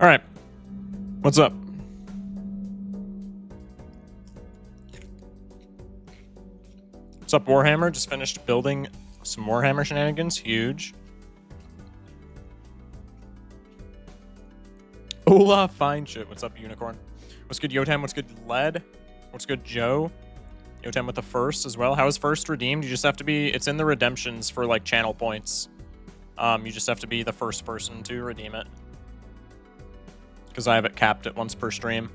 All right. What's up? What's up, Warhammer? Just finished building some Warhammer shenanigans. Huge. Ola, fine shit. What's up, Unicorn? What's good, Yotam? What's good, Led? What's good, Joe? Yotam with the first as well. How is first redeemed? You just have to be... It's in the redemptions for, like, channel points. You just have to be the first person to redeem it. Because I have it capped at once per stream.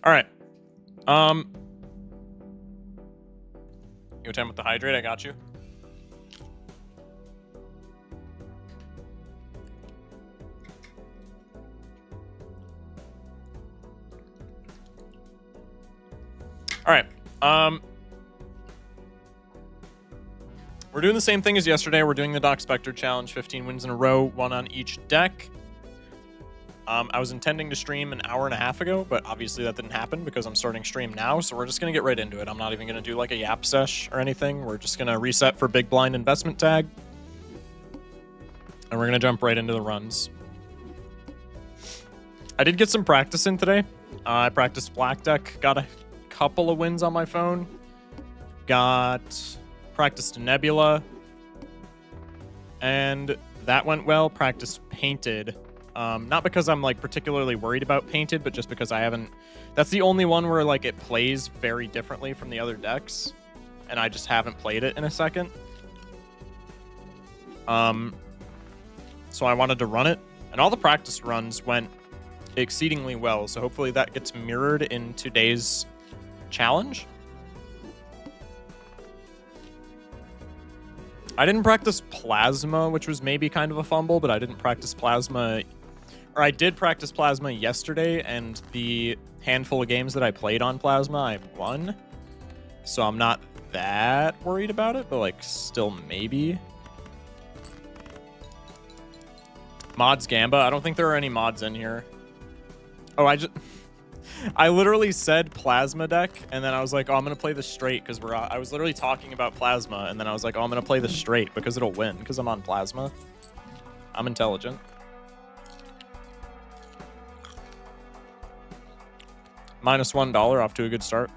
All right. Yotam with the hydrate. I got you. All right. We're doing the same thing as yesterday. We're doing the Doc Spectre challenge, 15 wins in a row, 1 on each deck. I was intending to stream an hour and a half ago, but obviously that didn't happen because I'm starting stream now, so we're just going to get right into it. I'm not even going to do like a yap sesh or anything. We're just going to reset for Big Blind investment tag, and we're going to jump right into the runs. I did get some practice in today. I practiced Black Deck, got a couple of wins on my phone. Practiced Nebula, and that went well. Practiced Painted. Not because I'm like particularly worried about Painted, but just because I haven't... That's the only one where like it plays very differently from the other decks, and I just haven't played it in a second. So I wanted to run it, and all the practice runs went exceedingly well, so hopefully that gets mirrored in today's challenge. I didn't practice Plasma, which was maybe kind of a fumble, but I didn't practice Plasma... Or I did practice Plasma yesterday, and the handful of games that I played on Plasma, I won. So I'm not that worried about it, but, like, still maybe. Mods Gamba. I don't think there are any mods in here. Oh, I literally said Plasma deck, and then I was like, oh, I'm going to play this straight, because I was literally talking about Plasma, and then I was like, oh, I'm going to play this straight, because it'll win, because I'm on Plasma. I'm intelligent. -$1 off to a good start.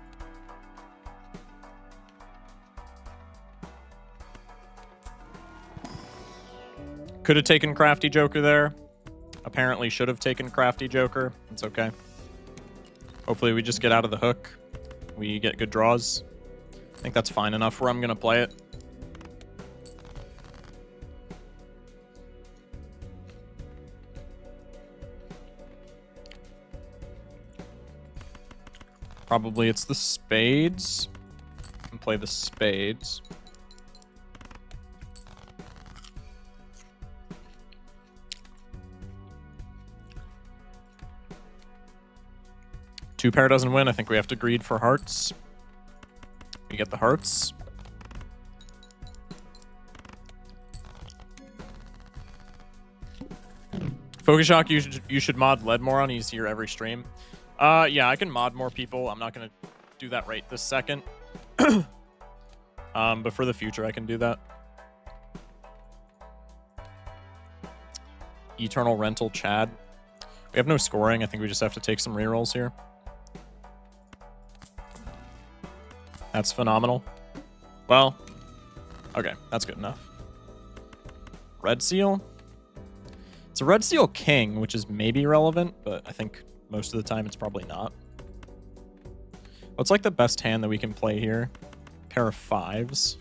Could have taken Crafty Joker there. Apparently should have taken Crafty Joker. It's okay. Hopefully we just get out of the hook. We get good draws. I think that's fine enough where I'm going to play it. Probably it's the spades. And play the spades. Two pair doesn't win. I think we have to greed for hearts. We get the hearts. Focus Shock, you should mod Lead more on. He's here every stream. Yeah, I can mod more people. I'm not going to do that right this second. But for the future, I can do that. Eternal Rental Chad. We have no scoring. I think we just have to take some rerolls here. That's phenomenal. Well, okay, that's good enough. Red Seal. It's a Red Seal King, which is maybe relevant, but I think most of the time it's probably not. What's like the best hand that we can play here? Pair of 5s,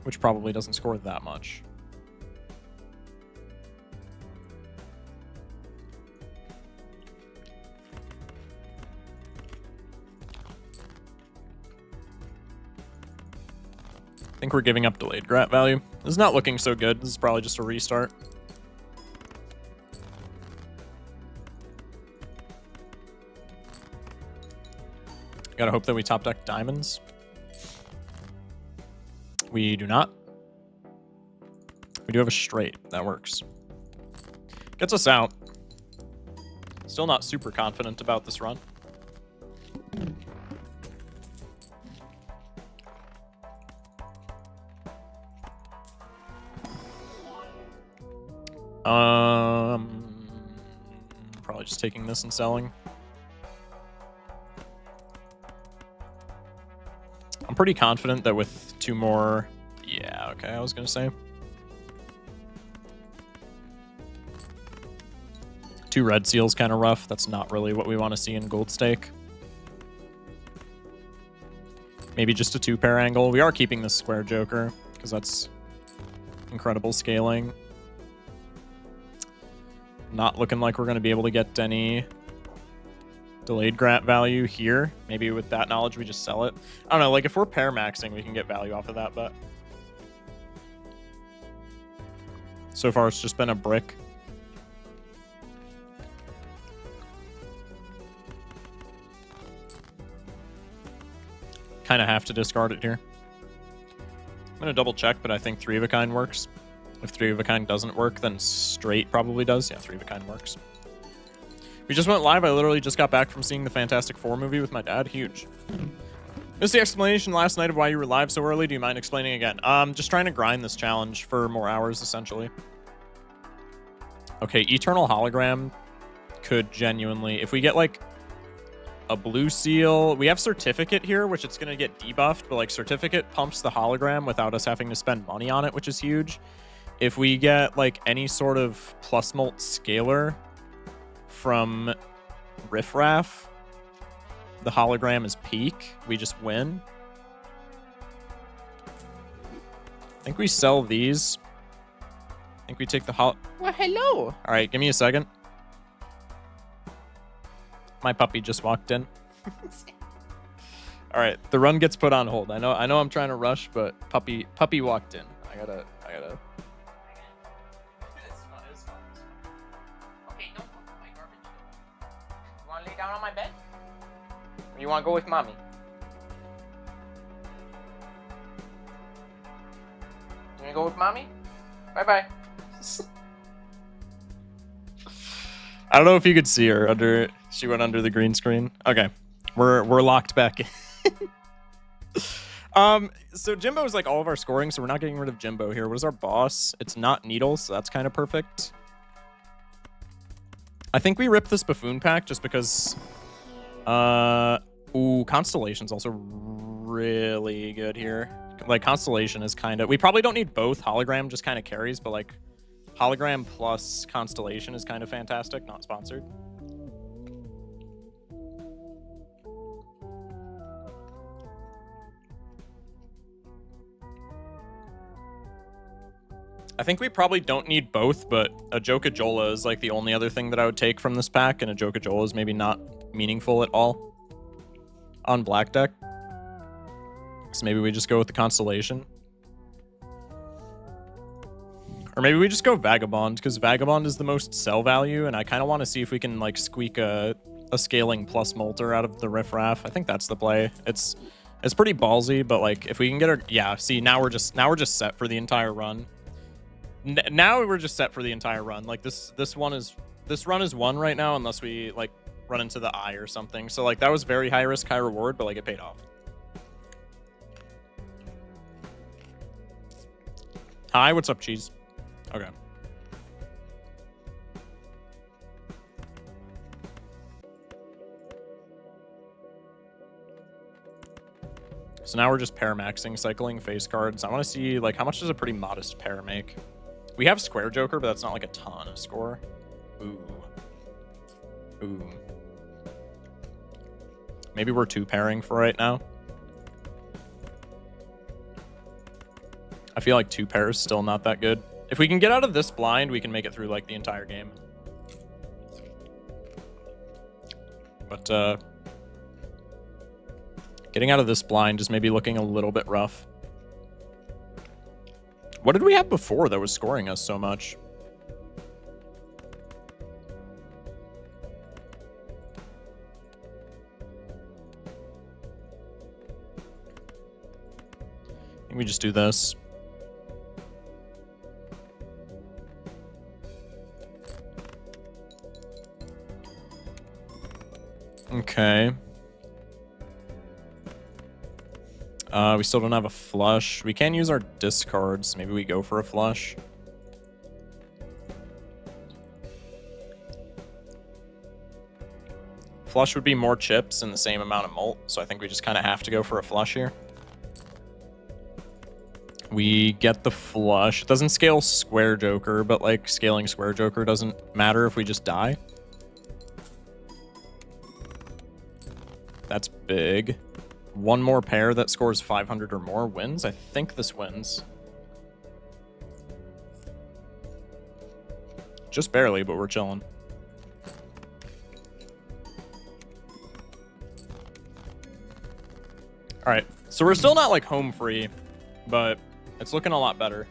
which probably doesn't score that much. I think we're giving up delayed grat value. This is not looking so good. This is probably just a restart. Gotta hope that we top deck diamonds. We do not. We do have a straight. That works. Gets us out. Still not super confident about this run. Probably just taking this and selling. I'm pretty confident that with 2 more... Yeah, okay, I was going to say. 2 red seals kind of rough. That's not really what we want to see in gold stake. Maybe just a 2-pair angle. We are keeping this square joker because that's incredible scaling. Not looking like we're going to be able to get any delayed grant value here. Maybe with that knowledge, we just sell it. I don't know. Like if we're pair maxing, we can get value off of that, but so far it's just been a brick. Kind of have to discard it here. I'm going to double check, but I think 3 of a kind works. If 3 of a kind doesn't work, then straight probably does. Yeah, 3 of a kind works. We just went live. I literally just got back from seeing the Fantastic Four movie with my dad. Huge. Missed the explanation last night of why you were live so early. Do you mind explaining again? Just trying to grind this challenge for more hours, essentially. Okay, Eternal Hologram could genuinely... If we get, like, a blue seal... We have Certificate here, which it's going to get debuffed, but, like, Certificate pumps the hologram without us having to spend money on it, which is huge. If we get, like, any sort of plus mult scaler from Riffraff, the hologram is peak. We just win. I think we sell these. I think we take the Well, hello. All right, give me a second. My puppy just walked in. All right, the run gets put on hold. I know I'm trying to rush, but puppy walked in. I gotta. Okay, don't put my garbage. You wanna lay down on my bed? Or you wanna go with mommy? You wanna go with mommy? Bye-bye. I don't know if you could see her under. She went under the green screen. Okay, we're locked back in. So Jimbo is like all of our scoring, so we're not getting rid of Jimbo here. What is our boss? It's not Needle, so that's kind of perfect. I think we rip this Buffoon pack just because... Ooh, Constellation's also really good here. Like, Constellation is kind of... We probably don't need both. Hologram just kind of carries, but, like, Hologram plus Constellation is kind of fantastic. Not sponsored. I think we probably don't need both, but a Jokajola is like the only other thing that I would take from this pack, and a Jokajola is maybe not meaningful at all on black deck. So maybe we just go with the Constellation. Or maybe we just go Vagabond, because Vagabond is the most sell value, and I kind of want to see if we can like squeak a scaling plus Molter out of the Riffraff. I think that's the play. It's pretty ballsy, but like if we can get our... Yeah, see, now we're just set for the entire run. Now we're just set for the entire run. Like this run is won right now unless we like run into the eye or something. So like that was very high risk, high reward, but like it paid off. Hi, what's up, cheese? Okay. So now we're just pair maxing, cycling face cards. I want to see like how much does a pretty modest pair make? We have Square Joker, but that's not like a ton of score. Ooh. Ooh. Maybe we're 2-pairing for right now. I feel like 2 pairs still not that good. If we can get out of this blind, we can make it through like the entire game. But getting out of this blind is maybe looking a little bit rough. What did we have before that was scoring us so much? I think we just do this. Okay. We still don't have a flush. We can use our discards. Maybe we go for a flush. Flush would be more chips and the same amount of mult, so I think we just kind of have to go for a flush here. We get the flush. It doesn't scale Square Joker, but like scaling Square Joker doesn't matter if we just die. That's big. One more pair that scores 500 or more wins. I think this wins. Just barely, but we're chilling. All right, so we're still not like home free, but it's looking a lot better.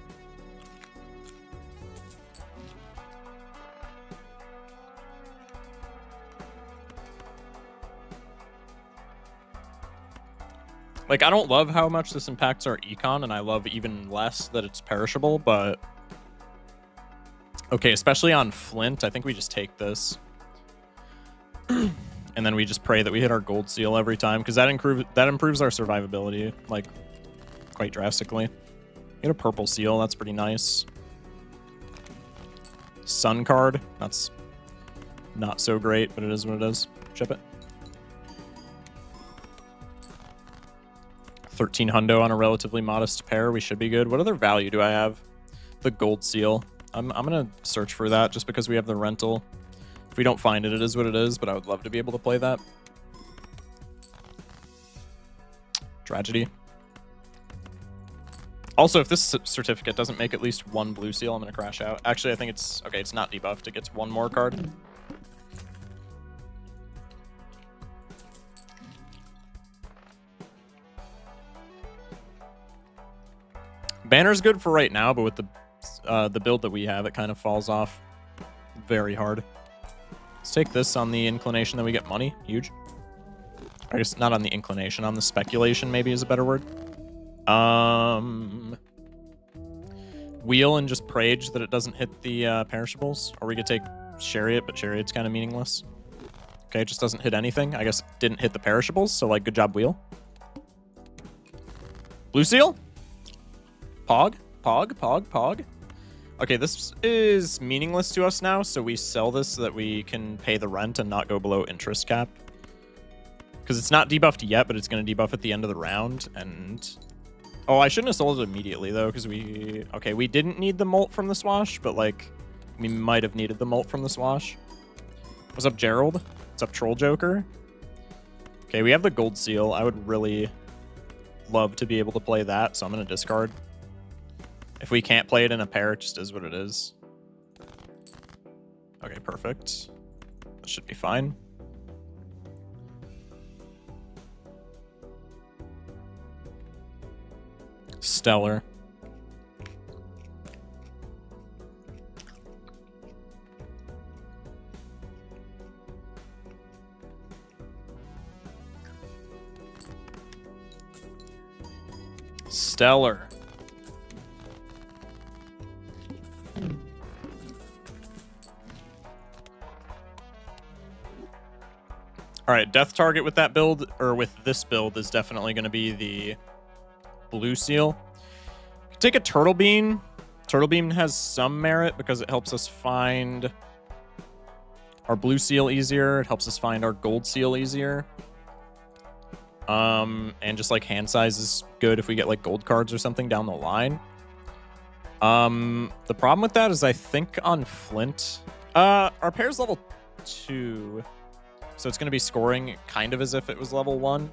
Like, I don't love how much this impacts our econ, and I love even less that it's perishable, but... Okay, especially on Flint, I think we just take this. And then we just pray that we hit our gold seal every time, because that improves our survivability, like, quite drastically. Get a purple seal, that's pretty nice. Sun card, that's not so great, but it is what it is. Ship it. 13 hundo on a relatively modest pair. We should be good. What other value do I have? The gold seal. I'm gonna search for that just because we have the rental. If we don't find it, it is what it is, but I would love to be able to play that. Tragedy. Also, if this certificate doesn't make at least one blue seal, I'm gonna crash out. Actually, I think it's... Okay, it's not debuffed. It gets one more card. Banner's good for right now, but with the build that we have, it kind of falls off very hard. Let's take this on the inclination that we get money. Huge. I guess not on the inclination, on the speculation maybe is a better word. Wheel and just Prage that it doesn't hit the perishables. Or we could take Chariot, but Chariot's kind of meaningless. Okay, it just doesn't hit anything. I guess it didn't hit the perishables, so like, good job, Wheel. Blue Seal? Pog? Pog? Pog? Pog? Okay, this is meaningless to us now, so we sell this so that we can pay the rent and not go below interest cap. Because it's not debuffed yet, but it's going to debuff at the end of the round, and... Oh, I shouldn't have sold it immediately, though, because we... Okay, we didn't need the molt from the swash, but, like, we might have needed the molt from the swash. What's up, Gerald? What's up, Troll Joker? Okay, we have the gold seal. I would really love to be able to play that, so I'm going to discard. If we can't play it in a pair, it just is what it is. Okay, perfect. That should be fine. Stellar. Stellar. All right, death target with that build, or with this build, is definitely going to be the blue seal. Take a turtle bean. Turtle bean has some merit because it helps us find our blue seal easier. It helps us find our gold seal easier. And just like hand size is good if we get like gold cards or something down the line. The problem with that is I think on Flint, our pair's level 2. So it's going to be scoring kind of as if it was level 1.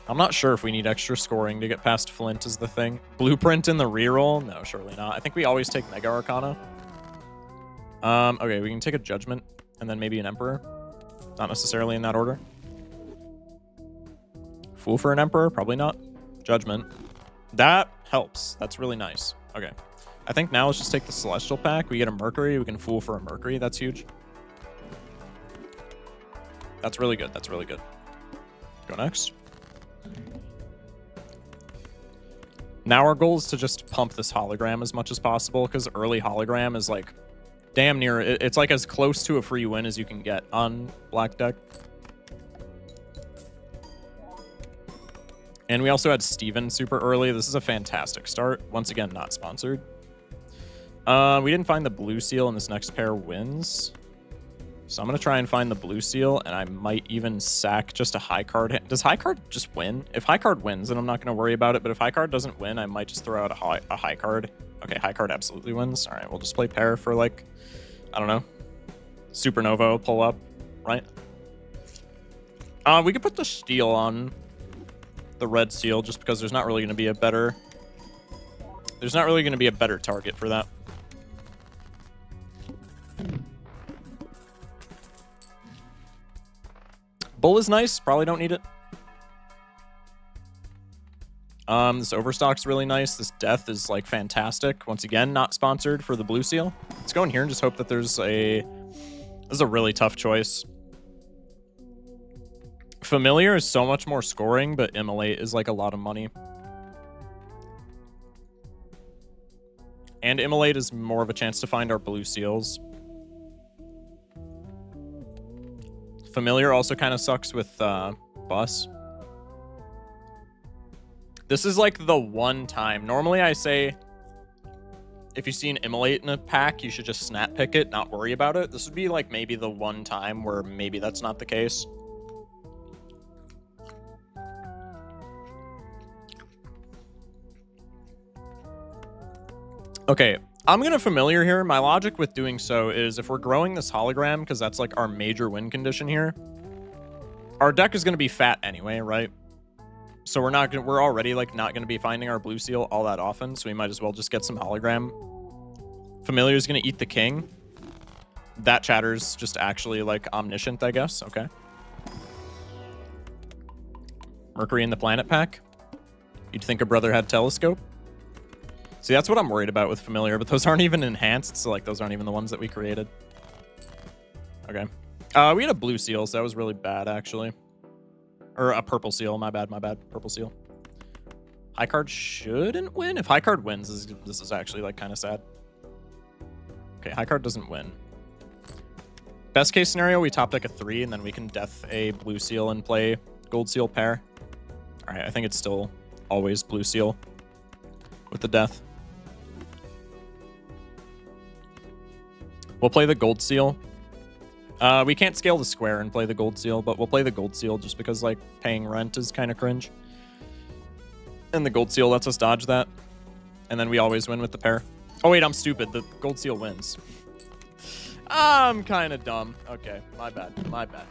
I'm not sure if we need extra scoring to get past Flint is the thing. Blueprint in the reroll? No, surely not. I think we always take Mega Arcana. Okay, we can take a Judgment and then maybe an Emperor. Not necessarily in that order. Fool for an Emperor? Probably not. Judgment. That helps. That's really nice. Okay. I think now let's just take the Celestial Pack. We get a Mercury. We can Fool for a Mercury. That's huge. That's really good. That's really good. Go next. Now our goal is to just pump this hologram as much as possible, because early hologram is like damn near, it's like as close to a free win as you can get on black deck. And we also had Steven super early. This is a fantastic start. Once again, not sponsored. We didn't find the blue seal, and this next pair wins. So I'm going to try and find the blue seal, and I might even sack just a high card. Does high card just win? If high card wins, then I'm not going to worry about it. But if high card doesn't win, I might just throw out a high card. Okay, high card absolutely wins. All right, we'll just play pair for, like, I don't know. Supernova pull up, right? We could put the steal on the red seal just because there's not really going to be a better... There's not really going to be a better target for that. Bull is nice. Probably don't need it. This Overstock's really nice. This Death is, like, fantastic. Once again, not sponsored for the blue seal. Let's go in here and just hope that there's a... This is a really tough choice. Familiar is so much more scoring, but Immolate is, like, a lot of money. And Immolate is more of a chance to find our blue seals. Familiar also kind of sucks with Bus. This is like the one time. Normally I say if you see an Immolate in a pack, you should just snap pick it, not worry about it. This would be like maybe the one time where maybe that's not the case. Okay, I'm going to Familiar here. My logic with doing so is if we're growing this hologram, because that's like our major win condition here, our deck is going to be fat anyway, right? So we're already like not going to be finding our blue seal all that often, so we might as well just get some hologram. Familiar is going to eat the king. That chatter's just actually like omniscient, I guess. Okay. Mercury in the planet pack. You'd think a brother had telescope. See, that's what I'm worried about with Familiar, but those aren't even enhanced, so like those aren't even the ones that we created. Okay. We had a blue seal, so that was really bad, actually. Or a purple seal, my bad, purple seal. High card shouldn't win. If high card wins, this is actually like kind of sad. Okay, high card doesn't win. Best case scenario, we top deck a 3, and then we can death a blue seal and play gold seal pair. All right, I think it's still always blue seal with the death. We'll play the gold seal. We can't scale the square and play the gold seal, but we'll play the gold seal just because, like, paying rent is kind of cringe. And the gold seal lets us dodge that. And then we always win with the pair. Oh, wait, I'm stupid. The gold seal wins. I'm kind of dumb. Okay, my bad. My bad.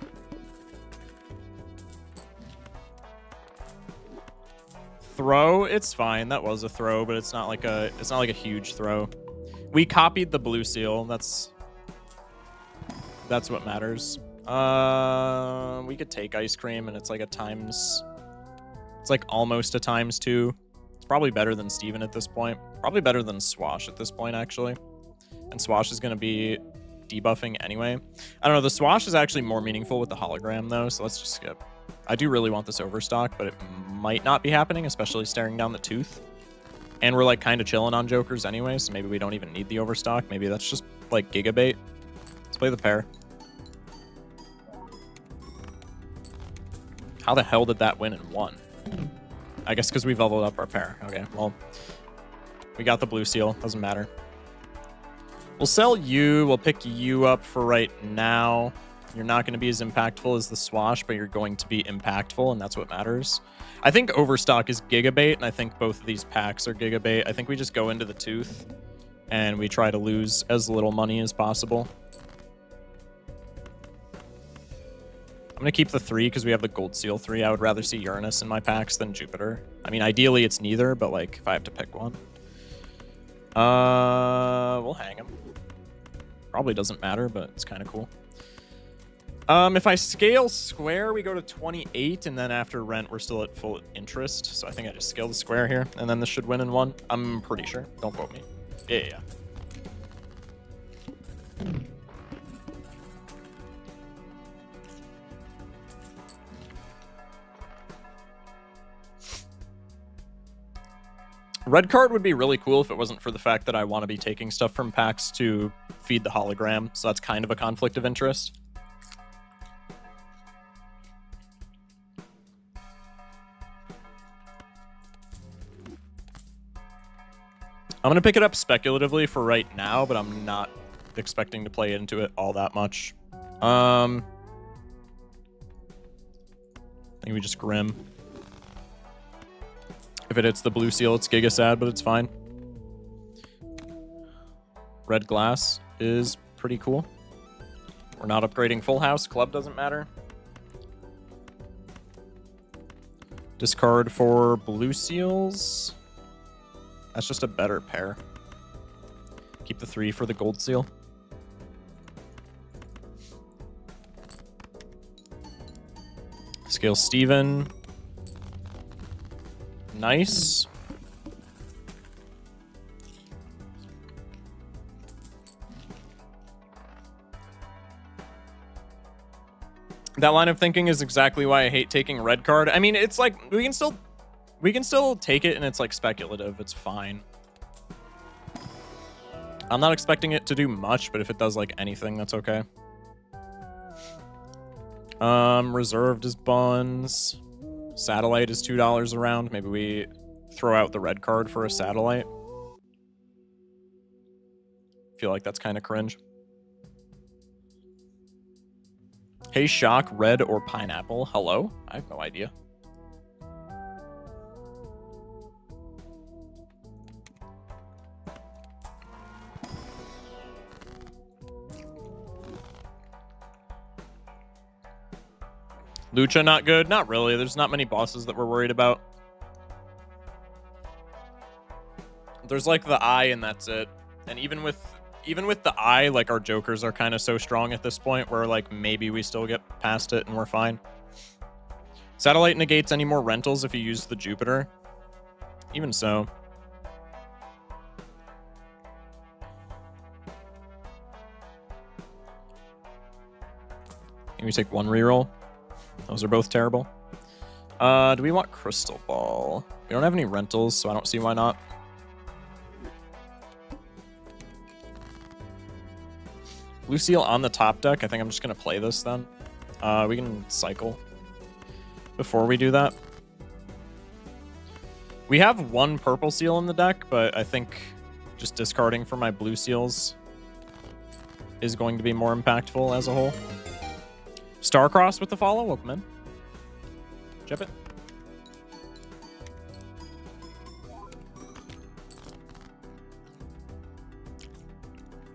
Throw, it's fine. That was a throw, but it's not like a huge throw. We copied the blue seal. That's what matters. We could take ice cream, and it's like it's like almost a ×2. It's probably better than Steven at this point. Probably better than Swash at this point, actually. And Swash is going to be debuffing anyway. I don't know. The Swash is actually more meaningful with the hologram, though, so let's just skip. I do really want this Overstock, but it might not be happening, especially staring down the tooth. And we're like kind of chilling on Jokers anyway, so maybe we don't even need the Overstock. Maybe that's just like Gigabait. Let's play the pair. How the hell did that win in 1? I guess because we leveled up our pair. Okay, well, we got the blue seal. Doesn't matter. We'll sell you. We'll pick you up for right now. You're not going to be as impactful as the Swash, but you're going to be impactful, and that's what matters. I think Overstock is Gigabait, and I think both of these packs are Gigabait. I think we just go into the tooth, and we try to lose as little money as possible. I'm going to keep the 3 because we have the Gold Seal 3. I would rather see Uranus in my packs than Jupiter. I mean, ideally it's neither, but like if I have to pick one. We'll hang him. Probably doesn't matter, but it's kind of cool. If I scale square, we go to 28, and then after rent, we're still at full interest. So I think I just scale the square here, and then this should win in 1. I'm pretty sure. Don't quote me. Yeah. Red card would be really cool if it wasn't for the fact that I want to be taking stuff from packs to feed the hologram, so that's kind of a conflict of interest. I'm going to pick it up speculatively for right now, but I'm not expecting to play into it all that much. I think we just Grim. If it hits the blue seal, it's Giga sad, but it's fine. Red glass is pretty cool. We're not upgrading full house. Club doesn't matter. Discard for blue seals. That's just a better pair. Keep the 3 for the gold seal. Scale Steven. Nice. That line of thinking is exactly why I hate taking red card. I mean, it's like we can still take it and it's like speculative. It's fine. I'm not expecting it to do much, but if it does like anything, that's okay. Reserved is buns. Satellite is $2 around. Maybe we throw out the red card for a satellite. Feel like that's kind of cringe. Hey, Shock, red or pineapple? Hello? I have no idea. Lucha not good? Not really. There's not many bosses that we're worried about. There's like the eye and that's it. And even with the eye, like our jokers are kind of so strong at this point where like maybe we still get past it and we're fine. Satellite negates any more rentals if you use the Jupiter. Even so. Can we take one reroll? Those are both terrible. Do we want Crystal Ball? We don't have any rentals, so I don't see why not. Blue Seal on the top deck. I think I'm just going to play this then. We can cycle before we do that. We have one purple seal in the deck, but I think just discarding for my blue seals is going to be more impactful as a whole. Starcross with the follow. Welcome in. Chip it.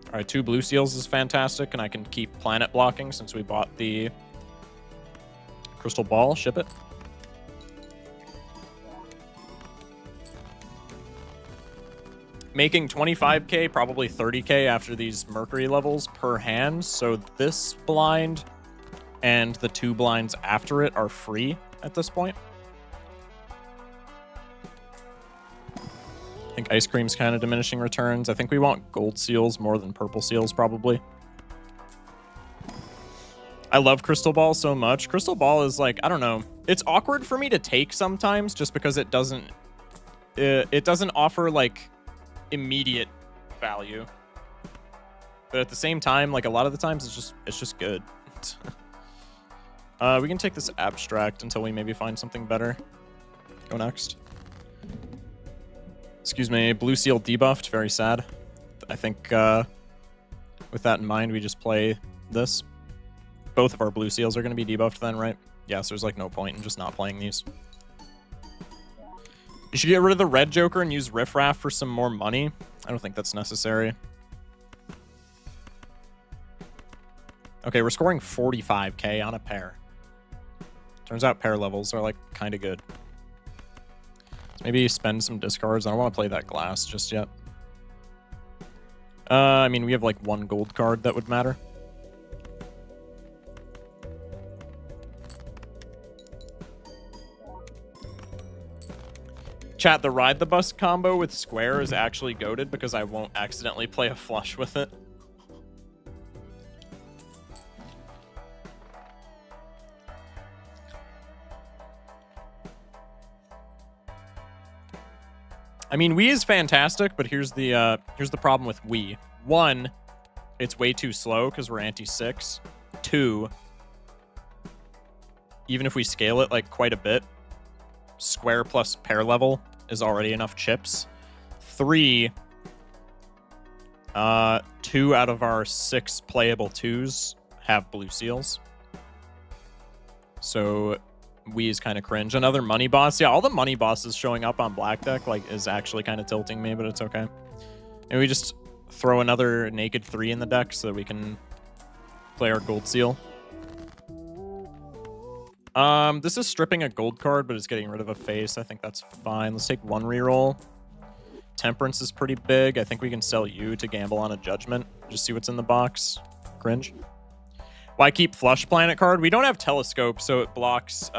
All right, 2 blue seals is fantastic, and I can keep planet blocking since we bought the crystal ball. Ship it. Making 25k, probably 30k after these Mercury levels per hand. So this blind and the 2 blinds after it are free at this point. I think Ice Cream's kind of diminishing returns. I think we want gold seals more than purple seals, probably. I love Crystal Ball so much. Crystal Ball is like, I don't know. It's awkward for me to take sometimes just because it doesn't offer like immediate value. But at the same time, like a lot of the times it's just good. We can take this abstract until we maybe find something better. Go next. Excuse me, blue seal debuffed, very sad. I think with that in mind, we just play this. Both of our blue seals are going to be debuffed then, right? Yeah, so there's like no point in just not playing these. You should get rid of the red joker and use Riff Raff for some more money. I don't think that's necessary. Okay, we're scoring 45k on a pair. Turns out pair levels are like kind of good. So maybe spend some discards. I don't want to play that glass just yet. I mean, we have like 1 gold card that would matter. Chat, the ride the bus combo with square is actually goated because I won't accidentally play a flush with it. I mean, Wii is fantastic, but here's the problem with Wii. 1, it's way too slow because we're anti-6. 2, even if we scale it like quite a bit, square plus pair level is already enough chips. 3, 2 out of our 6 playable 2s have blue seals. So we is kind of cringe. Another money boss. Yeah, all the money bosses showing up on black deck like is actually kind of tilting me, but it's okay. And we just throw another naked 3 in the deck so that we can play our gold seal. This is stripping a gold card, but it's getting rid of a face. I think that's fine. Let's take 1 reroll. Temperance is pretty big. I think we can sell you to gamble on a judgment. Just see what's in the box. Cringe. Why keep Flush Planet card? We don't have Telescope, so it blocks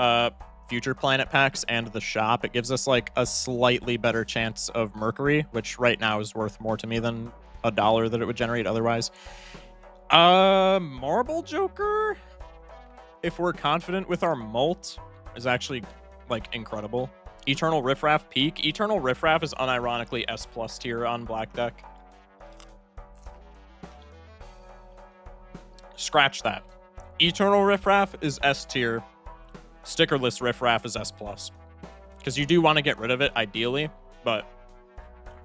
future planet packs and the shop. It gives us like a slightly better chance of Mercury, which right now is worth more to me than $1 that it would generate otherwise. Marble Joker, if we're confident with our Molt, is actually like incredible. Eternal Riffraff peak. Eternal Riffraff is unironically S+ tier on black deck. Scratch that. Eternal Riffraff is S tier. Stickerless Riffraff is S+. Because you do want to get rid of it, ideally, but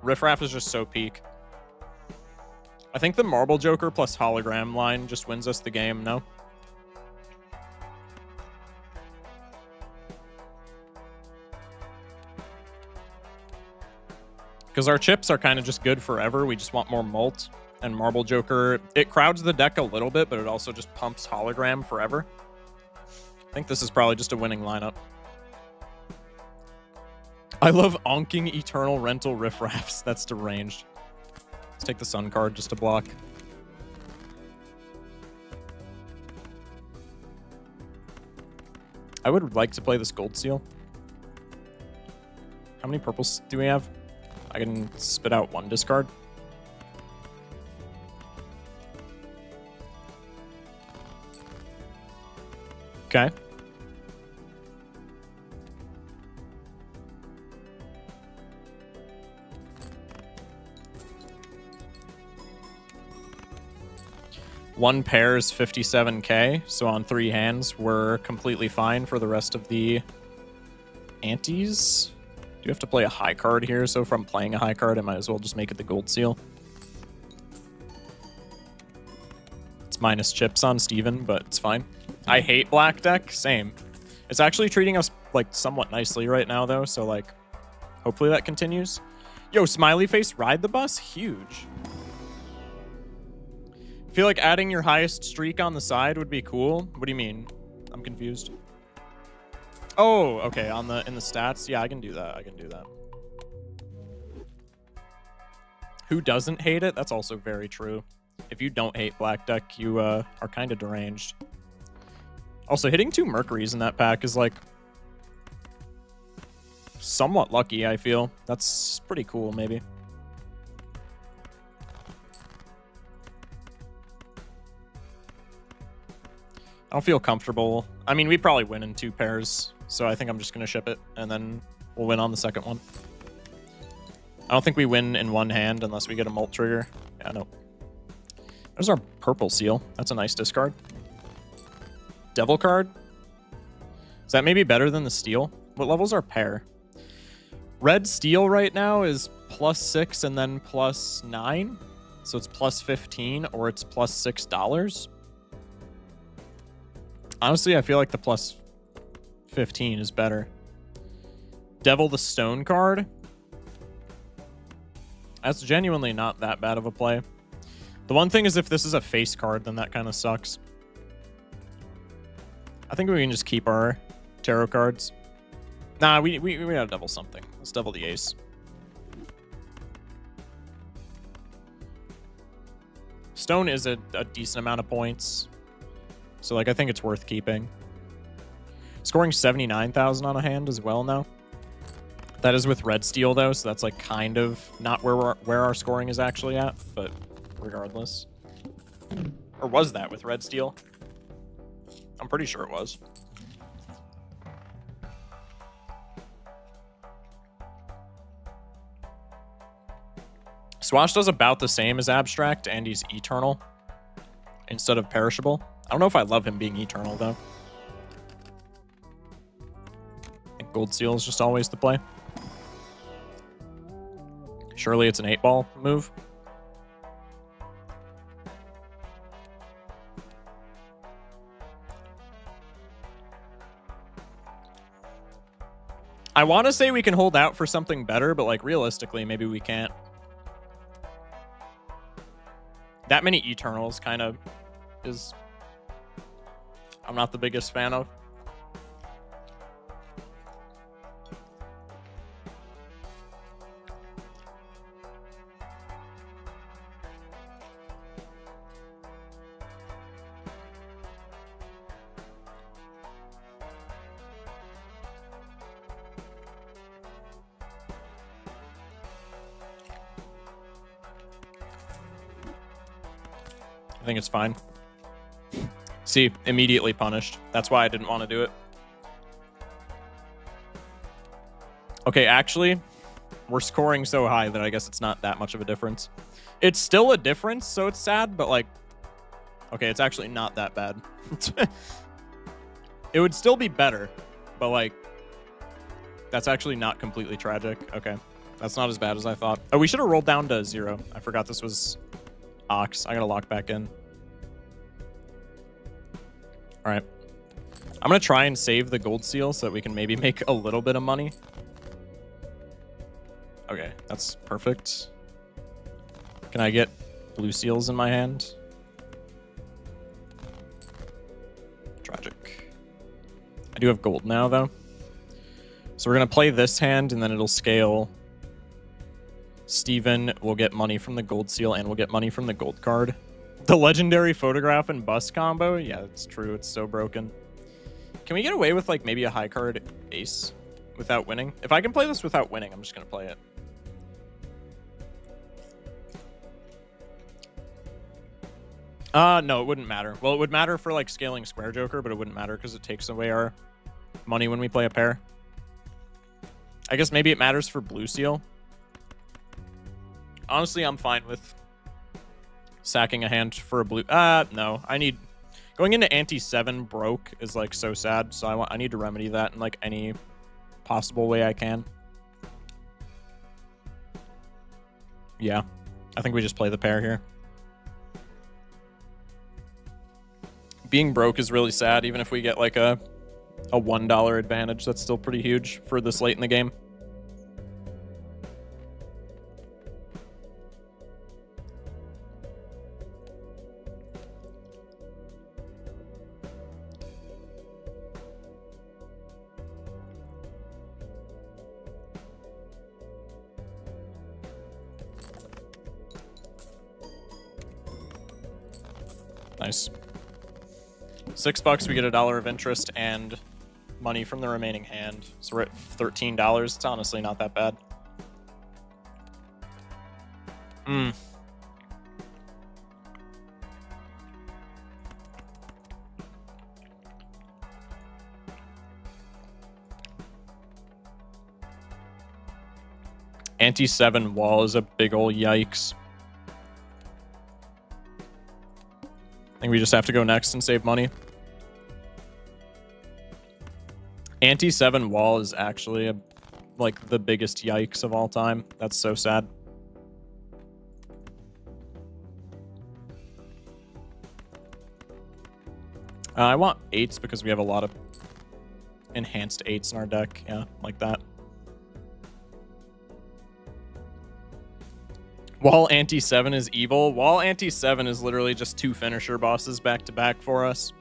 Riffraff is just so peak. I think the Marble Joker plus Hologram line just wins us the game, no? Because our chips are kind of just good forever. We just want more Molt. And Marble Joker, it crowds the deck a little bit, but it also just pumps Hologram forever. I think this is probably just a winning lineup. I love onking Eternal Rental Riffraffs. That's deranged. Let's take the Sun card just to block. I would like to play this Gold Seal. How many purples do we have? I can spit out 1 discard. Okay. One pair is 57k, so on 3 hands, we're completely fine for the rest of the antes. Do you have to play a high card here? So if I'm playing a high card, I might as well just make it the Gold Seal. It's minus chips on Steven, but it's fine. I hate black deck. Same. It's actually treating us like somewhat nicely right now, though. So like, hopefully that continues. Yo, Smiley Face ride the bus, huge. I feel like adding your highest streak on the side would be cool. What do you mean? I'm confused. Oh, okay. In the stats, yeah, I can do that. I can do that. Who doesn't hate it? That's also very true. If you don't hate black deck, you are kind of deranged. Also, hitting 2 Mercuries in that pack is, like, somewhat lucky, I feel. That's pretty cool, maybe. I don't feel comfortable. I mean, we probably win in 2 pairs, so I think I'm just going to ship it, and then we'll win on the second one. I don't think we win in 1 hand unless we get a Molt trigger. Yeah, no. There's our purple seal. That's a nice discard. Devil card? Is that maybe better than the steel? What level's our pair? Red steel right now is +6 and then +9. So it's +15 or it's +$6. Honestly, I feel like the +15 is better. Devil the Stone card? That's genuinely not that bad of a play. The one thing is if this is a face card, then that kind of sucks. I think we can just keep our tarot cards. Nah, we gotta devil something. Let's devil the ace. Stone is a decent amount of points. So, like, I think it's worth keeping. Scoring 79,000 on a hand as well now. That is with red steel, though, so that's, like, kind of not where our scoring is actually at, but regardless. Or was that with red steel? I'm pretty sure it was. Swash does about the same as Abstract, and he's eternal instead of perishable. I don't know if I love him being eternal, though. I think Gold Seal is just always the play. Surely it's an 8-ball move. I want to say we can hold out for something better, but like realistically, maybe we can't. That many Eternals kind of is... I'm not the biggest fan of. I think it's fine. See, immediately punished. That's why I didn't want to do it. Okay, actually, we're scoring so high that I guess it's not that much of a difference. It's still a difference, so it's sad, but like... Okay, it's actually not that bad. It would still be better, but like... That's actually not completely tragic. Okay, that's not as bad as I thought. Oh, we should have rolled down to 0. I forgot this was... Ox. I gotta lock back in. Alright. I'm gonna try and save the gold seal so that we can maybe make a little bit of money. Okay, that's perfect. Can I get blue seals in my hand? Tragic. I do have gold now, though. So we're gonna play this hand, and then it'll scale. Steven will get money from the gold seal, and we'll get money from the gold card. The legendary photograph and bust combo? Yeah, it's true. It's so broken. Can we get away with, like, maybe a high card ace without winning? If I can play this without winning, I'm just going to play it. No, it wouldn't matter. Well, it would matter for, like, scaling square joker, but it wouldn't matter because it takes away our money when we play a pair. I guess maybe it matters for blue seal. Honestly, I'm fine with sacking a hand for a blue... no. I need... Going into ante-7 broke is, like, so sad, so I need to remedy that in, like, any possible way I can. Yeah. I think we just play the pair here. Being broke is really sad, even if we get, like, a $1 advantage. That's still pretty huge for this late in the game. Nice. $6, we get $1 of interest and money from the remaining hand. So we're at $13. It's honestly not that bad. Ante-7 wall is a big ol' yikes. I think we just have to go next and save money. Ante-7 wall is actually like the biggest yikes of all time. That's so sad. I want 8s because we have a lot of enhanced 8s in our deck. Yeah, like that. Wall Ante-7 is evil. Wall Ante-7 is literally just 2 finisher bosses back to back for us.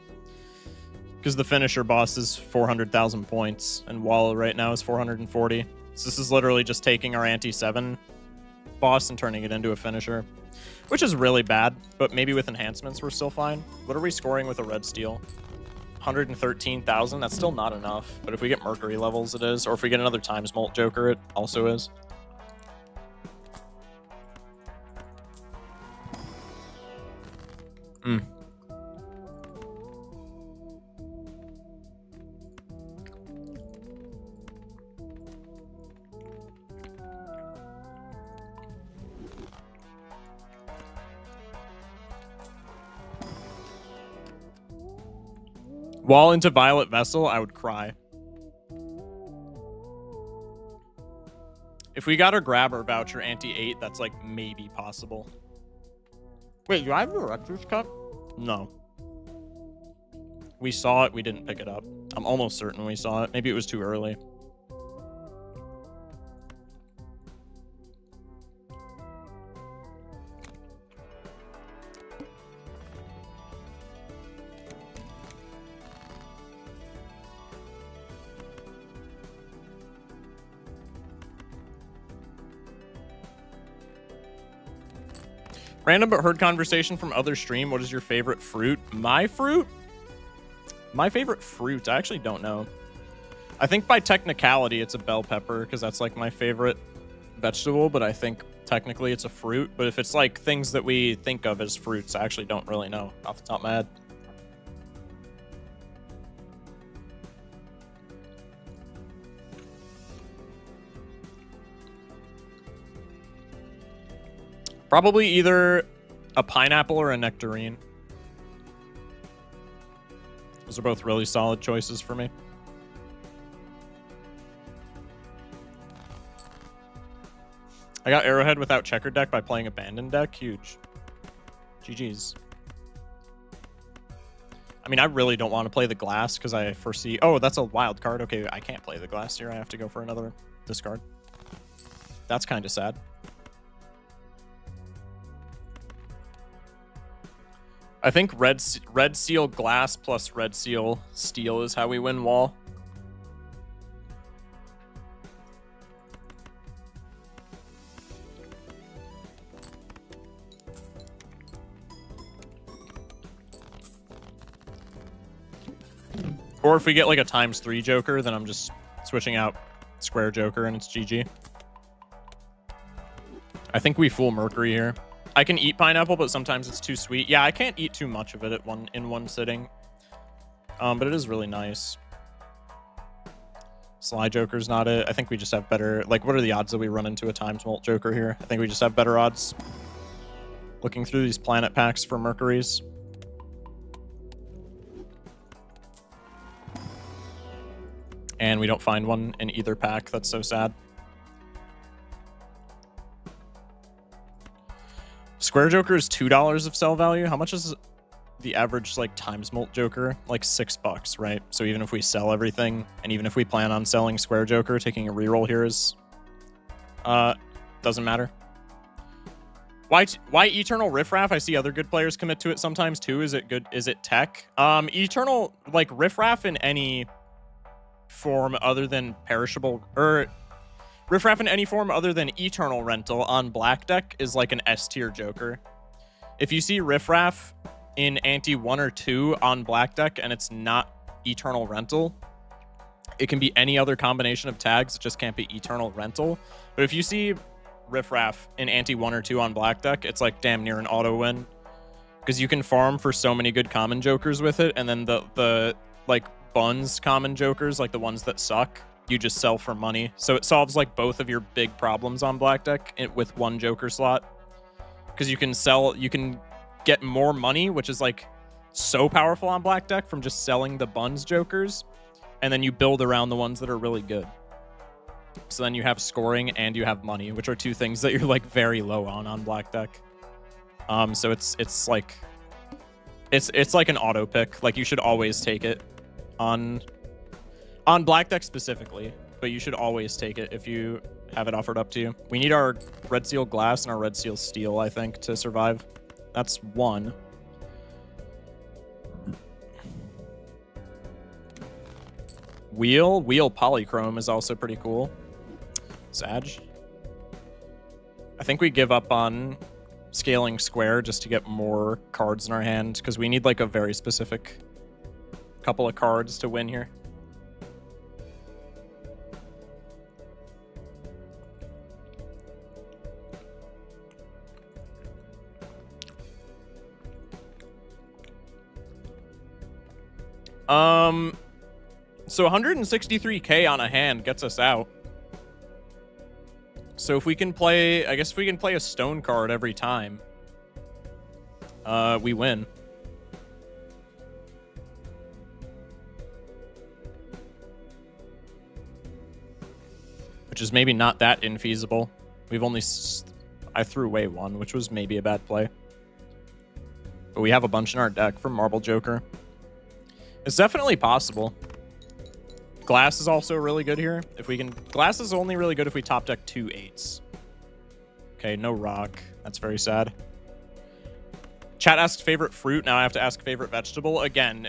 Because the finisher boss is 400,000 points, and Wall right now is 440. So this is literally just taking our Ante-7 boss and turning it into a finisher. Which is really bad, but maybe with enhancements we're still fine. What are we scoring with a red steel? 113,000? That's still not enough. But if we get Mercury levels, it is. Or if we get another Times Molt Joker, it also is. Wall into Violet Vessel, I would cry. If we got our grabber voucher Ante-8, that's like maybe possible. Wait, do I have a Director's Cut? No. We saw it, we didn't pick it up. I'm almost certain we saw it. Maybe it was too early. Random but heard conversation from other stream. What is your favorite fruit? My fruit? My favorite fruit? I actually don't know. I think by technicality it's a bell pepper because that's like my favorite vegetable, but I think technically it's a fruit. But if it's like things that we think of as fruits, I actually don't really know off the top of my head. Probably either a pineapple or a nectarine. Those are both really solid choices for me. I got Arrowhead without checkered deck by playing Abandoned deck. Huge. GG's. I mean, I really don't want to play the glass because I foresee... Oh, that's a wild card. Okay, I can't play the glass here. I have to go for another discard. That's kind of sad. I think red seal glass plus red seal steel is how we win wall. Or if we get like a ×3 Joker, then I'm just switching out square Joker and it's GG. I think we fool Mercury here. I can eat pineapple, but sometimes it's too sweet. Yeah, I can't eat too much of it in one sitting. But it is really nice. Sly Joker's not it. I think we just have better... Like, what are the odds that we run into a ×Molt Joker here? I think we just have better odds. Looking through these planet packs for Mercuries. And we don't find one in either pack. That's so sad. Square Joker is $2 of sell value. How much is the average like ×Molt Joker? Like $6, right? So even if we sell everything, and even if we plan on selling Square Joker, taking a reroll here is doesn't matter. Why Eternal Riffraff? I see other good players commit to it sometimes too. Is it good? Is it tech? Eternal like Riffraff in any form other than perishable, or Riffraff in any form other than Eternal Rental on black deck is like an S tier Joker. If you see Riffraff in ante 1 or 2 on black deck and it's not Eternal Rental, it can be any other combination of tags. It just can't be Eternal Rental. But if you see Riffraff in ante 1 or 2 on black deck, it's like damn near an auto win because you can farm for so many good common Jokers with it, and then the like buns common Jokers, like the ones that suck, you just sell for money. So it solves like both of your big problems on black deck with one Joker slot, because you can get more money, which is like so powerful on black deck from just selling the buns Jokers, and then you build around the ones that are really good. So then you have scoring and you have money, which are two things that you're like very low on black deck. So it's like an auto pick. Like you should always take it on black deck specifically, but you should always take it if you have it offered up to you. We need our red seal glass and our red seal steel, I think, to survive. That's one. Wheel polychrome is also pretty cool. Sag. I think we give up on scaling square just to get more cards in our hand, because we need like a very specific couple of cards to win here. So 163k on a hand gets us out. So if we can play, I guess if we can play a stone card every time, we win. Which is maybe not that infeasible. We've only... I threw away one, which was maybe a bad play. But we have a bunch in our deck from Marble Joker. It's definitely possible. Glass is also really good here. If we can... Glass is only really good if we top deck 2 8s. Okay, no rock. That's very sad. Chat asked favorite fruit. Now I have to ask favorite vegetable. Again,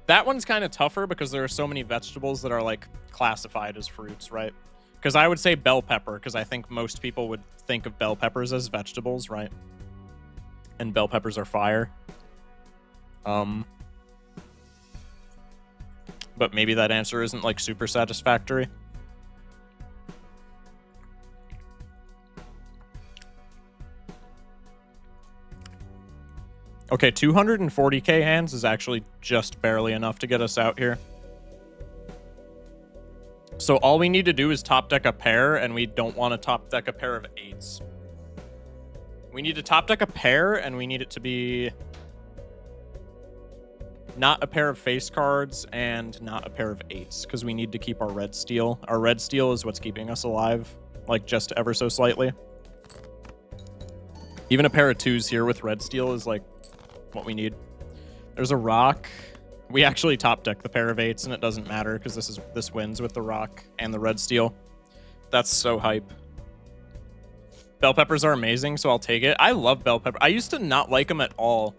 that one's kind of tougher because there are so many vegetables that are like classified as fruits, right? Because I would say bell pepper, because I think most people would think of bell peppers as vegetables, right? and bell peppers are fire. But maybe that answer isn't like super satisfactory. Okay, 240k hands is actually just barely enough to get us out here. So all we need to do is top deck a pair, and we don't want to top deck a pair of 8s. We need to top deck a pair, and we need it to be not a pair of face cards and not a pair of 8s, because we need to keep our red steel. Our red steel is what's keeping us alive, like just ever so slightly. Even a pair of 2s here with red steel is like what we need. There's a rock. We actually top deck the pair of 8s, and it doesn't matter because this wins with the rock and the red steel. That's so hype. Bell peppers are amazing, so I'll take it. I love bell pepper. I used to not like them at all.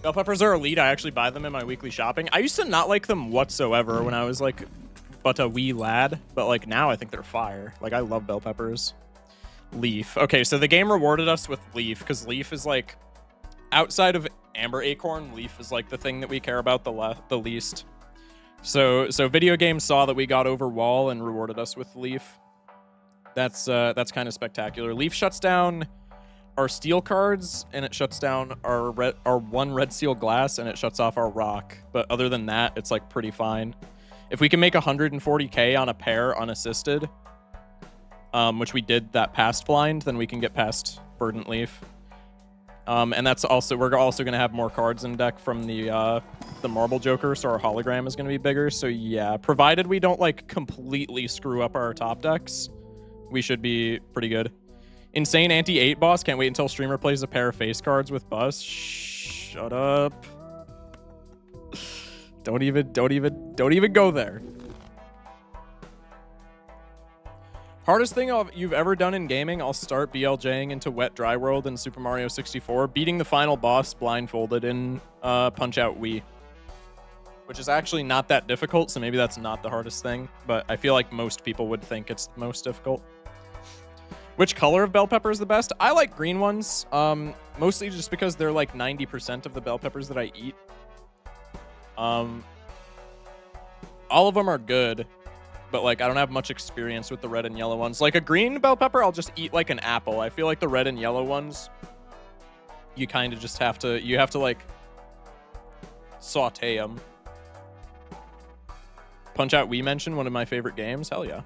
Bell peppers are elite. I actually buy them in my weekly shopping. I used to not like them whatsoever when I was like but a wee lad, but like now I think they're fire. Like I love bell peppers. Leaf. Okay, so the game rewarded us with Leaf because Leaf is like, outside of Amber Acorn, Leaf is like the thing that we care about the least. So video games saw that we got over wall and rewarded us with Leaf. That's kind of spectacular. Leaf shuts down our steel cards, and it shuts down our one red seal glass, and it shuts off our rock. But other than that, it's like pretty fine. If we can make 140k on a pair unassisted, which we did that past blind, then we can get past Verdant Leaf. And that's also, we're also going to have more cards in deck from the Marble Joker, so our hologram is going to be bigger. So yeah, provided we don't like completely screw up our top decks, we should be pretty good. Insane anti-8 boss. Can't wait until streamer plays a pair of face cards with Bus. Shut up. Don't even go there. Hardest thing you've ever done in gaming? I'll start BLJing into Wet Dry World in Super Mario 64, beating the final boss blindfolded in Punch-Out Wii, which is actually not that difficult, so maybe that's not the hardest thing, but I feel like most people would think it's the most difficult. Which color of bell pepper is the best? I like green ones, mostly just because they're like 90% of the bell peppers that I eat. All of them are good, but like I don't have much experience with the red and yellow ones. Like a green bell pepper, I'll just eat like an apple. I feel like the red and yellow ones, you kind of just have to, like saute them. Punch-Out Wii mentioned, one of my favorite games. Hell yeah.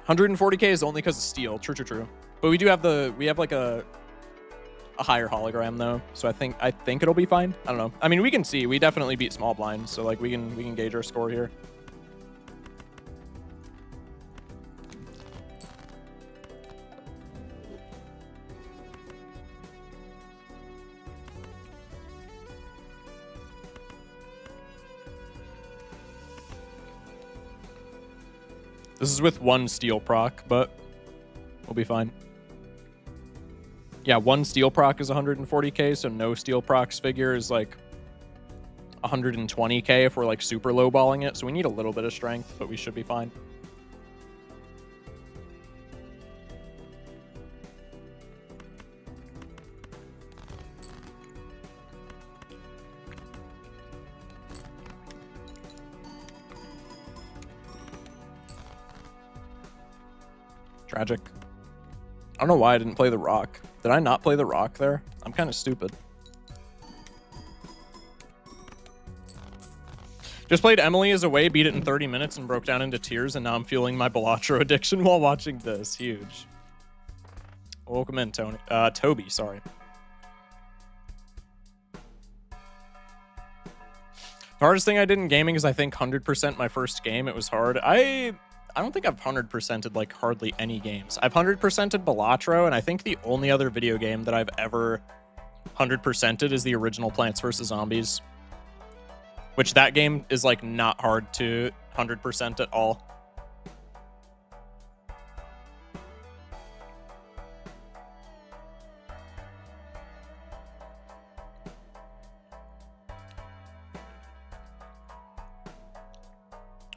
140k is only because of steel. True. But we have like a higher hologram though, so I think it'll be fine. I don't know. I mean, we can see. We definitely beat small blind, so like we can gauge our score here. This is with one steel proc, but we'll be fine. Yeah, one steel proc is 140k, so no steel procs figure is like 120k if we're like super lowballing it. So we need a little bit of strength, but we should be fine. Tragic. I don't know why I didn't play the rock. Did I not play the rock there? I'm kind of stupid. Just played Emily is Away, beat it in 30 minutes, and broke down into tears, and now I'm fueling my Balatro addiction while watching this. Huge. Welcome in, Tony. Toby, sorry. The hardest thing I did in gaming is I think 100% my first game. It was hard. I don't think I've 100%ed like hardly any games. I've 100%ed Balatro, and I think the only other video game that I've ever 100%ed is the original Plants vs. Zombies. Which that game is like not hard to 100% at all.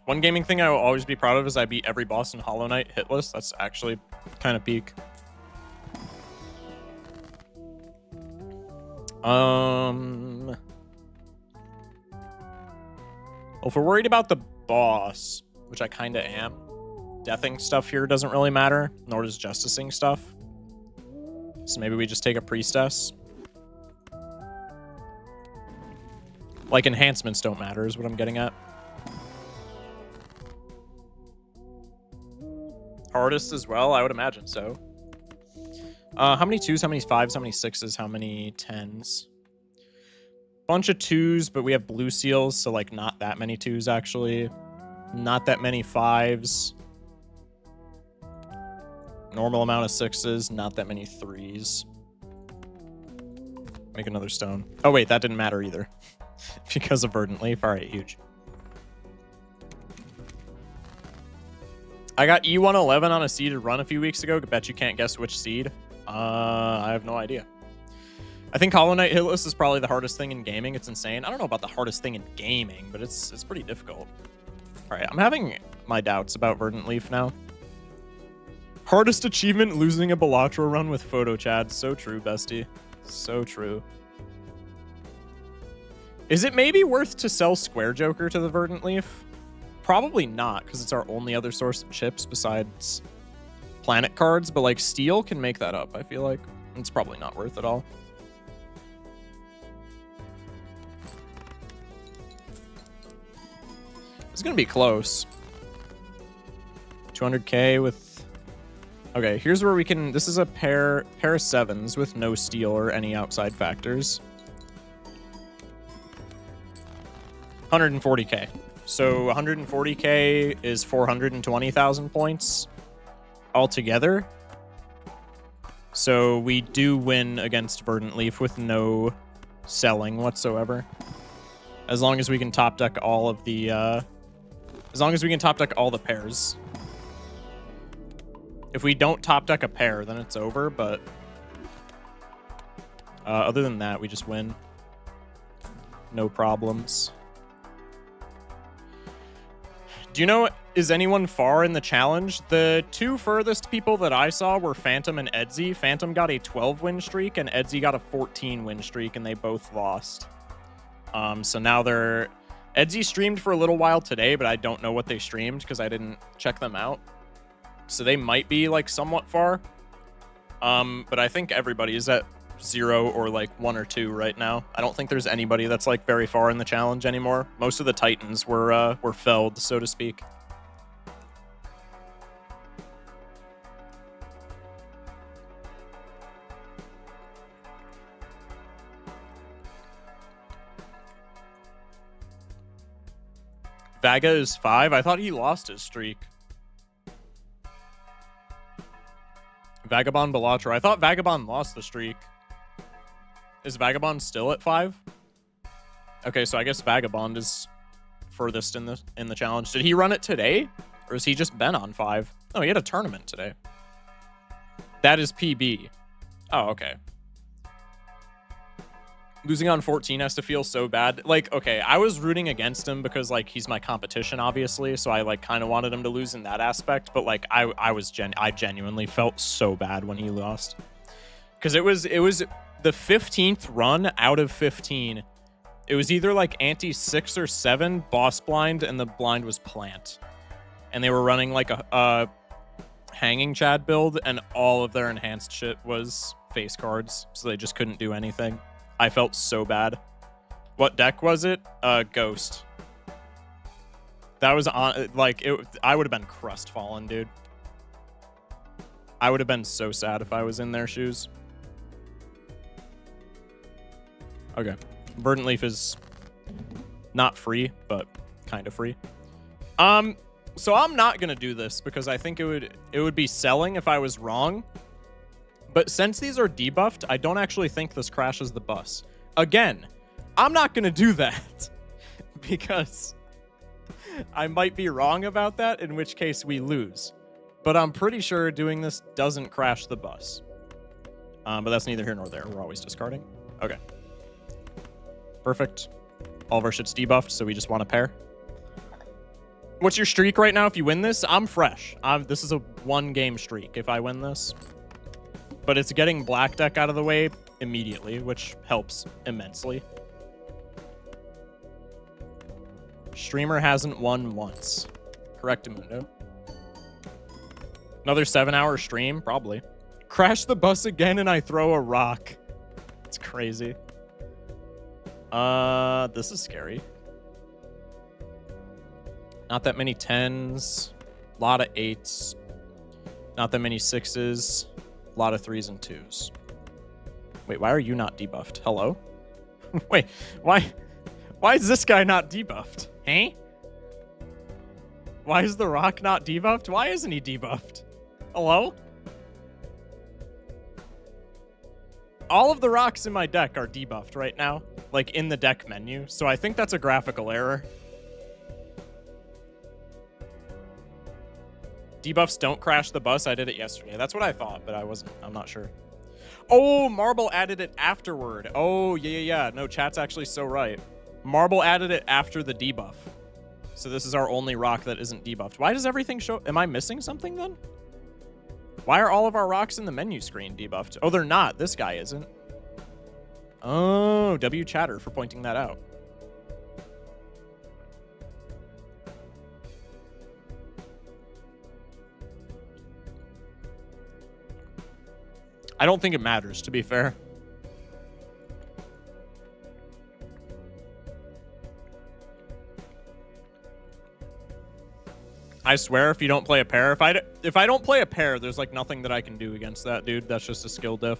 One gaming thing I will always be proud of is I beat every boss in Hollow Knight hitless. That's actually kind of peak. Well, if we're worried about the boss, which I kind of am, deathing stuff here doesn't really matter, nor does justicing stuff. So maybe we just take a priestess. Like, enhancements don't matter is what I'm getting at. Hardest as well? I would imagine so. How many 2s, how many 5s, how many 6s, how many 10s? Bunch of 2s, but we have blue seals, so like not that many 2s actually. Not that many 5s. Normal amount of 6s, not that many 3s. Make another stone. Oh wait, that didn't matter either. Because of Verdant Leaf. Alright, huge. I got E111 on a seeded run a few weeks ago. Bet you can't guess which seed. I have no idea. I think Hollow Knight hitless is probably the hardest thing in gaming. It's insane. I don't know about the hardest thing in gaming, but it's pretty difficult. All right, I'm having my doubts about Verdant Leaf now. Hardest achievement, losing a Balatro run with photo Chad. So true, bestie. So true. Is it maybe worth to sell Square Joker to the Verdant Leaf? Probably not, because it's our only other source of chips besides planet cards, but like steel can make that up, I feel like. It's probably not worth it all. It's gonna be close. 200k with... Okay, here's where we can... This is a pair of 7s with no steel or any outside factors. 140k. So 140k is 420,000 points altogether. So we do win against Verdant Leaf with no selling whatsoever. As long as we can top deck all of the as long as we can top deck all the pairs. If we don't top deck a pair, then it's over, but other than that, we just win. No problems. Do you know, is anyone far in the challenge? The 2 furthest people that I saw were Phantom and Edsy. Phantom got a 12-win streak, and Edsy got a 14-win streak, and they both lost. So now they're... Edsy streamed for a little while today, but I don't know what they streamed because I didn't check them out. So they might be, like, somewhat far. But I think everybody is at 0 or, like, 1 or 2 right now. I don't think there's anybody that's, like, very far in the challenge anymore. Most of the Titans were felled, so to speak. Vaga is 5? I thought he lost his streak. Vagabond Balatro. I thought Vagabond lost the streak. Is Vagabond still at 5? Okay, so I guess Vagabond is furthest in the challenge. Did he run it today? Or has he just been on 5? Oh, he had a tournament today. That is PB. Oh, okay. Losing on 14 has to feel so bad. Like, okay, I was rooting against him because, like, he's my competition, obviously. So I, like, kind of wanted him to lose in that aspect. But, like, I genuinely felt so bad when he lost. Because it was the 15th run out of 15. It was either, like, ante 6 or 7, boss blind, and the blind was plant. And they were running, like, a hanging Chad build, and all of their enhanced shit was face cards. So they just couldn't do anything. I felt so bad. What deck was it? Ghost. That was on, like, I would have been crestfallen, dude. I would have been so sad if I was in their shoes. Okay. Verdant Leaf is not free, but kind of free. So I'm not gonna do this because I think it would be selling if I was wrong. But since these are debuffed, I don't actually think this crashes the bus. Again, I'm not going to do that because I might be wrong about that, in which case we lose. But I'm pretty sure doing this doesn't crash the bus. But that's neither here nor there. We're always discarding. Okay. Perfect. All of our shit's debuffed, so we just want a pair. What's your streak right now if you win this? I'm fresh. This is a 1-game streak if I win this. But it's getting black deck out of the way immediately, which helps immensely. Streamer hasn't won once. Correct, Amundo. Another 7-hour stream? Probably. Crash the bus again and I throw a rock. It's crazy. This is scary. Not that many 10s. A lot of 8s. Not that many 6s. A lot of 3s and 2s. Wait, why are you not debuffed? Hello? Wait, why is this guy not debuffed? Hey? Why is the rock not debuffed? Why isn't he debuffed? Hello? All of the rocks in my deck are debuffed right now, like in the deck menu, so I think that's a graphical error. Debuffs don't crash the bus. I did it yesterday. That's what I thought, but I'm not sure. Oh, Marble added it afterward. Oh, yeah. No, chat's actually so right. Marble added it after the debuff. So this is our only rock that isn't debuffed. Why does everything show? Am I missing something then? Why are all of our rocks in the menu screen debuffed? Oh, they're not. This guy isn't. Oh, W Chatter for pointing that out. I don't think it matters, to be fair. I swear, if you don't play a pair, if I don't play a pair, there's like nothing that I can do against that dude. That's just a skill diff.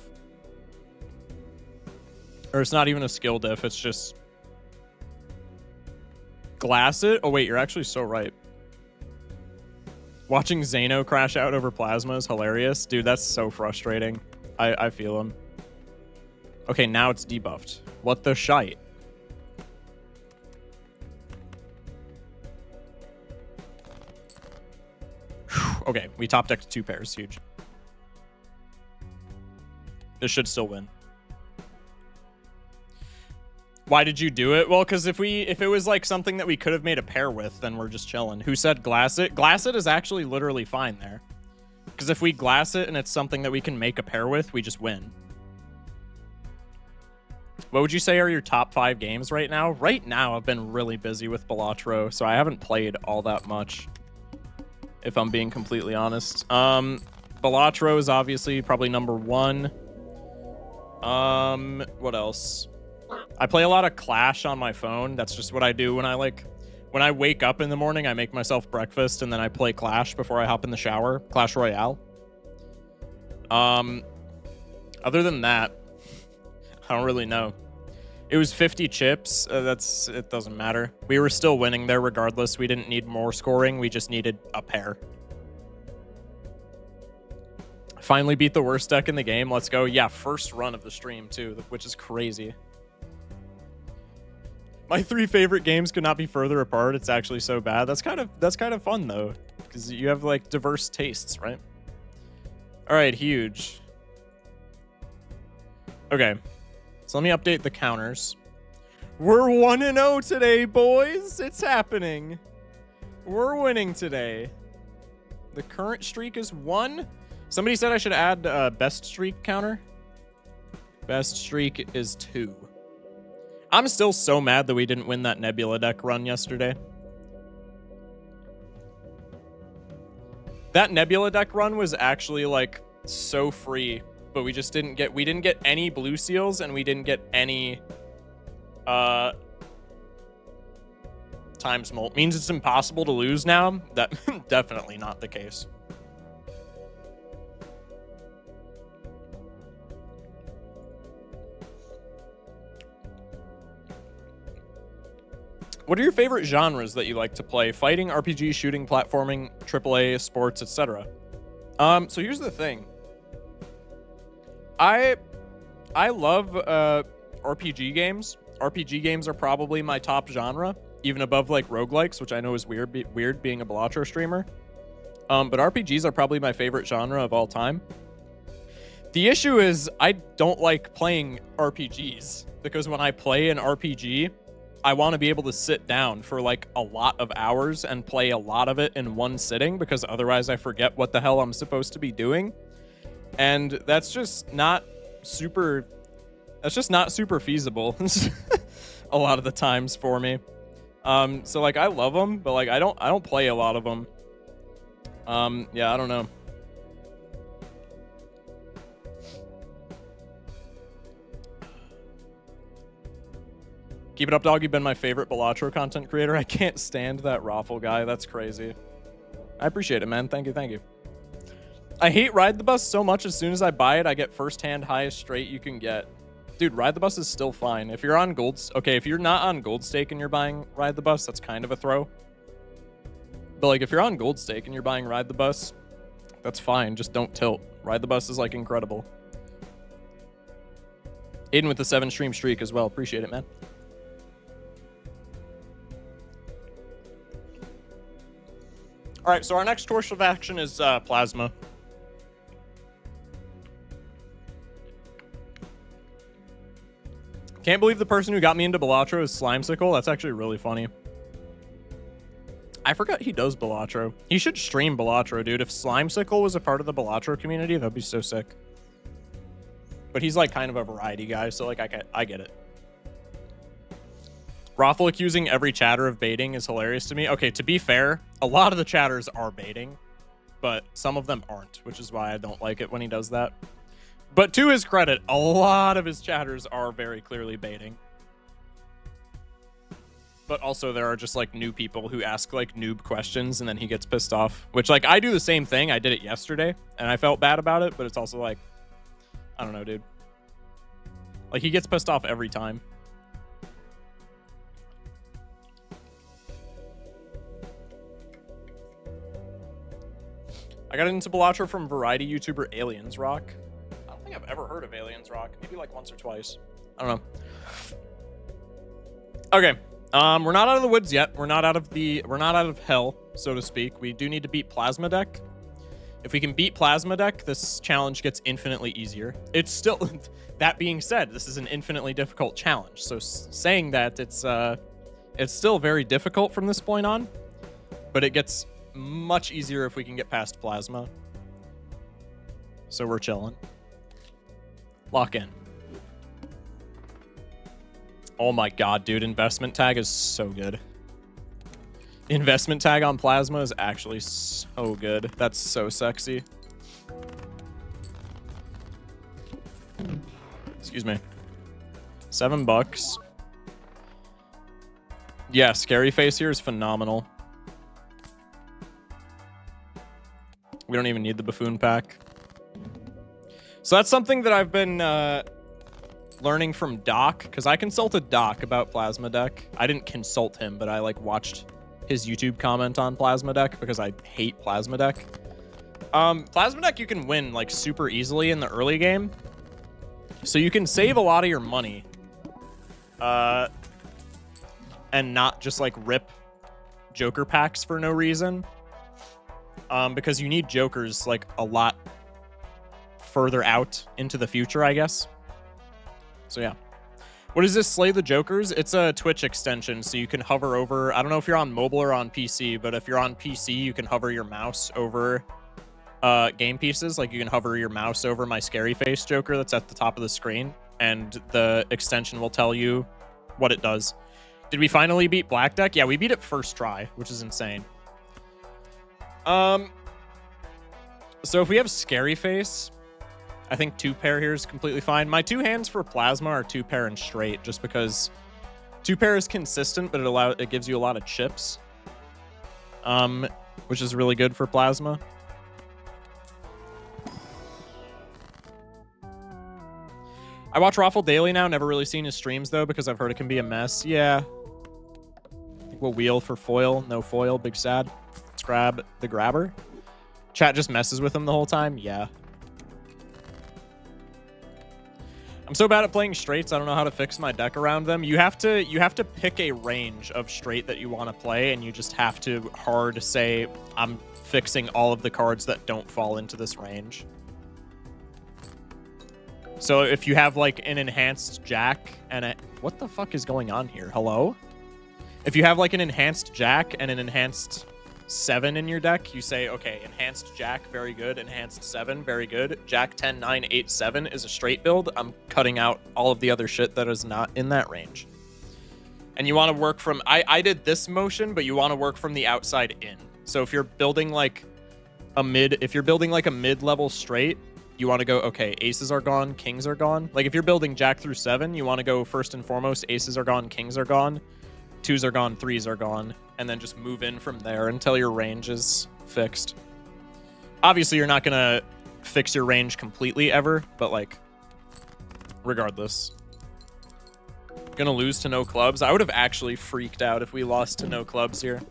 Or it's not even a skill diff. It's just glass it. Oh wait, you're actually so right. Watching Zano crash out over Plasma is hilarious, dude. That's so frustrating. I feel him. Okay, now it's debuffed. What the shite? Okay, we top decked 2 pairs. Huge. This should still win. Why did you do it? Well, because if it was like something that we could have made a pair with, then we're just chilling. Who said glass it? Glass it is actually literally fine there. Because if we glass it and it's something that we can make a pair with, we just win. What would you say are your top 5 games right now? Right now, I've been really busy with Balatro, so I haven't played all that much, if I'm being completely honest. Balatro is obviously probably number 1. What else? I play a lot of Clash on my phone. That's just what I do when I wake up in the morning. I make myself breakfast and then I play Clash before I hop in the shower. Clash Royale. Other than that, I don't really know. It was 50 chips. It doesn't matter. We were still winning there regardless. We didn't need more scoring. We just needed a pair. Finally beat the worst deck in the game. Let's go. Yeah, first run of the stream too, which is crazy. My 3 favorite games could not be further apart. It's actually so bad. That's kind of fun though, because you have like diverse tastes, right? All right, huge. Okay, so let me update the counters. We're 1-0 today, boys. It's happening. We're winning today. The current streak is 1. Somebody said I should add a best streak counter. Best streak is 2. I'm still so mad that we didn't win that Nebula deck run yesterday. That Nebula deck run was actually like so free, but we just didn't get any blue seals and we didn't get any times molt. Means it's impossible to lose now. That definitely not the case. What are your favorite genres that you like to play? Fighting, RPG, shooting, platforming, AAA, sports, etc. So here's the thing. I love RPG games. RPG games are probably my top genre, even above like roguelikes, which I know is weird being a Balatro streamer. But RPGs are probably my favorite genre of all time. The issue is I don't like playing RPGs because when I play an RPG, I want to be able to sit down for like a lot of hours and play a lot of it in one sitting because otherwise I forget what the hell I'm supposed to be doing. And that's just not super That's just not super feasible a lot of the times for me. So like I love them, but like I don't play a lot of them. Yeah, I don't know. Keep it up, dog. You've been my favorite Balatro content creator. I can't stand that Raffle guy. That's crazy. I appreciate it, man. Thank you, thank you. I hate Ride the Bus so much. As soon as I buy it, I get first-hand highest straight you can get. Dude, Ride the Bus is still fine. If you're on gold... Okay, if you're not on gold stake and you're buying Ride the Bus, that's kind of a throw. But, like, if you're on gold stake and you're buying Ride the Bus, that's fine. Just don't tilt. Ride the Bus is, like, incredible. Aiden with the 7-stream streak as well. Appreciate it, man. All right, so our next course of action is Plasma. Can't believe the person who got me into Balatro is Slimesicle. That's actually really funny. I forgot he does Balatro. He should stream Balatro, dude. If Slimesicle was a part of the Balatro community, that'd be so sick. But he's like kind of a variety guy, so like I get it. Raffle accusing every chatter of baiting is hilarious to me. Okay, to be fair, a lot of the chatters are baiting, but some of them aren't, which is why I don't like it when he does that. But to his credit, a lot of his chatters are very clearly baiting. But also there are just like new people who ask like noob questions and then he gets pissed off, which like I do the same thing. I did it yesterday and I felt bad about it, but it's also like, I don't know, dude. Like he gets pissed off every time. I got into Balatro from variety YouTuber Aliens Rock. I don't think I've ever heard of Aliens Rock. Maybe like once or twice. I don't know. Okay. We're not out of the woods yet. We're not out of hell, so to speak. We do need to beat Plasma Deck. If we can beat Plasma Deck, this challenge gets infinitely easier. It's still, that being said, this is an infinitely difficult challenge. So saying that, it's still very difficult from this point on, but it gets much easier if we can get past Plasma. So we're chilling. Lock in. Oh my god, dude. Investment tag is so good. Investment tag on Plasma is actually so good. That's so sexy. Excuse me. $7. Yeah, Scary Face here is phenomenal. We don't even need the Buffoon pack. So that's something that I've been learning from Doc, because I consulted Doc about Plasma Deck. I didn't consult him, but I like watched his YouTube comment on Plasma Deck because I hate Plasma Deck. Plasma Deck you can win like super easily in the early game. So you can save a lot of your money. And not just like rip Joker packs for no reason. Because you need Jokers like a lot further out into the future, I guess. So yeah. What is this? Slay the Jokers? It's a Twitch extension, so you can hover over... I don't know if you're on mobile or on PC, but if you're on PC, you can hover your mouse over game pieces. Like, you can hover your mouse over my Scary Face Joker that's at the top of the screen, and the extension will tell you what it does. Did we finally beat Black Deck? Yeah, we beat it first try, which is insane. So if we have Scary Face... I think 2-pair here is completely fine. My 2 hands for Plasma are 2-pair and straight, just because 2-pair is consistent, but it gives you a lot of chips, which is really good for Plasma. I watch Raffle daily now. Never really seen his streams though, because I've heard it can be a mess. Yeah. I think we'll wheel for foil. No foil. Big sad. Let's grab the grabber. Chat just messes with him the whole time. Yeah. I'm so bad at playing straights, I don't know how to fix my deck around them. You have to pick a range of straight that you want to play, and you just have to hard say, I'm fixing all of the cards that don't fall into this range. So if you have like an enhanced Jack and a... What the fuck is going on here? Hello? If you have like an enhanced Jack and an enhanced 7 in your deck, you say, okay, enhanced Jack, very good. Enhanced 7, very good. Jack 10, 9, 8, 7 is a straight build. I'm cutting out all of the other shit that is not in that range. And you want to work from... I did this motion, but you want to work from the outside in. So if you're building like a mid-level straight, you want to go, okay, aces are gone, kings are gone. Like if you're building Jack through 7, you want to go first and foremost, aces are gone, kings are gone, 2s are gone, 3s are gone, and then just move in from there until your range is fixed. Obviously, you're not going to fix your range completely ever, but like, regardless. Gonna lose to no clubs. I would have actually freaked out if we lost to no clubs here.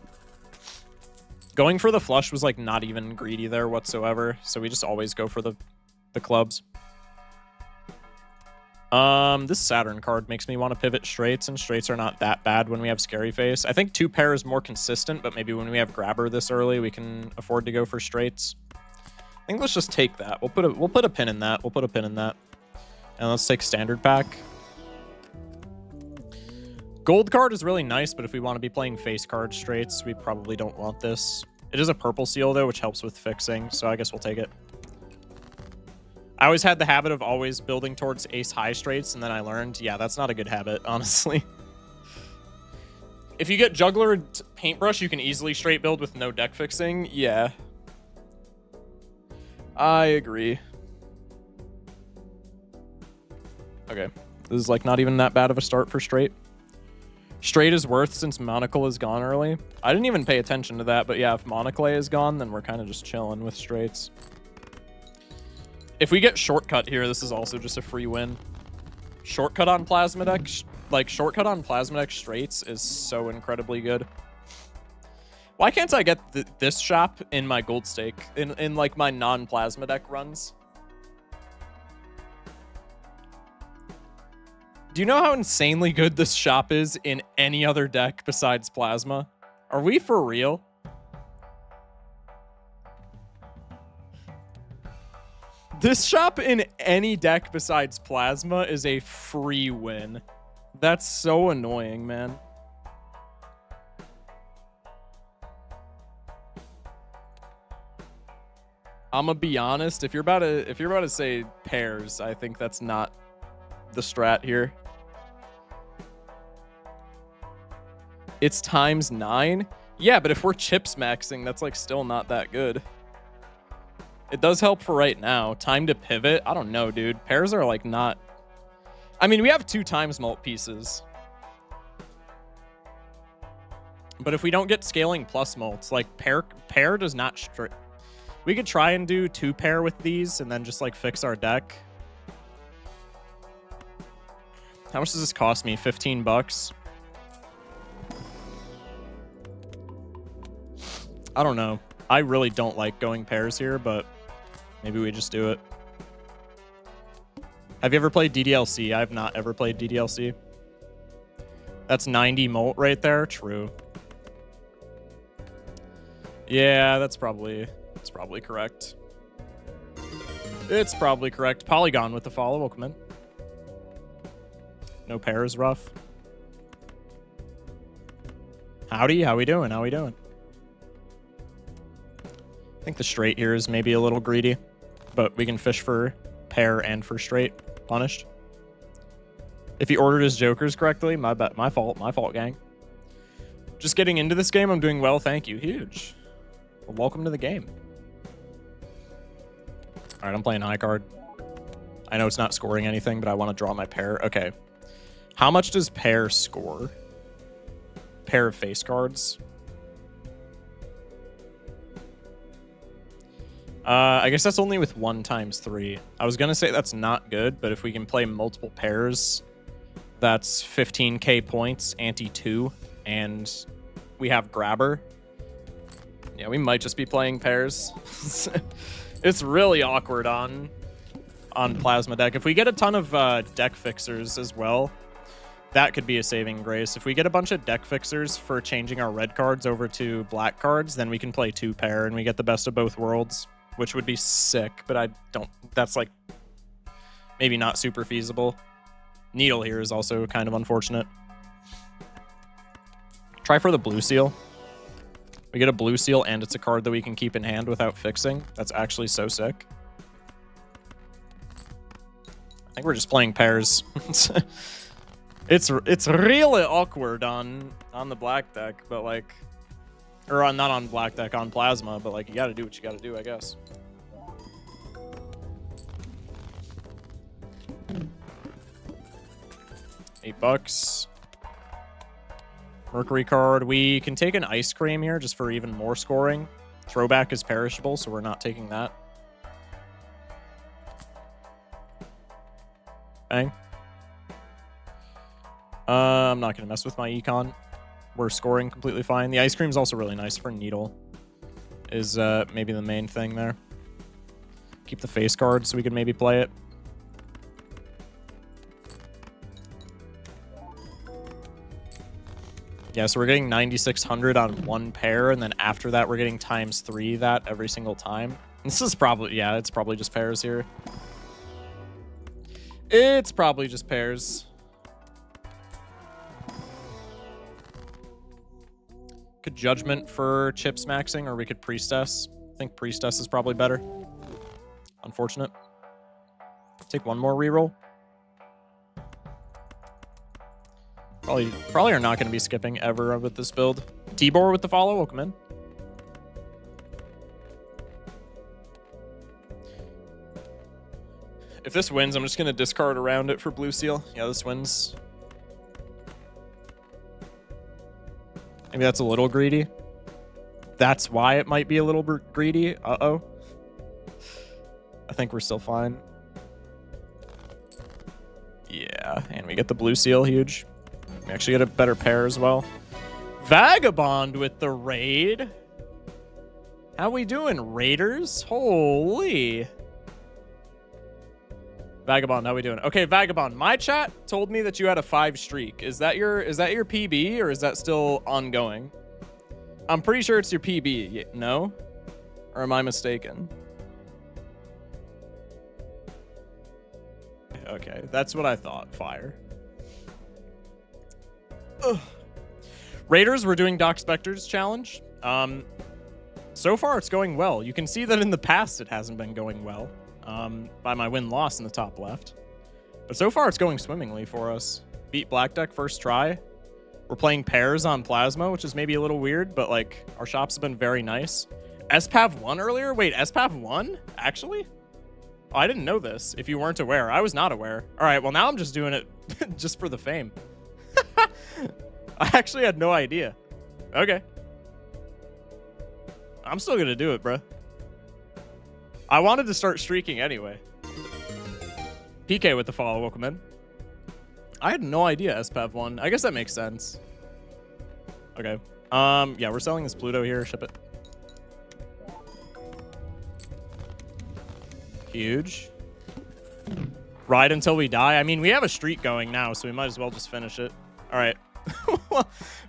Going for the flush was like not even greedy there whatsoever, so we just always go for the clubs. This Saturn card makes me want to pivot straights, and straights are not that bad when we have Scary Face. I think 2 pair is more consistent, but maybe when we have Grabber this early, we can afford to go for straights. I think let's just take that. We'll put a pin in that. We'll put a pin in that. And let's take standard pack. Gold card is really nice, but if we want to be playing face card straights, we probably don't want this. It is a purple seal, though, which helps with fixing, so I guess we'll take it. I always had the habit of always building towards ace-high straights, and then I learned, yeah, that's not a good habit, honestly. If you get Juggler Paintbrush, you can easily straight build with no deck fixing. Yeah. I agree. Okay. This is, like, not even that bad of a start for straight. Straight is worth since Monocle is gone early. I didn't even pay attention to that, but yeah, if Monocle is gone, then we're kind of just chilling with straights. If we get Shortcut here, this is also just a free win. Shortcut on Plasma Deck, Shortcut on Plasma Deck straights is so incredibly good. Why can't I get this shop in my gold stake, in like my non-Plasma Deck runs? Do you know how insanely good this shop is in any other deck besides Plasma? Are we for real? This shop in any deck besides Plasma is a free win. That's so annoying, man. I'm gonna be honest, if you're about to say pairs, I think that's not the strat here. It's ×9. Yeah, but if we're chips maxing, that's like still not that good. It does help for right now. Time to pivot. I don't know, dude. Pairs are like not... I mean, we have 2 times mult pieces. But if we don't get scaling plus mults, like pair does not... We could try and do 2 pair with these and then just like fix our deck. How much does this cost me? 15 bucks? I don't know. I really don't like going pairs here, but maybe we just do it. Have you ever played DDLC? I have not ever played DDLC. That's 90 molt right there. True. Yeah, that's probably correct. It's probably correct. Polygon with the follow. Welcome in. No pairs, rough. Howdy, how we doing? How we doing? I think the straight here is maybe a little greedy, but we can fish for pair and for straight. Punished. If he ordered his jokers correctly, my fault, gang. Just getting into this game, I'm doing well, thank you. Huge. Well, welcome to the game. All right, I'm playing high card. I know it's not scoring anything, but I want to draw my pair. Okay. How much does pair score? Pair of face cards. I guess that's only with 1 × 3. I was gonna say that's not good, but if we can play multiple pairs, that's 15k points, ante 2, and we have Grabber. Yeah, we might just be playing pairs. It's really awkward on Plasma Deck. If we get a ton of deck fixers as well, that could be a saving grace. If we get a bunch of deck fixers for changing our red cards over to black cards, then we can play 2 pair and we get the best of both worlds, which would be sick, but I don't... That's, like, maybe not super feasible. Needle here is also kind of unfortunate. Try for the blue seal. We get a blue seal, and it's a card that we can keep in hand without fixing. That's actually so sick. I think we're just playing pairs. It's really awkward on the black deck, but like, or not on black deck, on plasma, but like you got to do what you got to do, I guess. $8. Mercury card. We can take an ice cream here just for even more scoring. Throwback is perishable, so we're not taking that. Bang. I'm not going to mess with my econ. We're scoring completely fine. The ice cream is also really nice for needle. Is maybe the main thing there. Keep the face card so we can maybe play it. Yeah, so we're getting 9,600 on one pair, and then after that, we're getting ×3 that every single time. This is probably, yeah, it's probably just pairs here. It's probably just pairs. Could Judgment for chips maxing, or we could Priestess. I think Priestess is probably better. Unfortunate. Take one more reroll. Probably are not going to be skipping ever with this build. Tibor with the follow. Welcome in. If this wins, I'm just going to discard around it for blue seal. Yeah, this wins. Maybe that's a little greedy. That's why it might be a little bit greedy. Uh-oh. I think we're still fine. Yeah, and we get the blue seal. Huge. We actually get a better pair as well. Vagabond with the raid. How we doing, Raiders? Holy. Vagabond, how we doing? Okay, Vagabond, my chat told me that you had a 5 streak. Is that your PB, or is that still ongoing? I'm pretty sure it's your PB. No? Or am I mistaken? Okay, that's what I thought. Fire. Ugh. Raiders, we're doing Doc Spectre's challenge. So far, it's going well. You can see that in the past, it hasn't been going well. By my win-loss in the top left. But so far, it's going swimmingly for us. Beat Black Deck first try. We're playing pairs on Plasma, which is maybe a little weird, but like, our shops have been very nice. SPAV won earlier? Wait, SPAV won? Actually? Oh, I didn't know this, if you weren't aware. I was not aware. All right, well, now I'm just doing it just for the fame. I actually had no idea. Okay. I'm still gonna do it, bro. I wanted to start streaking anyway. PK with the follow. Welcome in. I had no idea SPAV won. I guess that makes sense. Okay. Yeah, we're selling this Pluto here. Ship it. Huge. Ride until we die. I mean, we have a streak going now, so we might as well just finish it. All right.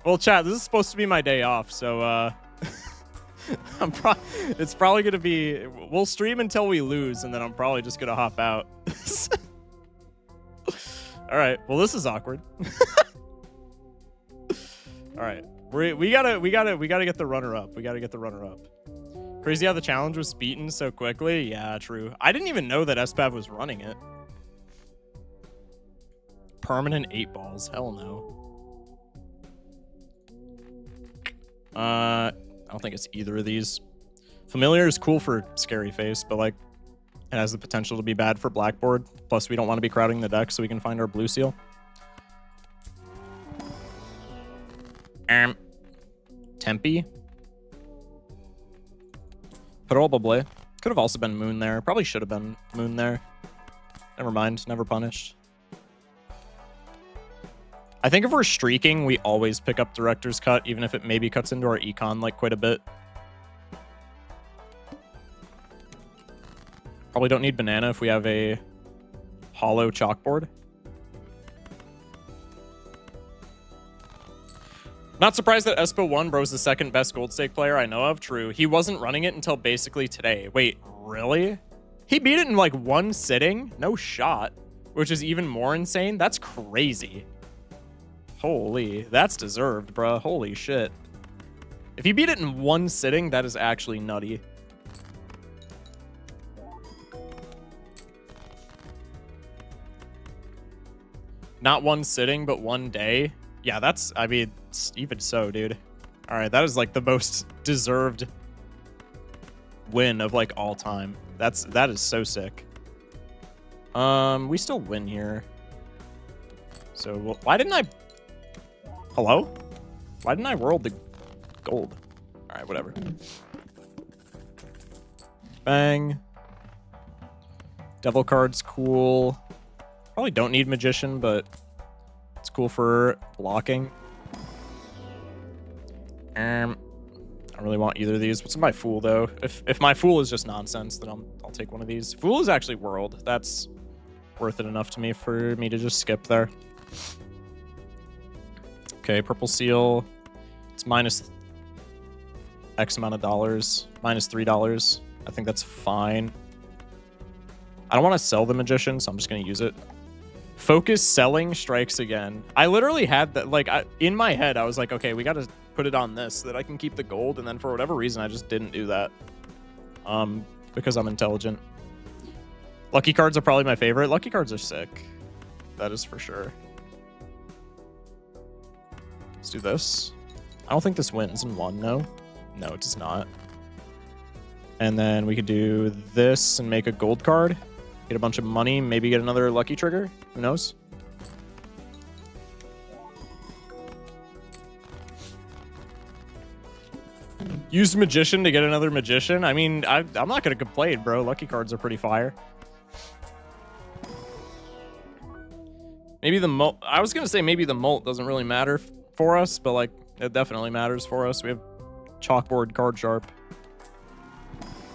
Well, chat, this is supposed to be my day off, so it's probably gonna be, we'll stream until we lose, and then I'm probably just gonna hop out. All right, well, this is awkward. All right, we gotta get the runner up. We gotta get the runner up. Crazy how the challenge was beaten so quickly. Yeah, true. I didn't even know that SPAV was running it. Permanent 8 balls. Hell no. I don't think it's either of these. Familiar is cool for scary face, but like, it has the potential to be bad for Blackboard. Plus, we don't want to be crowding the deck, so we can find our blue seal. Tempe. Probably. Could have also been Moon there. Probably should have been Moon there. Never mind. Never punished. I think if we're streaking, we always pick up Director's Cut, even if it maybe cuts into our econ like quite a bit. Probably don't need Banana if we have a hollow chalkboard. Not surprised that Espo 1 bro's the second best gold stake player I know of. True. He wasn't running it until basically today. Wait, really? He beat it in like one sitting? No shot. Which is even more insane. That's crazy. Holy, that's deserved, bruh. Holy shit. If you beat it in one sitting, that is actually nutty. Not one sitting, but one day. Yeah, that's, I mean, even so, dude. All right, that is like the most deserved win of like all time. That is so sick. We still win here. So why didn't I? Hello? Why didn't I world the gold? All right, whatever. Bang. Devil card's cool. Probably don't need magician, but it's cool for blocking. I don't really want either of these. What's my fool though? If my fool is just nonsense, then I'll take one of these. Fool is actually world. That's worth it enough to me for me to just skip there. Okay, purple seal. It's minus X amount of dollars. Minus $3. I think that's fine. I don't want to sell the magician, so I'm just going to use it. Focus selling strikes again. I literally had that, like, in my head, I was like, okay, we got to put it on this so that I can keep the gold, and then for whatever reason, I just didn't do that. Because I'm intelligent. Lucky cards are probably my favorite. Lucky cards are sick. That is for sure. Let's do this. I don't think this wins in one, no? No, it does not. And then we could do this and make a gold card. Get a bunch of money, maybe get another lucky trigger. Who knows? Use magician to get another magician. I mean, I'm not going to complain, bro. Lucky cards are pretty fire. Maybe the molt. I was going to say maybe the molt doesn't really matter for us, but like it definitely matters for us. We have chalkboard card sharp.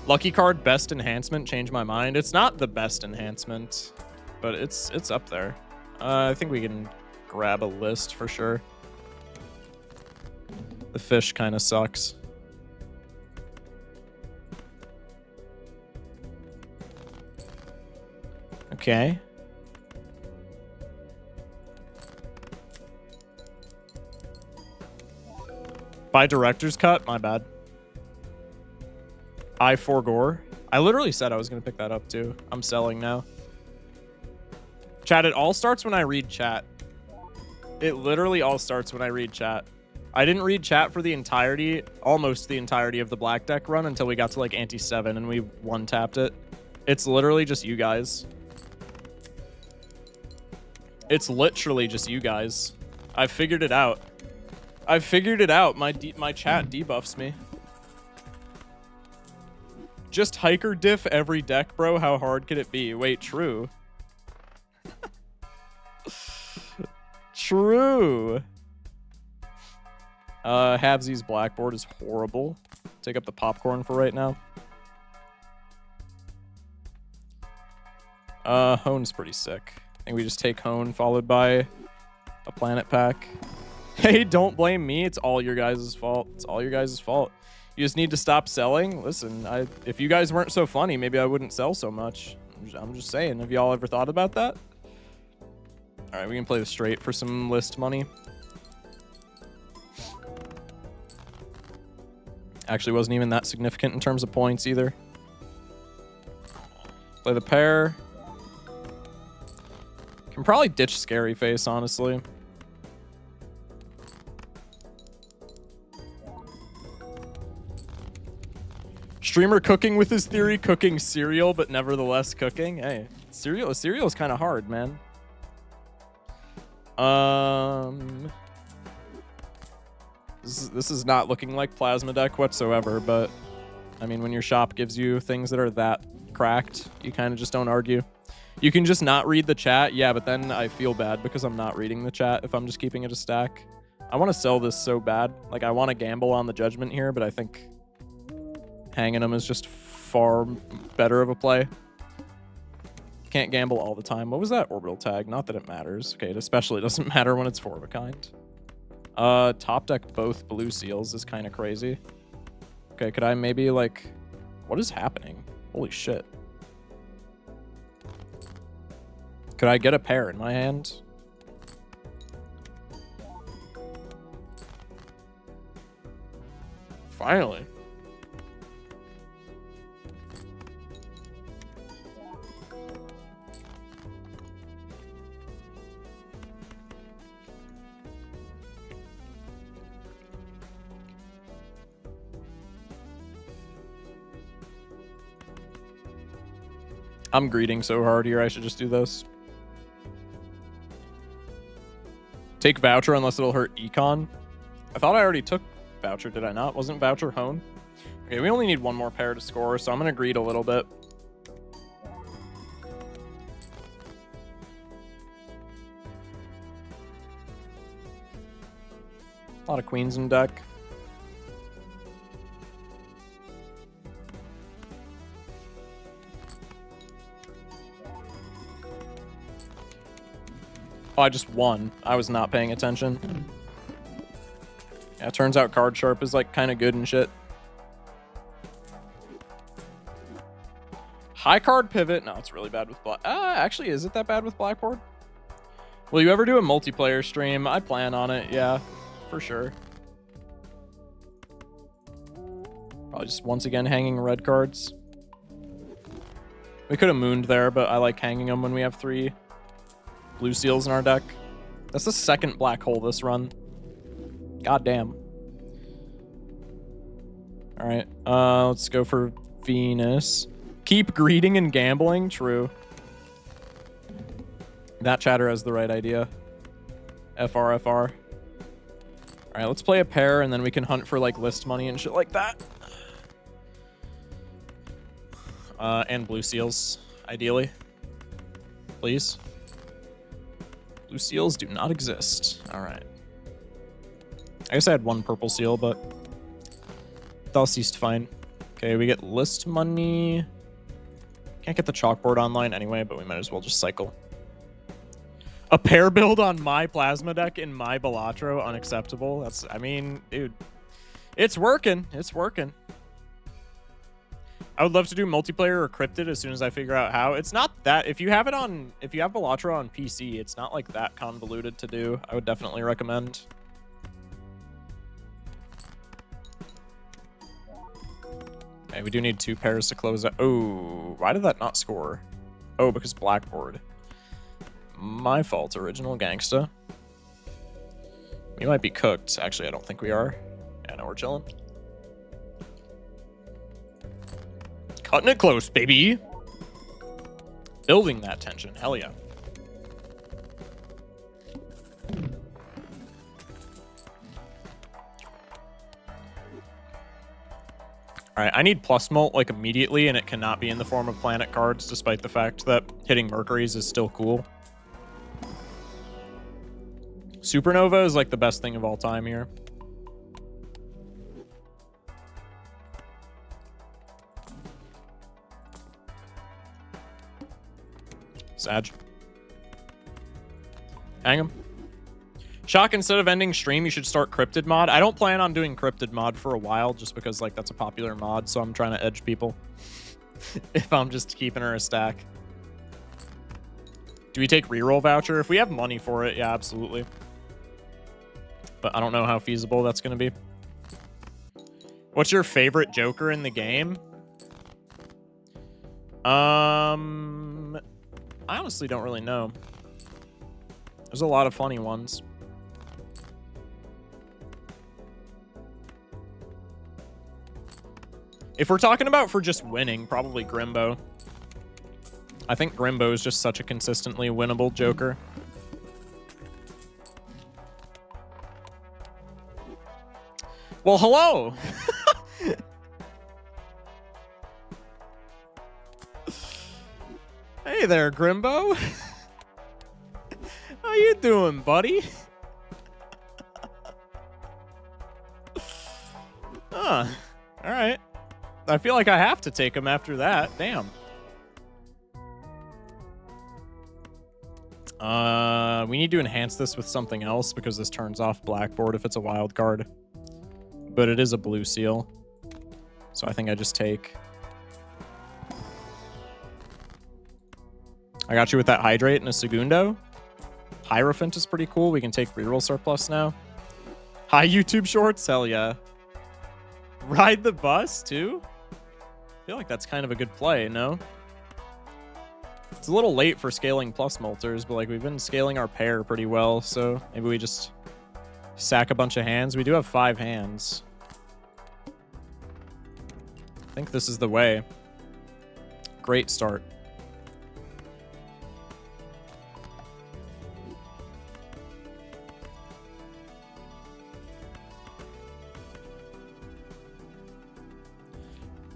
Lucky card best enhancement. Change my mind. It's not the best enhancement, but it's up there. I think we can grab a list for sure. The fish kind of sucks. Okay. Buy director's cut? My bad. I forgore. I literally said I was going to pick that up too. I'm selling now. Chat, it all starts when I read chat. It literally all starts when I read chat. I didn't read chat for the entirety, almost the entirety of the black deck run until we got to like ante 7 and we one-tapped it. It's literally just you guys. It's literally just you guys. I've figured it out. I've figured it out. My chat debuffs me. Just hiker diff every deck, bro. How hard could it be? Wait, true. True. Havsy's blackboard is horrible. Take up the popcorn for right now. Hone's pretty sick. I think we just take Hone followed by a planet pack. Hey, don't blame me. It's all your guys' fault. It's all your guys' fault. You just need to stop selling. Listen, if you guys weren't so funny, maybe I wouldn't sell so much. I'm just saying. Have y'all ever thought about that? All right, we can play the straight for some list money. Actually wasn't even that significant in terms of points either. Play the pair. Can probably ditch Scary Face, honestly. Streamer cooking with his theory, cooking cereal, but nevertheless cooking. Hey, cereal is kind of hard, man. This is not looking like Plasma Deck whatsoever, but I mean, when your shop gives you things that are that cracked, you kind of just don't argue. You can just not read the chat. Yeah, but then I feel bad because I'm not reading the chat if I'm just keeping it a stack. I want to sell this so bad. Like, I want to gamble on the judgment here, but I think hanging them is just far better of a play. Can't gamble all the time. What was that orbital tag? Not that it matters. Okay, it especially doesn't matter when it's 4 of a kind. Top deck both blue seals is kind of crazy. Okay, could I maybe like... What is happening? Holy shit. Could I get a pair in my hand? Finally. I'm greeting so hard here, I should just do this. Take voucher unless it'll hurt econ. I thought I already took voucher, did I not? Wasn't voucher hone? Okay, we only need one more pair to score, so I'm gonna greed a little bit. A lot of queens in deck. Oh, I just won. I was not paying attention. Yeah, it turns out card sharp is like kind of good and shit. High card pivot. No, it's really bad with black. Actually, is it that bad with blackboard? Will you ever do a multiplayer stream? I plan on it. Yeah, for sure. Probably just once again hanging red cards. We could have mooned there, but I like hanging them when we have 3 blue seals in our deck. That's the second black hole this run. God damn. All right, let's go for Venus. Keep greeting and gambling. True. That chatter has the right idea. FR. All right, let's play a pair and then we can hunt for like list money and shit like that. And blue seals, ideally. Please. Blue seals do not exist. All right. I guess I had 1 purple seal, but thus east fine. Okay, we get list money. Can't get the chalkboard online anyway, but we might as well just cycle. A pair build on my plasma deck in my Balatro, unacceptable. That's, I mean, dude, it's working. It's working. I would love to do multiplayer or cryptid as soon as I figure out how. It's not that, if you have Balatro on PC, it's not like that convoluted to do. I would definitely recommend. Okay, we do need 2 pairs to close out. Oh, why did that not score? Oh, because blackboard. My fault, original gangsta. We might be cooked. Actually, I don't think we are. Yeah, no, we're chilling. Cutting it close, baby. Building that tension. Hell yeah. All right, I need plus mult like immediately, and it cannot be in the form of planet cards, despite the fact that hitting Mercury's is still cool. Supernova is like the best thing of all time here. Sag. Hang him. Shock, instead of ending stream, you should start Cryptid mod. I don't plan on doing Cryptid mod for a while, just because like that's a popular mod, so I'm trying to edge people. If I'm just keeping her a stack. Do we take reroll voucher? If we have money for it, yeah, absolutely. But I don't know how feasible that's going to be. What's your favorite Joker in the game? I honestly don't really know. There's a lot of funny ones. If we're talking about for just winning, probably Grimbo. I think Grimbo is just such a consistently winnable Joker. Well, hello! Hey there, Grimbo. How you doing, buddy? Huh. Alright. I feel like I have to take him after that. Damn. We need to enhance this with something else because this turns off blackboard if it's a wild card. But it is a blue seal. So I think I just take... I got you with that Hydrate and a Segundo. Hierophant is pretty cool. We can take reroll surplus now. Hi, YouTube Shorts. Hell yeah. Ride the bus, too? I feel like that's kind of a good play, no? It's a little late for scaling plus molters, but like we've been scaling our pair pretty well, so maybe we just sack a bunch of hands. We do have 5 hands. I think this is the way. Great start.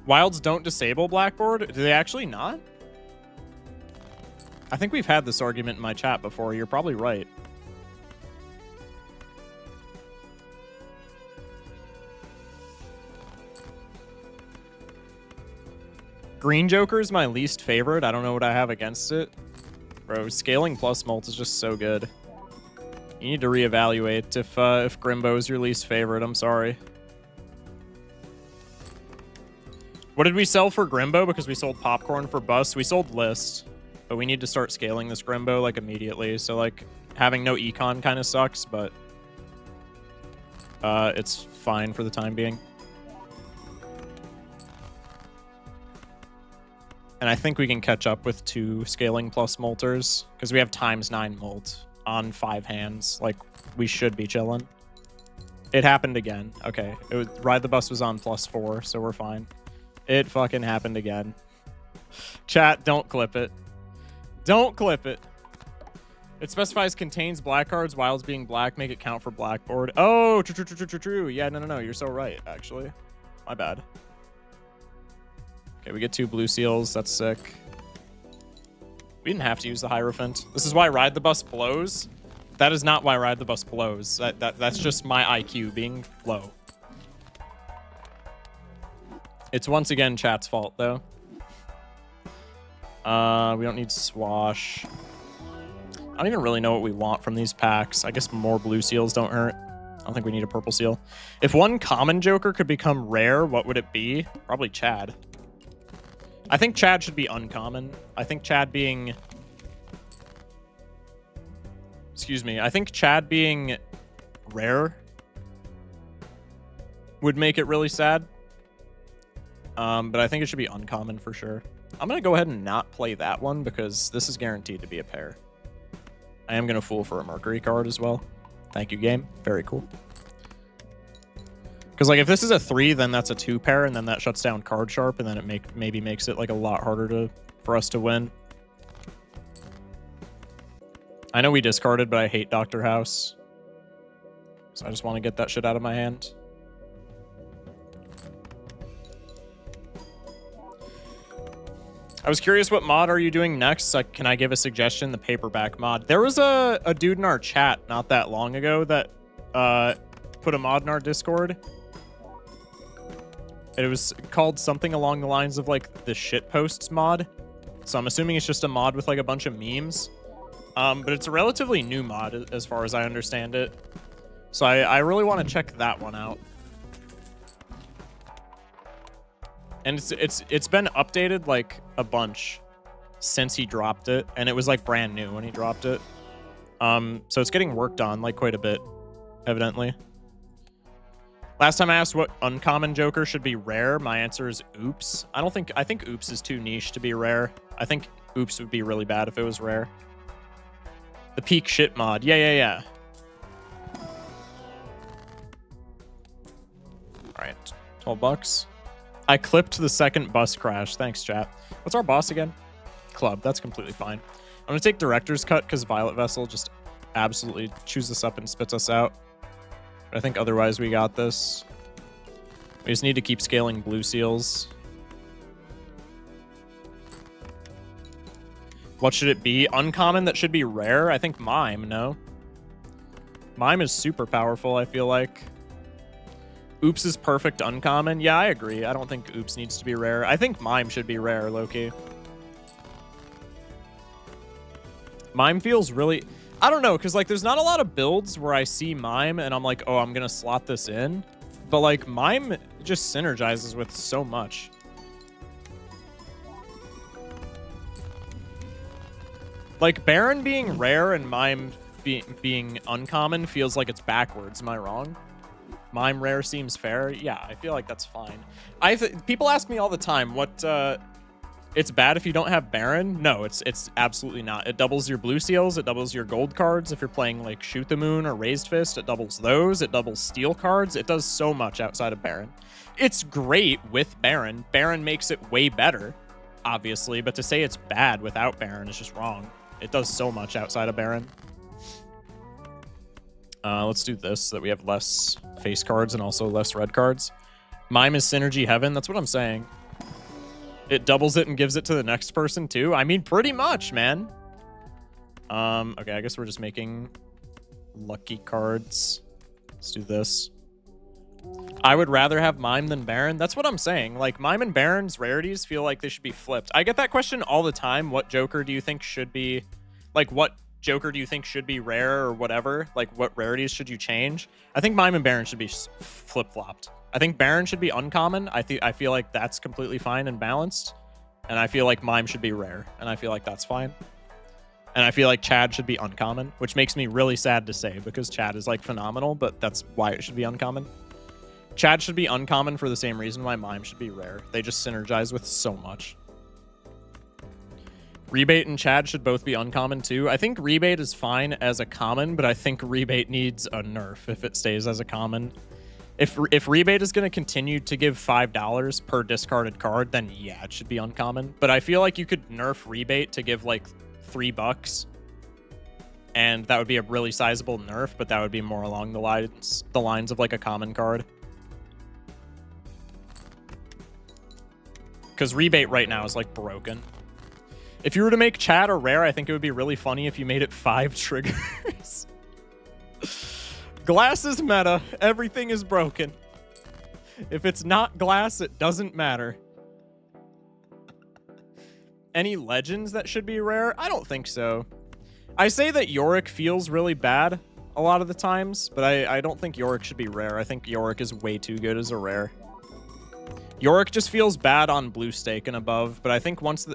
Wilds don't disable Blackboard? Do they actually not? I think we've had this argument in my chat before. You're probably right. Green Joker is my least favorite. I don't know what I have against it. Bro, scaling plus mult is just so good. You need to reevaluate if Grimbo is your least favorite. I'm sorry. What did we sell for Grimbo? Because we sold popcorn for bus. We sold list, but we need to start scaling this Grimbo like immediately. So like having no econ kind of sucks, but it's fine for the time being. And I think we can catch up with 2 scaling plus molters because we have ×9 molt on 5 hands. Like we should be chilling. It happened again. Okay, Ride the Bus was on +4, so we're fine. It fucking happened again. Chat, don't clip it. Don't clip it. It specifies contains black cards. Wilds being black, make it count for Blackboard. Oh, true. Yeah, no. You're so right, actually. My bad. Okay, we get 2 blue seals. That's sick. We didn't have to use the Hierophant. This is why Ride the Bus blows. That is not why Ride the Bus blows. That's just my IQ being low. It's once again chat's fault, though. We don't need Swash. I don't even really know what we want from these packs. I guess more blue seals don't hurt. I don't think we need a purple seal. If one common Joker could become rare, what would it be? Probably Chad. I think Chad should be uncommon. I think Chad being... Excuse me. I think Chad being rare would make it really sad. But I think it should be uncommon for sure. I'm going to go ahead and not play that one because this is guaranteed to be a pair. I am going to fool for a Mercury card as well. Thank you, game. Very cool. Because like if this is a 3, then that's a 2 pair, and then that shuts down Card Sharp, and then it maybe makes it like a lot harder for us to win. I know we discarded, but I hate Dr. House. So I just want to get that shit out of my hand. I was curious, what mod are you doing next? Like, can I give a suggestion? The paperback mod. There was a dude in our chat not that long ago that put a mod in our Discord. It was called something along the lines of like the shitposts mod. So I'm assuming it's just a mod with like a bunch of memes. But it's a relatively new mod as far as I understand it. So I really want to check that one out. And it's been updated like a bunch since he dropped it, and it was like brand new when he dropped it. So it's getting worked on like quite a bit, evidently. Last time I asked what uncommon Joker should be rare, my answer is Oops. I think Oops is too niche to be rare. I think Oops would be really bad if it was rare. The peak shit mod. Yeah. All right, $12. I clipped the second bus crash. Thanks, chat. What's our boss again? Club. That's completely fine. I'm going to take Director's Cut because Violet Vessel just absolutely chews us up and spits us out. But I think otherwise we got this. We just need to keep scaling blue seals. What should it be? Uncommon that should be rare? I think Mime, no? Mime is super powerful, I feel like. Oops is perfect uncommon. Yeah, I agree. I don't think Oops needs to be rare. I think Mime should be rare, low-key. Mime feels really... I don't know, because like there's not a lot of builds where I see Mime and I'm like, oh, I'm going to slot this in. But like Mime just synergizes with so much. Like Baron being rare and Mime being uncommon feels like it's backwards. Am I wrong? Mime rare seems fair. Yeah, I feel like that's fine. People ask me all the time what it's bad if you don't have Baron. No, it's absolutely not. It doubles your blue seals, it doubles your gold cards if you're playing like Shoot the Moon or Raised Fist, it doubles those, it doubles steel cards. It does so much outside of Baron. It's great with Baron. Baron makes it way better, obviously, but to say it's bad without Baron is just wrong. It does so much outside of Baron. Let's do this so that we have less face cards and also less red cards. Mime is synergy heaven. That's what I'm saying. It doubles it and gives it to the next person too. I mean, pretty much, man. Okay, I guess we're just making lucky cards. Let's do this. I would rather have Mime than Baron. That's what I'm saying. Like, Mime and Baron's rarities feel like they should be flipped. I get that question all the time. What Joker do you think should be... Like, what Joker do you think should be rare or whatever? Like, what rarities should you change? I think Mime and Baron should be flip-flopped. I think Baron should be uncommon. I feel like that's completely fine and balanced. And I feel like Mime should be rare. And I feel like that's fine. And I feel like Chad should be uncommon, which makes me really sad to say because Chad is, like, phenomenal, but that's why it should be uncommon. Chad should be uncommon for the same reason why Mime should be rare. They just synergize with so much. Rebate and Chad should both be uncommon too. I think Rebate is fine as a common, but I think Rebate needs a nerf if it stays as a common. If Rebate is going to continue to give $5 per discarded card, then yeah, it should be uncommon. But I feel like you could nerf Rebate to give like $3, and that would be a really sizable nerf, but that would be more along the lines of like a common card. Because Rebate right now is like broken. If you were to make Chad a rare, I think it would be really funny if you made it 5 triggers. Glass is meta. Everything is broken. If it's not glass, it doesn't matter. Any legends that should be rare? I don't think so. I say that Yorick feels really bad a lot of the times, but I don't think Yorick should be rare. I think Yorick is way too good as a rare. Yorick just feels bad on blue stake and above, but I think once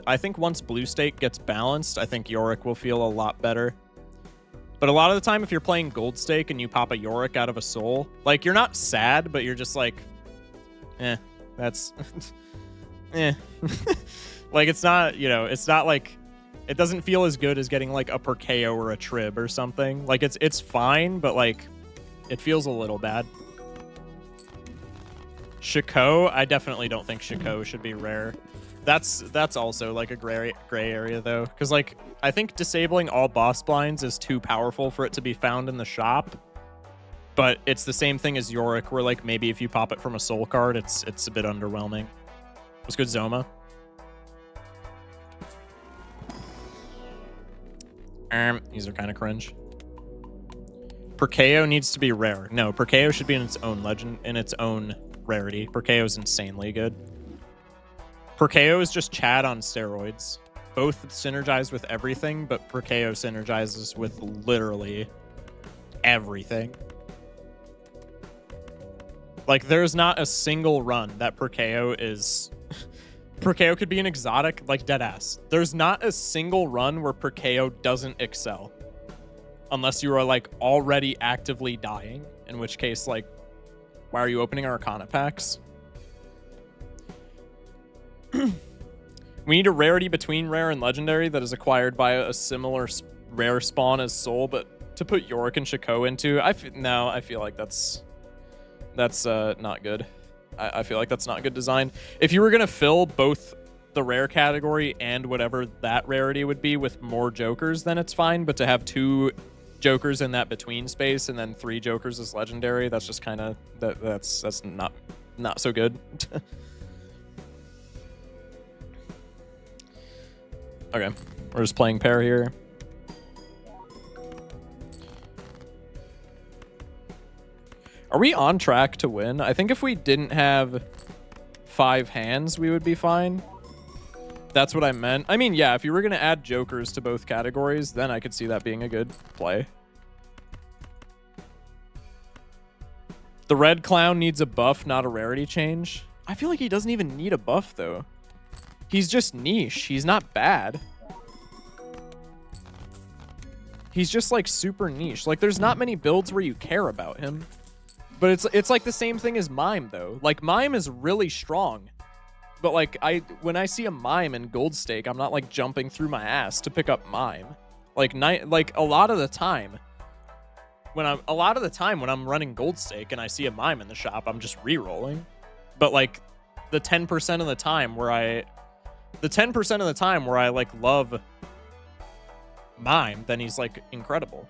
blue stake gets balanced, I think Yorick will feel a lot better. But a lot of the time, if you're playing gold stake and you pop a Yorick out of a soul, like, you're not sad, but you're just like, that's, like, it's not, you know, it's not like, it doesn't feel as good as getting like a Perkeo or a Trib or something. Like, it's fine, but like, it feels a little bad. Shiko, I definitely don't think Shiko should be rare. That's also like a gray area though, because like I think disabling all boss blinds is too powerful for it to be found in the shop. But it's the same thing as Yorick, where like maybe if you pop it from a soul card, it's a bit underwhelming. What's good, Zoma? These are kind of cringe. Perkeo needs to be rare. No, Perkeo should be in its own legend, in its own rarity. Perkeo is insanely good. Perkeo is just Chad on steroids. Both synergize with everything, but Perkeo synergizes with literally everything. Like, there's not a single run that Perkeo is... Perkeo could be an exotic, like, deadass. There's not a single run where Perkeo doesn't excel. Unless you are, like, already actively dying. In which case, like, why are you opening Arcana packs? We need a rarity between rare and legendary that is acquired by a similar rare spawn as Soul, but to put Yorick and Shiko into, I feel like that's not good. I feel like that's not good design. If you were going to fill both the rare category and whatever that rarity would be with more Jokers, then it's fine, but to have 2 Jokers in that between space and then 3 Jokers as legendary, that's just kind of that's not so good. Okay, we're just playing pair here. Are we on track to win? I think if we didn't have 5 hands, we would be fine. That's what I meant. I mean, yeah, if you were going to add Jokers to both categories, then I could see that being a good play. The red clown needs a buff, not a rarity change. I feel like he doesn't even need a buff, though. He's just niche. He's not bad. He's just, like, super niche. Like, there's not many builds where you care about him. But it's like the same thing as Mime though. Like Mime is really strong. But like when I see a Mime in Gold Stake, I'm not like jumping through my ass to pick up Mime. Like a lot of the time when I'm running Gold Stake and I see a Mime in the shop, I'm just re-rolling. But like the 10% of the time where I like love Mime, then he's like incredible.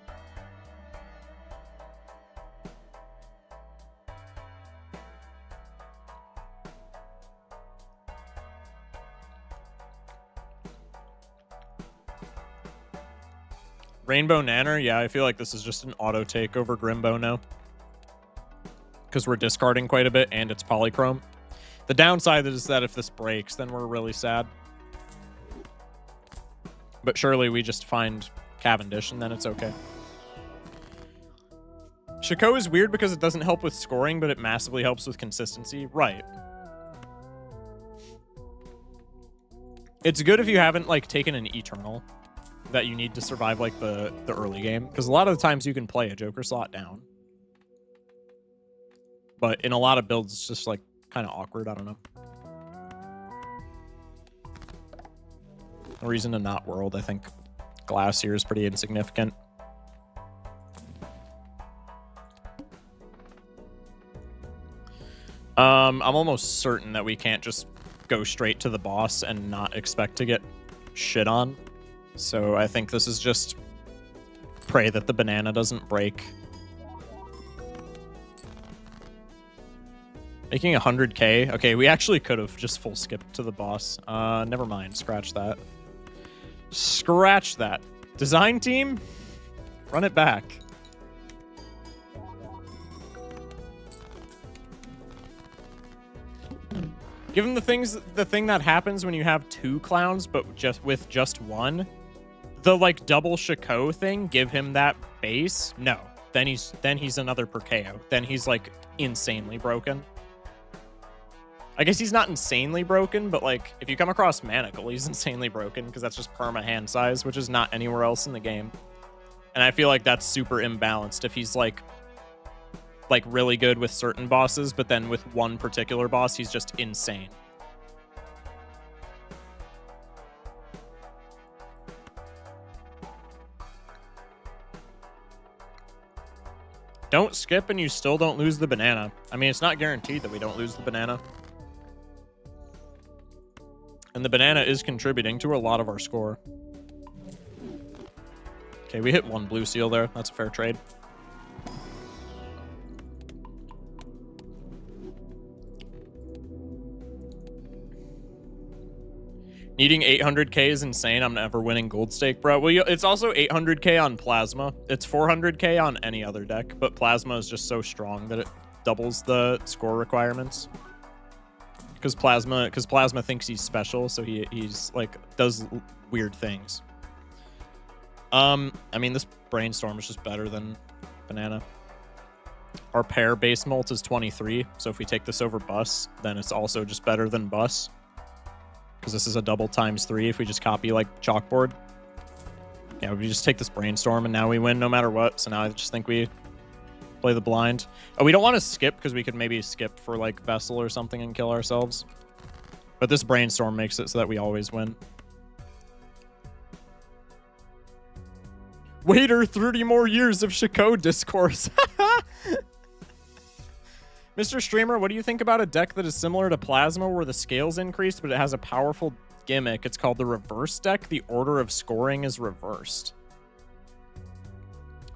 Rainbow Nanner, yeah, I feel like this is just an auto take over Grimbo now. Because we're discarding quite a bit and it's polychrome. The downside is that if this breaks, then we're really sad. But surely we just find Cavendish and then it's okay. Shaco is weird because it doesn't help with scoring, but it massively helps with consistency. Right. It's good if you haven't like taken an Eternal that you need to survive like the early game, because a lot of the times you can play a Joker slot down, but in a lot of builds it's just like kind of awkward. I don't know. No reason to not world. I think glass here is pretty insignificant. I'm almost certain that we can't just go straight to the boss and not expect to get shit on. So I think this is just pray that the banana doesn't break. Making 100k. Okay, we actually could have just full skipped to the boss. Never mind. Scratch that. Scratch that. Design team, run it back. Given the thing that happens when you have two clowns, but just with just one, the like double Shaco thing, give him that base? No. Then he's another Perkeo. Then he's like insanely broken. I guess he's not insanely broken, but like if you come across Manacle, he's insanely broken because that's just perma hand size, which is not anywhere else in the game. And I feel like that's super imbalanced if he's like really good with certain bosses, but then with one particular boss, he's just insane. Don't skip and you still don't lose the banana. I mean, it's not guaranteed that we don't lose the banana. And the banana is contributing to a lot of our score. Okay, we hit one blue seal there. That's a fair trade. Needing 800k is insane. I'm never winning Gold Stake, bro. Well, it's also 800k on Plasma. It's 400k on any other deck, but Plasma is just so strong that it doubles the score requirements. Because Plasma thinks he's special, so he's like does weird things. I mean, this Brainstorm is just better than Banana. Our pair base mult is 23, so if we take this over Bus, then it's also just better than Bus. Because this is a double ×3 if we just copy like Chalkboard. Yeah, we just take this Brainstorm and now we win no matter what. So now I just think we play the blind. Oh, we don't want to skip because we could maybe skip for like Vessel or something and kill ourselves. But this Brainstorm makes it so that we always win. Waiter, 30 more years of Shaco discourse. Mr. Streamer, what do you think about a deck that is similar to Plasma where the scales increased, but it has a powerful gimmick? It's called the reverse deck. The order of scoring is reversed.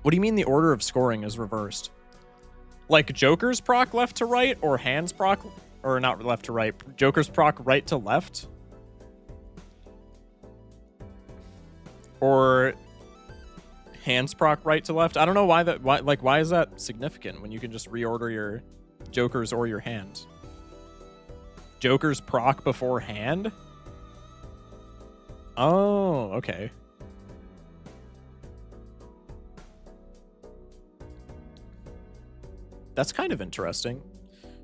What do you mean the order of scoring is reversed? Like Joker's proc left to right or hands proc, or not left to right, Joker's proc right to left? Or hands proc right to left? I don't know why that, why is that significant when you can just reorder your Jokers or your hand? Joker's proc before hand? Oh, okay. That's kind of interesting.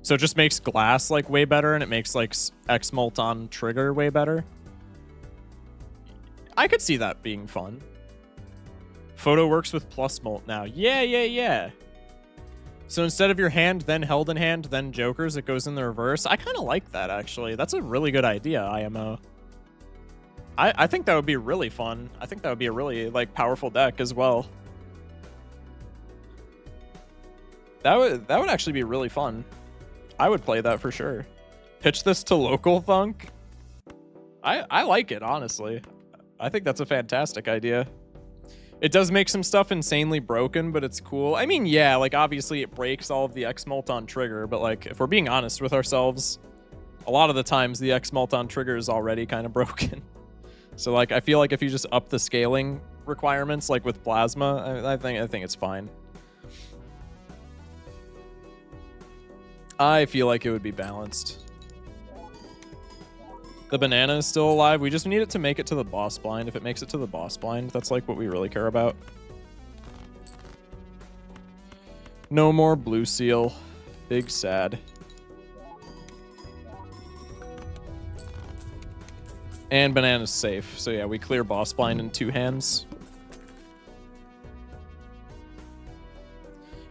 So it just makes glass like way better and it makes like X-Molt on trigger way better. I could see that being fun. Photo works with plus Molt now. Yeah. So instead of your hand, then held in hand, then jokers, it goes in the reverse. I kind of like that, actually. That's a really good idea, IMO. I think that would be really fun. I think that would be a really, like, powerful deck as well. That would actually be really fun. I would play that for sure. Pitch this to local thunk. I like it, honestly. I think that's a fantastic idea. It does make some stuff insanely broken, but it's cool. I mean, yeah, like, obviously it breaks all of the X-Mult on trigger, but, like, if we're being honest with ourselves, a lot of the times the X-Mult on trigger is already kind of broken. So, like, I feel like if you just up the scaling requirements, like with Plasma, I think it's fine. I feel like it would be balanced. The banana is still alive. We just need it to make it to the boss blind. If it makes it to the boss blind, that's like what we really care about. No more blue seal. Big sad. And banana's safe. So yeah, we clear boss blind in 2 hands.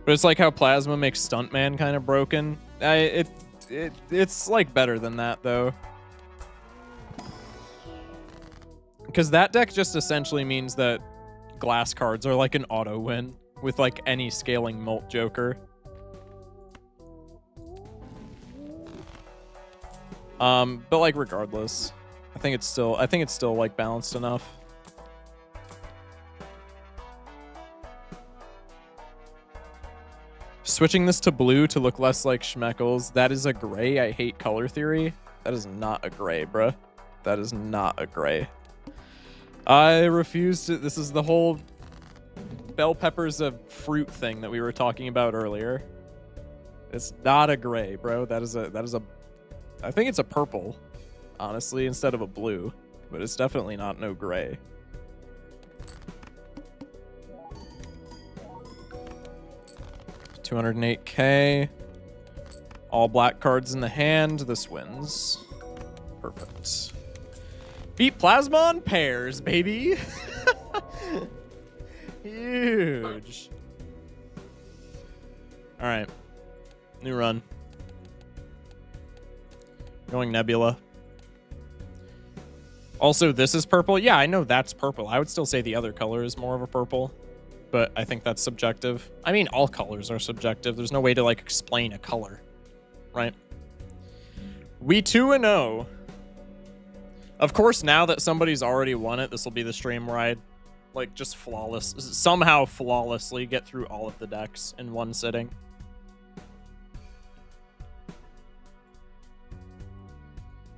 But it's like how Plasma makes Stuntman kind of broken. It's like better than that though. Because that deck just essentially means that glass cards are like an auto win with like any scaling Molt Joker. But like regardless, I think it's still like balanced enough. Switching this to blue to look less like Schmeckles. That is a gray. I hate color theory. That is not a gray, bruh. That is not a gray. I refuse to. This is the whole bell peppers of fruit thing that we were talking about earlier. It's not a gray, bro. That is a. I think it's a purple, honestly, instead of a blue. But it's definitely not no gray. $208K. All black cards in the hand. This wins. Perfect. Beat Plasma on pairs, baby. Huge. All right. New run. Going Nebula. Also, this is purple. Yeah, I know that's purple. I would still say the other color is more of a purple, but I think that's subjective. I mean, all colors are subjective. There's no way to, like, explain a color, right? We 2-0. Of course, now that somebody's already won it, this will be the stream where I, like, just somehow flawlessly get through all of the decks in one sitting.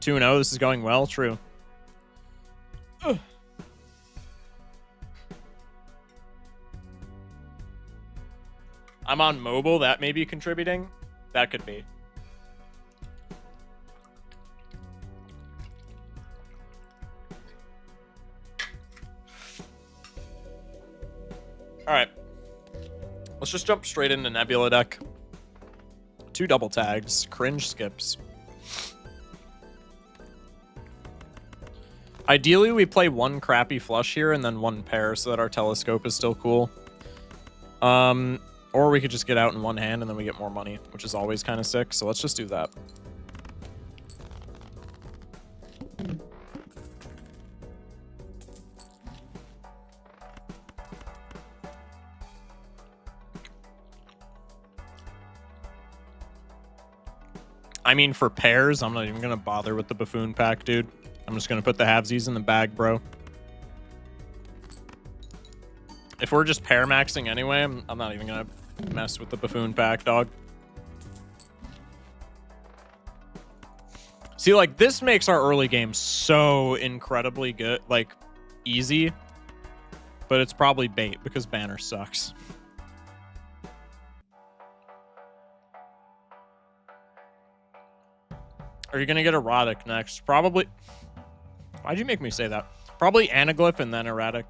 Two 2-0, this is going well, true. Ugh. I'm on mobile, that may be contributing. That could be. All right, let's just jump straight into Nebula deck. 2 double tags, cringe skips. Ideally, we play 1 crappy flush here and then 1 pair so that our telescope is still cool. Or we could just get out in 1 hand and then we get more money, which is always kind of sick. So let's just do that. I mean, for pairs, I'm not even going to bother with the Buffoon pack, dude. I'm just going to put the halvesies in the bag, bro. If we're just pair maxing anyway, I'm not even going to mess with the Buffoon pack, dog. See, like, this makes our early game so incredibly good, like, easy. But it's probably bait because banner sucks. Are you going to get Erotic next? Probably. Why'd you make me say that? Probably Anaglyph and then Erratic.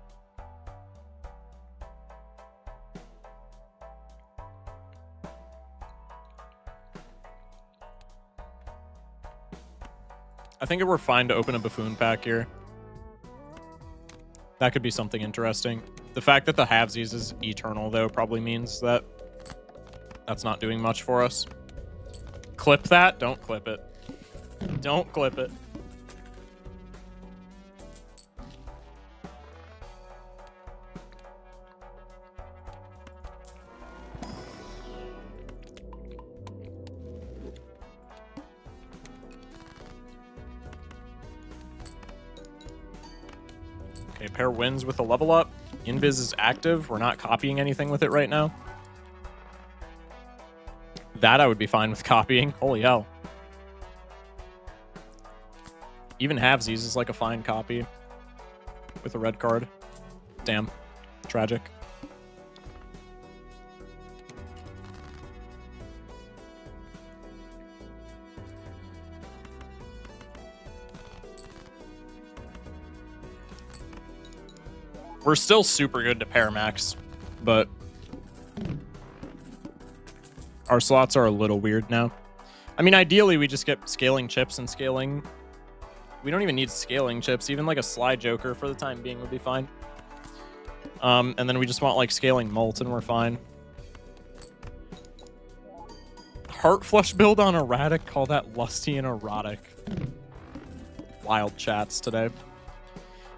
I think if we're fine to open a Buffoon pack here. That could be something interesting. The fact that the halvesies is eternal, though, probably means that That's not doing much for us. Clip that. Don't clip it. Don't clip it. Okay, pair wins with a level up. Invis is active. We're not copying anything with it right now. That I would be fine with copying. Holy hell. Even halvesies is like a fine copy with a red card. Damn. Tragic. We're still super good to pair max, but our slots are a little weird now. I mean, ideally, we just get scaling chips and scaling. We don't even need scaling chips. Even like a slide joker for the time being would be fine. And then we just want like scaling molt and we're fine. Heart flush build on erratic. Call that lusty and erotic. Wild chats today.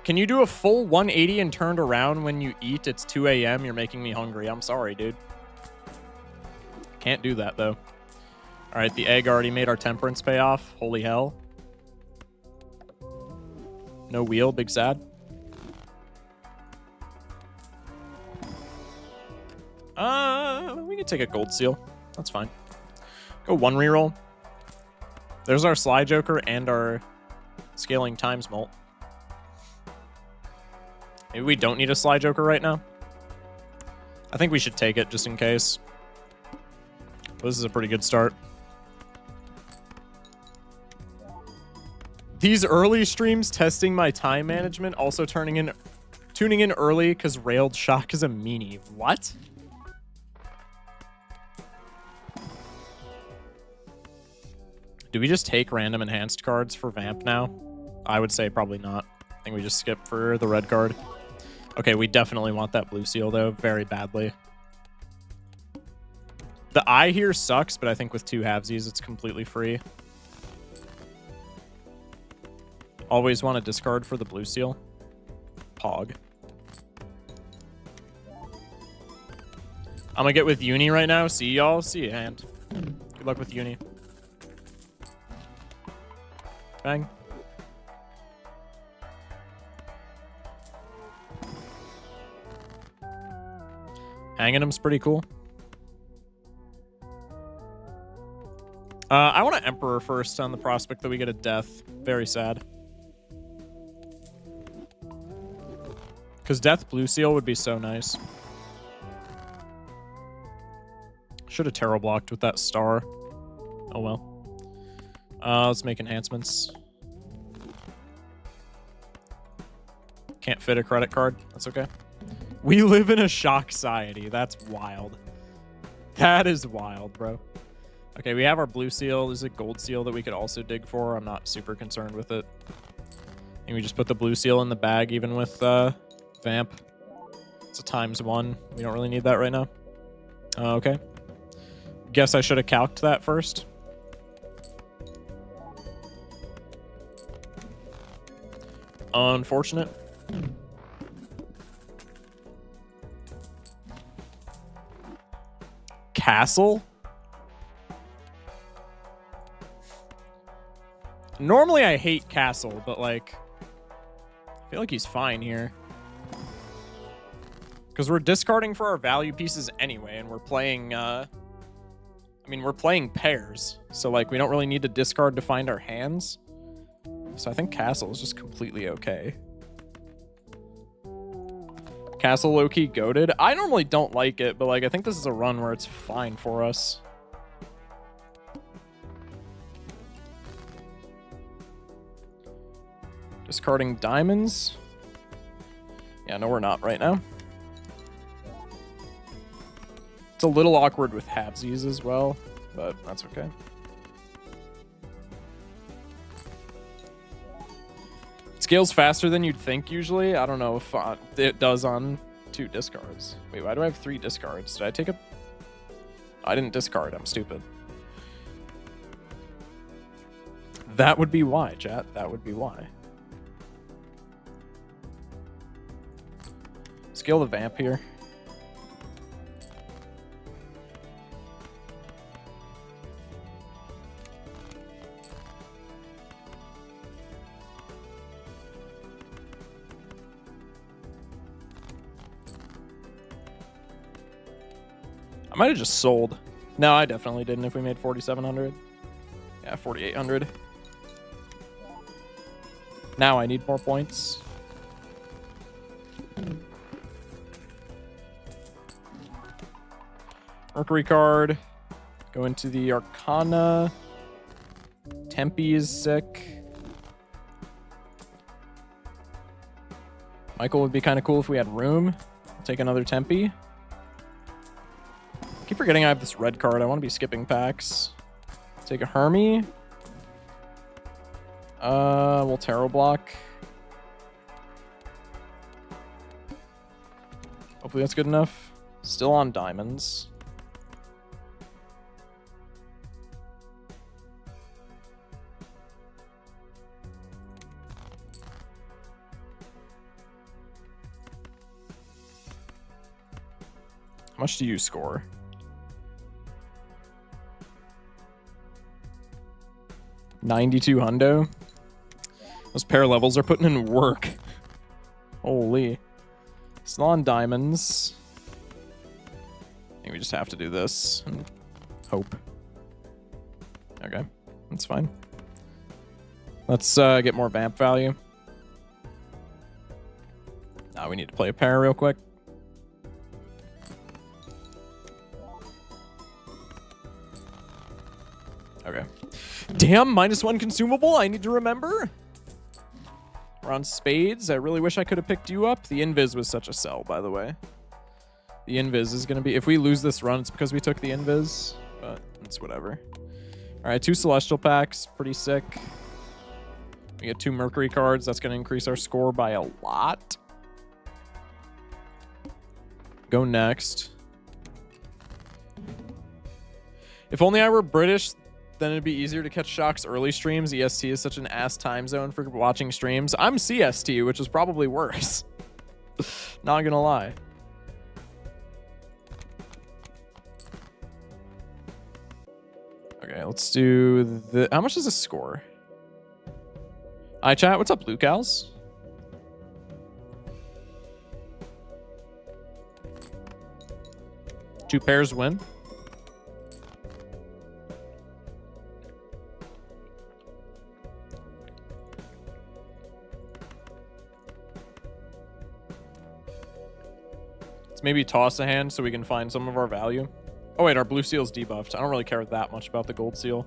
Can you do a full 180 and turned around when you eat? It's 2 a.m. You're making me hungry. I'm sorry, dude. Can't do that, though. All right, the egg already made our temperance pay off. Holy hell. No wheel, big sad. We can take a gold seal. That's fine. Go one reroll. There's our slide joker and our scaling times molt. Maybe we don't need a slide joker right now. I think we should take it just in case. This is a pretty good start. These early streams testing my time management, also tuning in early because Railed Shock is a meanie. What? Do we just take random enhanced cards for Vamp now? I would say probably not. I think we just skip for the red card. Okay, we definitely want that blue seal, though, very badly. The eye here sucks, but I think with 2 halvesies, it's completely free. Always want to discard for the blue seal. Pog. I'm gonna get with Uni right now. See y'all. See you, hand. Good luck with Uni. Bang. Hanging him's pretty cool. I want to Emperor first on the prospect that we get a death. Very sad. Because death blue seal would be so nice. Should have Terror blocked with that star. Oh well. Let's make enhancements. Can't fit a credit card. That's okay. We live in a shock society. That's wild. That is wild, bro. Okay, we have our blue seal. There's a gold seal that we could also dig for. I'm not super concerned with it. And we just put the blue seal in the bag, even with Vamp. It's a ×1. We don't really need that right now. Okay. Guess I should have calced that first. Unfortunate. Castle? Normally I hate Castle, but like I feel like he's fine here. Because we're discarding for our value pieces anyway, and we're playing I mean, we're playing pairs. So like we don't really need to discard to find our hands. So I think Castle is just completely okay. Castle low-key goated. I normally don't like it, but like I think this is a run where it's fine for us. Discarding diamonds. Yeah, no, we're not right now. It's a little awkward with halvesies as well, but that's okay. It scales faster than you'd think usually. I don't know if it does on 2 discards. Wait, why do I have 3 discards? Did I take a... I didn't discard. I'm stupid. That would be why, chat. That would be why. Scale the vamp here. I might have just sold. No, I definitely didn't if we made 4,700. Yeah, 4,800. Now I need more points. Mercury card. Go into the Arcana. Tempe is sick. Michael would be kind of cool if we had room. I'll take another Tempe. Keep forgetting I have this red card. I want to be skipping packs. Take a Hermie. We'll Tarot block. Hopefully that's good enough. Still on diamonds. How much do you score? $92 hundo. Those pair levels are putting in work. Holy. Still on diamonds. I think we just have to do this and hope. Okay, that's fine. Let's get more vamp value. Now we need to play a pair real quick. Okay. Damn, -1 consumable. I need to remember. We're on spades. I really wish I could have picked you up. The invis was such a sell, by the way. The invis is going to be... If we lose this run, it's because we took the invis. But it's whatever. All right, 2 celestial packs. Pretty sick. We get 2 Mercury cards. That's going to increase our score by a lot. Go next. If only I were British... then it'd be easier to catch Shock's early streams. EST is such an ass time zone for watching streams. I'm CST, which is probably worse. Not gonna lie. Okay, let's do the... How much does this score? Hi, chat. What's up, Blue Cows? Two pairs win. Maybe toss a hand so we can find some of our value. Oh wait, our blue seal's debuffed. I don't really care that much about the gold seal.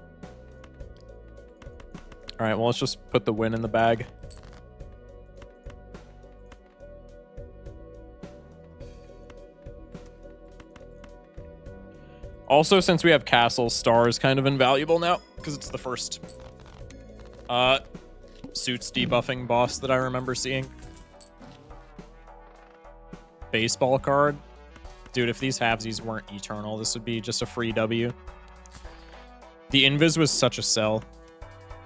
All right, well, let's just put the win in the bag. Also, since we have Castle, Star is kind of invaluable now because it's the first suits debuffing boss that I remember seeing. Baseball card. Dude, if these halvesies weren't eternal, this would be just a free W. The invis was such a sell.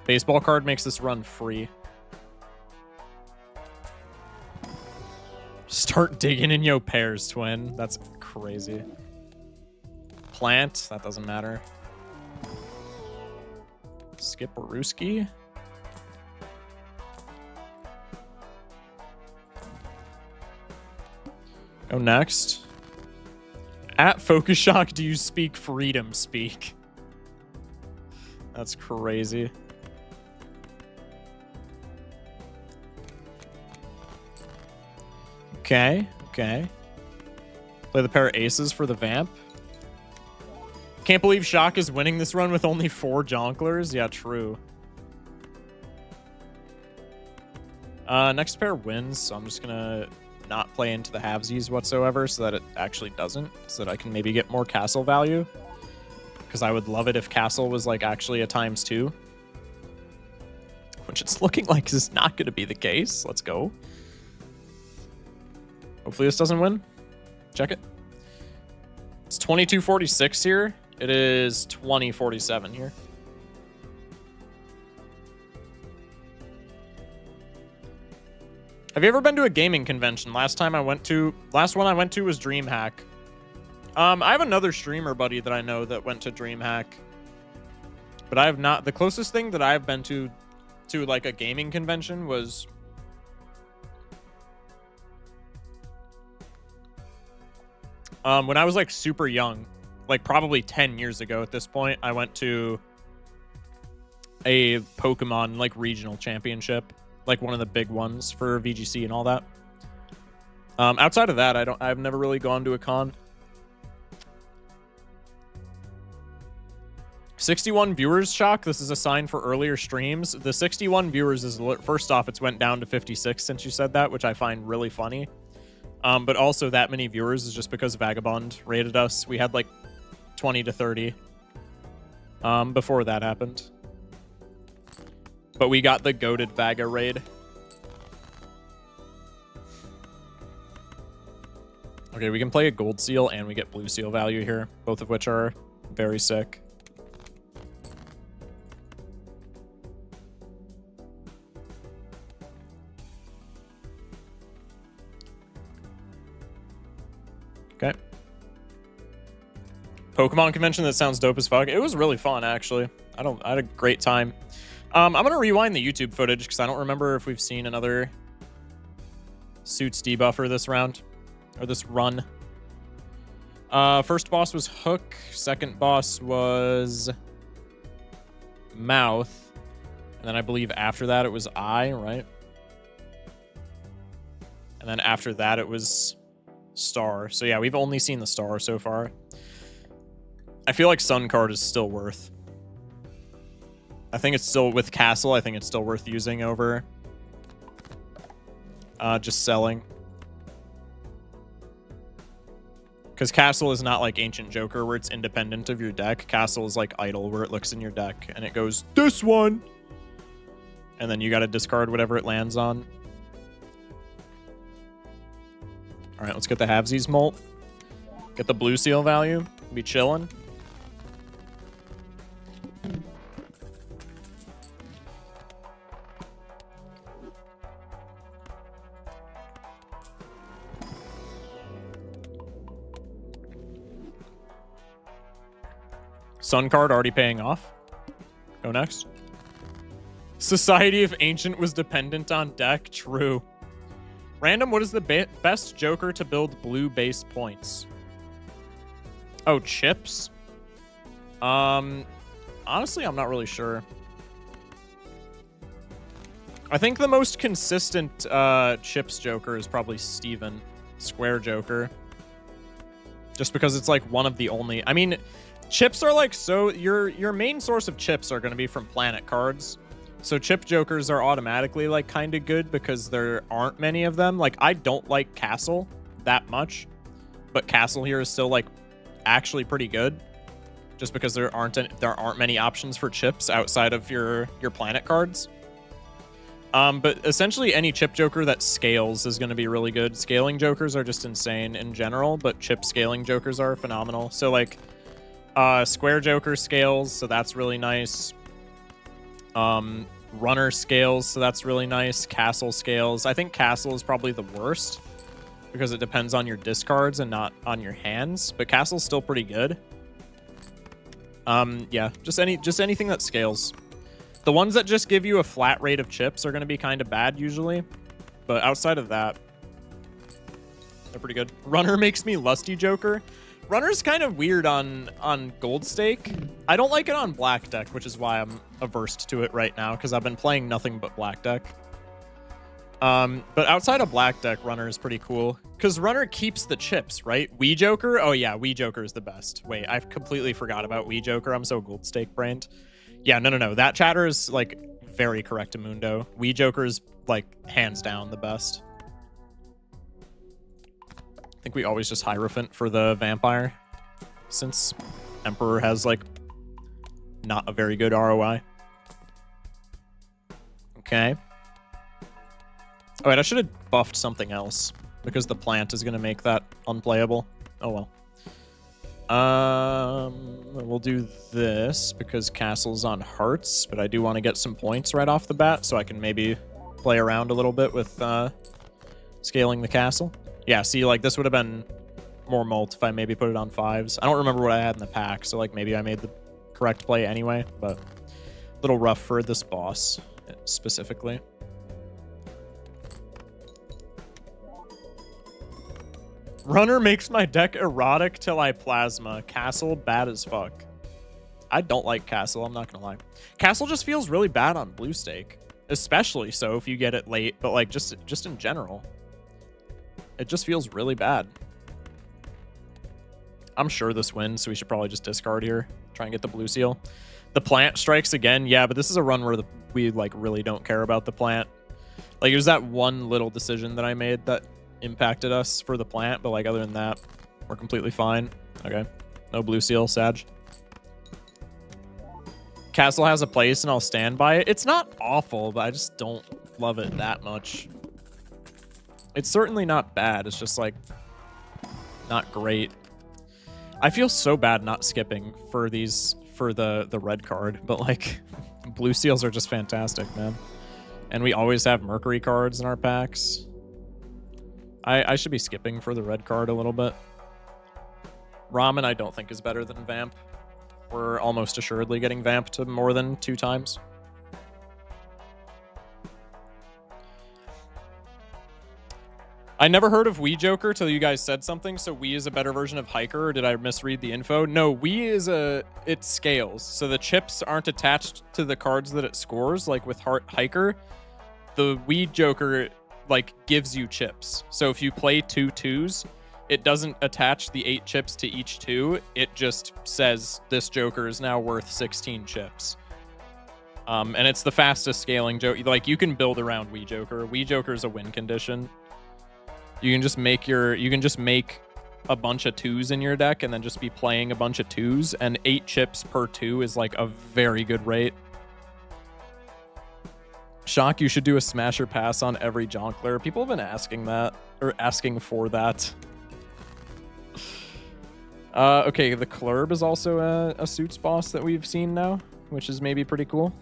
Baseball card makes this run free. Start digging in yo pairs, twin. That's crazy. Plant, that doesn't matter. Skip Baruski. Go next. At Focus Shock, do you speak freedom speak? That's crazy. Okay, okay. Play the pair of aces for the vamp. Can't believe Shock is winning this run with only 4 jonglers. Yeah, true. Next pair wins, so I'm just gonna not play into the halvesies whatsoever so that it actually doesn't, so that I can maybe get more castle value, because I would love it if castle was like actually a ×2, which it's looking like is not going to be the case. Let's go. Hopefully this doesn't win. Check it. It's 2246 here. It is 2047 here. Have you ever been to a gaming convention? Last one I went to was DreamHack. I have another streamer buddy that I know that went to DreamHack. But I have not. The closest thing that I've been to like a gaming convention was when I was like super young, like probably 10 years ago at this point. I went to a Pokemon like regional championship, like one of the big ones for VGC and all that. Outside of that, I've never really gone to a con. 61 viewers, Shock. This is a sign for earlier streams. The 61 viewers is, first off, it's went down to 56 since you said that, which I find really funny. But also that many viewers is just because Vagabond rated us. We had like 20 to 30 before that happened. But we got the goated Vaga raid. Okay, we can play a gold seal and we get blue seal value here, both of which are very sick. Okay. Pokemon convention, that sounds dope as fuck. It was really fun, actually. I had a great time. I'm gonna rewind the YouTube footage because I don't remember if we've seen another Suits debuffer this round or this run. First boss was Hook. Second boss was Mouth. And then I believe after that it was Eye, right? And then after that it was Star. So yeah, we've only seen the Star so far. I feel like Sun card is still worth. I think it's still, with Castle, I think it's still worth using over just selling. Because Castle is not like Ancient Joker where it's independent of your deck. Castle is like idle where it looks in your deck and it goes, this one! And then you gotta discard whatever it lands on. Alright, let's get the halvesies molt. Get the blue seal value. Be chillin'. Sun card already paying off. Go next. Society of Ancient was dependent on deck. True. Random, what is the best Joker to build blue base points? Oh, chips? Honestly, I'm not really sure. I think the most consistent chips Joker is probably Steven. Square Joker. Just because it's like one of the only... I mean, chips are like so... Your main source of chips are going to be from planet cards. So chip Jokers are automatically like kind of good because there aren't many of them. Like I don't like Castle that much, but Castle here is still like actually pretty good, just because there aren't many options for chips outside of your planet cards. But essentially any chip Joker that scales is going to be really good. Scaling Jokers are just insane in general, but chip scaling Jokers are phenomenal. So like Square Joker scales, so that's really nice. Runner scales, so that's really nice. Castle scales. I think Castle is probably the worst because it depends on your discards and not on your hands, but Castle's still pretty good. Yeah, just anything that scales. The ones that just give you a flat rate of chips are going to be kind of bad usually, but outside of that, they're pretty good. Runner makes me Lusty Joker. Runner's kind of weird on Gold Stake. I don't like it on Black Deck, which is why I'm averse to it right now, because I've been playing nothing but Black Deck. But outside of Black Deck, Runner is pretty cool, because Runner keeps the chips, right? Wii Joker? Oh yeah, Wii Joker is the best. Wait, I've completely forgot about Wii Joker. I'm so Gold Stake brained. Yeah, no. That chatter is, like, very correct, Amundo. Wii Joker is, like, hands down the best. I think we always just Hierophant for the Vampire, since Emperor has, like, not a very good ROI. Okay. Oh, wait, I should have buffed something else, because the plant is going to make that unplayable. Oh, well. We'll do this because castle's on hearts, but I do want to get some points right off the bat so I can maybe play around a little bit with scaling the castle. Yeah, see, like this would have been more mult if I maybe put it on 5s. I don't remember what I had in the pack, so like maybe I made the correct play anyway, but a little rough for this boss specifically. Runner makes my deck erotic till I plasma. Castle, bad as fuck. I don't like Castle, I'm not gonna lie. Castle just feels really bad on blue stake. Especially so if you get it late, but like just in general. It just feels really bad. I'm sure this wins, so we should probably just discard here. Try and get the blue seal. The plant strikes again. Yeah, but this is a run where we like really don't care about the plant. Like it was that one little decision that I made that impacted us for the plant, but like other than that, we're completely fine. Okay, no blue seal, Sag. Castle has a place and I'll stand by it. It's not awful, but I just don't love it that much. It's certainly not bad. It's just like not great. I feel so bad not skipping for the red card, but like blue seals are just fantastic, man. And we always have Mercury cards in our packs. I should be skipping for the red card a little bit. Ramen I don't think is better than Vamp. We're almost assuredly getting Vamp to more than 2 times. I never heard of Wii Joker till you guys said something, so Wii is a better version of Hiker, or did I misread the info? No, Wii is it scales. So the chips aren't attached to the cards that it scores, like with Hiker. The Wii Joker like gives you chips. So if you play 2 2s, it doesn't attach the 8 chips to each 2. It just says this Joker is now worth 16 chips. And it's the fastest scaling Joker. Like you can build around Wii Joker. Wii Joker is a win condition. You can just make a bunch of 2s in your deck and then just be playing a bunch of 2s, and 8 chips per 2 is like a very good rate. Shock, you should do a smasher pass on every Jonkler. People have been asking that, or asking for that. Okay, the Clurb is also a suits boss that we've seen now, which is maybe pretty cool.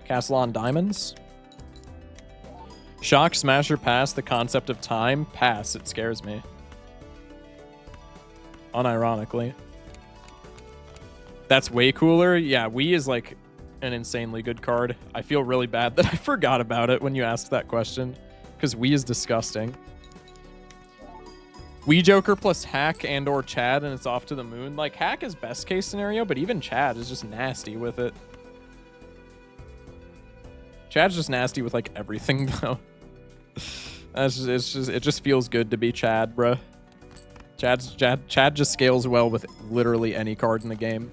Castle on diamonds. Shock, smasher, pass, the concept of time. Pass, it scares me. Unironically. That's way cooler. Yeah, Wii is like an insanely good card. I feel really bad that I forgot about it when you asked that question, because Wii is disgusting. Wii Joker plus Hack and or Chad, and it's off to the moon. Like, Hack is best case scenario, but even Chad is just nasty with it. Chad's just nasty with like everything though. It just feels good to be Chad, bruh. Chad just scales well with literally any card in the game.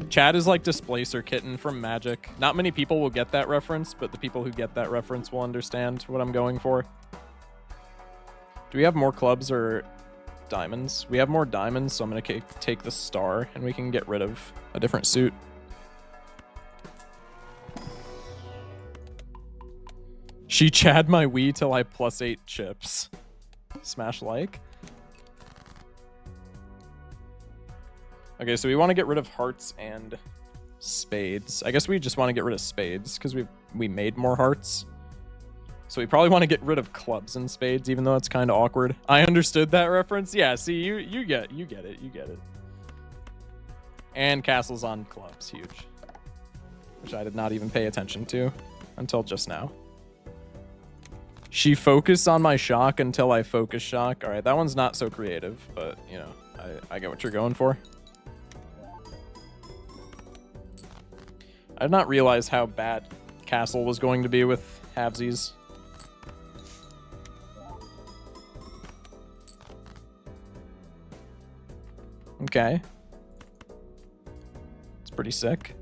Chad is like Displacer Kitten from Magic. Not many people will get that reference, but the people who get that reference will understand what I'm going for. Do we have more clubs or diamonds? We have more diamonds, so I'm going to take the star, and we can get rid of a different suit. She Chad my Wii till I plus 8 chips. Smash like. Okay, so we want to get rid of hearts and spades. I guess we just want to get rid of spades because we made more hearts. So we probably want to get rid of clubs and spades, even though it's kind of awkward. I understood that reference. Yeah, see, you get it. And castles on clubs, huge. Which I did not even pay attention to until just now. She focused on my shock until I focus shock. All right, that one's not so creative, but, you know, I get what you're going for. I did not realize how bad Castle was going to be with halvesies. Okay. It's pretty sick.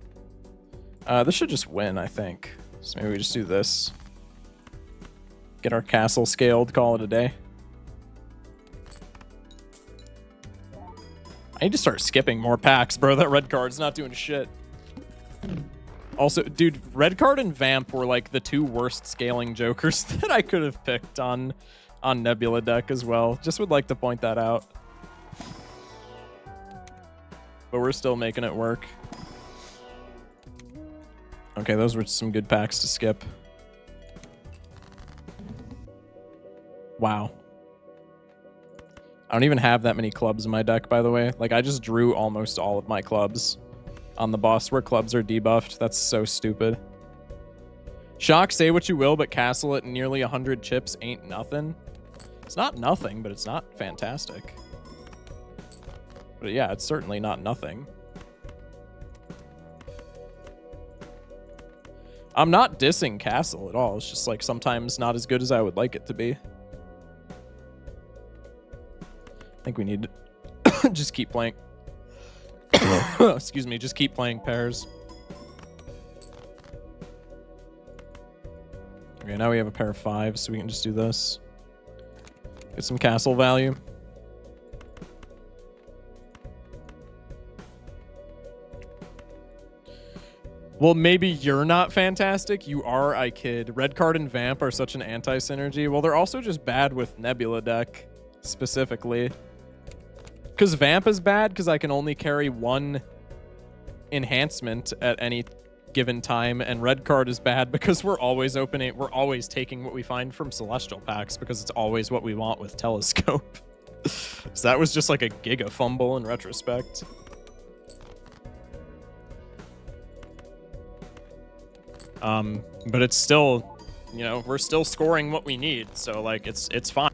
This should just win, I think. So maybe we just do this. Get our castle scaled, call it a day. I need to start skipping more packs, bro. That red card's not doing shit. Also, dude, red card and Vamp were like the 2 worst scaling jokers that I could have picked on on Nebula deck as well. Just would like to point that out. But we're still making it work. Okay, those were some good packs to skip. Wow. I don't even have that many clubs in my deck, by the way. Like, I just drew almost all of my clubs on the boss where clubs are debuffed. That's so stupid. Shock, say what you will, but Castle at nearly 100 chips ain't nothing. It's not nothing, but it's not fantastic. But yeah, it's certainly not nothing. I'm not dissing Castle at all. It's just like sometimes not as good as I would like it to be. I think we need to just keep playing. Excuse me, just keep playing pairs. Okay, now we have a pair of 5s, so we can just do this. Get some castle value. Well, maybe you're not fantastic. You are, I kid. Red card and Vamp are such an anti-synergy. Well, they're also just bad with Nebula deck, specifically. Because Vamp is bad because I can only carry 1 enhancement at any given time, and red card is bad because we're always taking what we find from celestial packs because it's always what we want with telescope. So that was just like a giga fumble in retrospect. But it's still, you know, we're still scoring what we need, so like it's fine.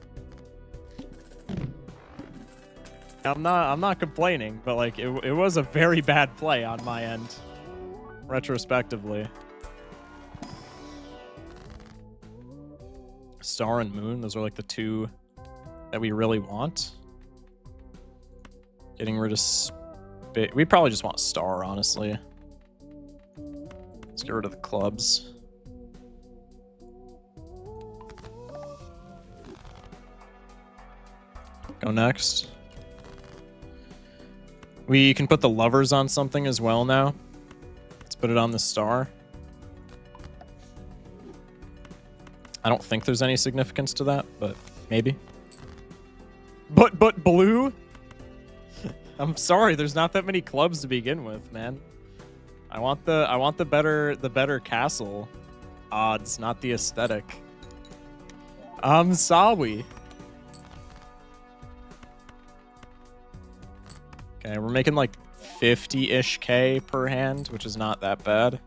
I'm not complaining, but like it was a very bad play on my end, retrospectively. Star and Moon, those are like the 2 that we really want. Getting rid of we probably just want Star, honestly. Let's get rid of the clubs. Go next. We can put the lovers on something as well now. Let's put it on the Star. I don't think there's any significance to that, but maybe. But blue? I'm sorry, there's not that many clubs to begin with, man. I want the better castle odds, not the aesthetic. I'm sorry. Okay, we're making like 50-ish K per hand, which is not that bad.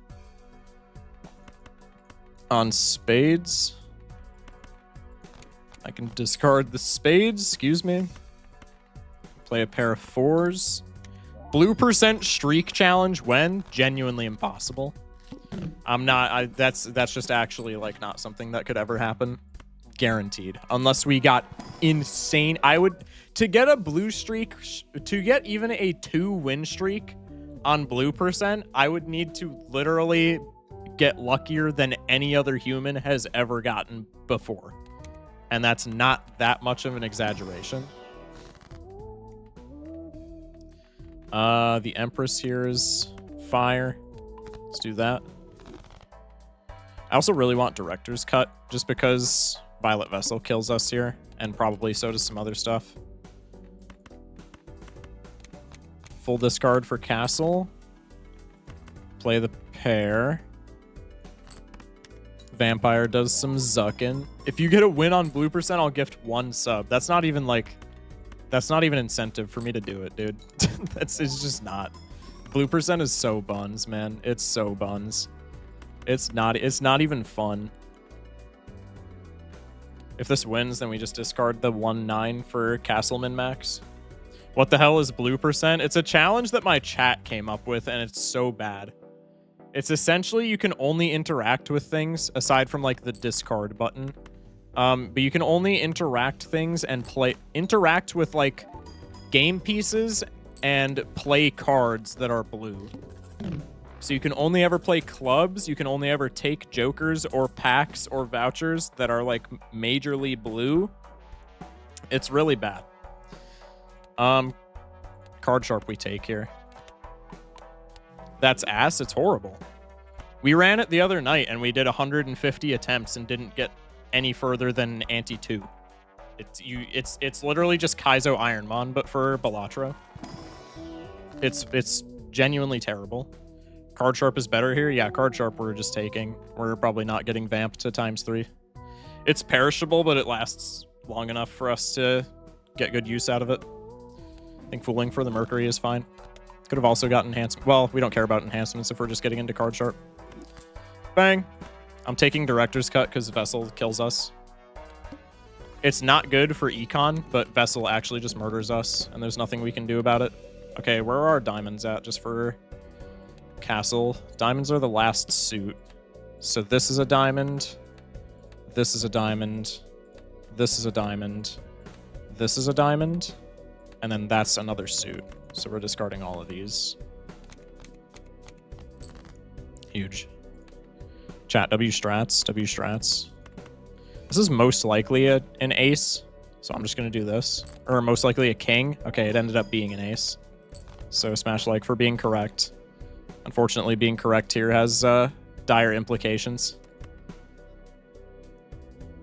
On spades, I can discard the spades, excuse me. Play a pair of 4s. Blue % streak challenge when? Genuinely impossible. That's just actually like not something that could ever happen. Guaranteed. Unless we got insane. To get a blue streak, to get even a 2 win streak on blue %, I would need to literally get luckier than any other human has ever gotten before. And that's not that much of an exaggeration. The Empress here is fire. Let's do that. I also really want Director's Cut, just because Violet Vessel kills us here, and probably so does some other stuff. Full discard for Castle. Play the pair. Vampire does some zucking. If you get a win on blue %, I'll gift 1 sub. That's not even like... That's not even incentive for me to do it, dude. It's just not. Blue % is so buns, man. It's so buns. It's not even fun. If this wins, then we just discard the 1/9 for Castleman Max. What the hell is blue %? It's a challenge that my chat came up with, and it's so bad. It's essentially you can only interact with things aside from like the discard button. But you can only interact things and interact with like game pieces and play cards that are blue. So you can only ever play clubs. You can only ever take jokers or packs or vouchers that are like majorly blue. It's really bad. Card sharp we take here. That's ass. It's horrible. We ran it the other night and we did 150 attempts and didn't get any further than ante 2. It's literally just Kaizo Ironmon, but for Balatro. It's genuinely terrible. Card Sharp is better here. Yeah, Card Sharp we're just taking. We're probably not getting vamped to ×3. It's perishable, but it lasts long enough for us to get good use out of it. I think Fooling for the Mercury is fine. Could have also got enhancement. Well, we don't care about enhancements if we're just getting into Card Sharp. Bang. I'm taking Director's Cut because Vessel kills us. It's not good for Econ, but Vessel actually just murders us, and there's nothing we can do about it. Okay, where are our diamonds at, just for Castle? Diamonds are the last suit. So this is a diamond. This is a diamond. This is a diamond. This is a diamond. And then that's another suit. So we're discarding all of these. Huge. Chat, W strats, W strats. This is most likely an ace, so I'm just going to do this. Or most likely a king. Okay, it ended up being an ace. So smash like for being correct. Unfortunately, being correct here has dire implications.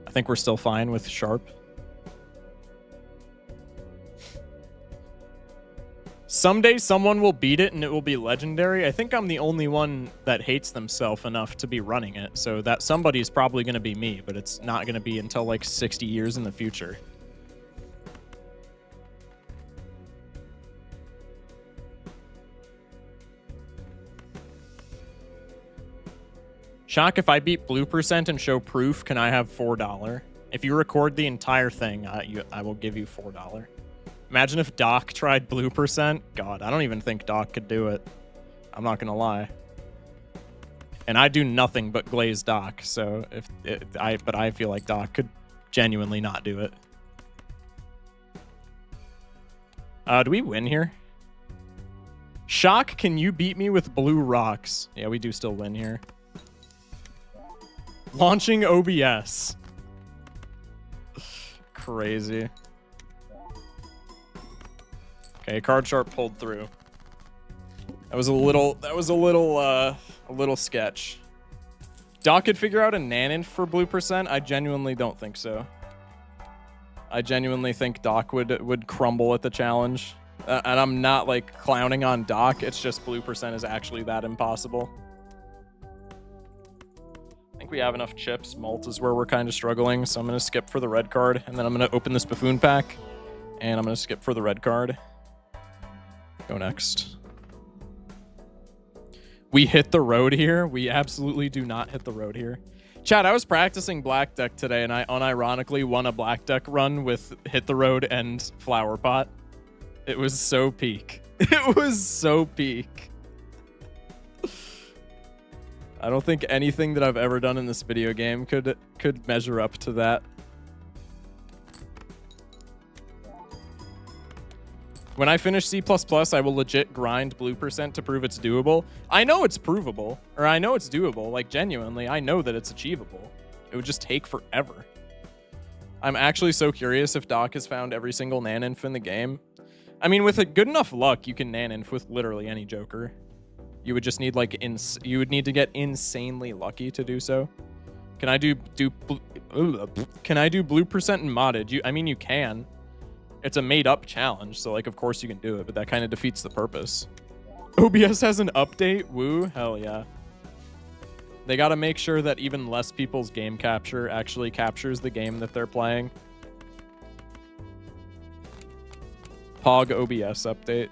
I think we're still fine with Sharp. Someday someone will beat it and it will be legendary. I think I'm the only one that hates themselves enough to be running it. So that somebody is probably going to be me, but it's not going to be until like 60 years in the future. Shock, if I beat Blue Percent and show proof, can I have $4? If you record the entire thing, I will give you $4. Imagine if Doc tried Blue Percent. God, I don't even think Doc could do it. I'm not gonna lie. And I do nothing but glaze Doc, so but I feel like Doc could genuinely not do it. Do we win here? Shock, can you beat me with blue rocks? Yeah, we do still win here. Launching OBS. Crazy. Okay, Card Sharp pulled through. That was a little sketch. Doc could figure out a Naninf for Blue Percent? I genuinely don't think so. I genuinely think Doc would crumble at the challenge. And I'm not like clowning on Doc, it's just Blue Percent is actually that impossible. I think we have enough chips. Malt is where we're kind of struggling, so I'm going to skip for the red card, and then I'm going to open this Buffoon pack, and I'm going to skip for the red card. Go next. We hit the road here. We absolutely do not hit the road here. Chat, I was practicing black deck today, and I unironically won a black deck run with hit the road and flower pot. It was so peak. It was so peak. I don't think anything that I've ever done in this video game could measure up to that. When I finish C++, I will legit grind Blue Percent to prove it's doable. I know it's provable, or I know it's doable. Like, genuinely, I know that it's achievable. It would just take forever. I'm actually so curious if Doc has found every single Naninf in the game. I mean, with a good enough luck, you can Naninf with literally any Joker. You would just need like you would need to get insanely lucky to do so. Can I do can I do Blue Percent and modded? I mean, you can. It's a made up challenge, so like of course you can do it, but that kind of defeats the purpose. OBS has an update. Woo, hell yeah. They got to make sure that even less people's game capture actually captures the game that they're playing. Pog OBS update.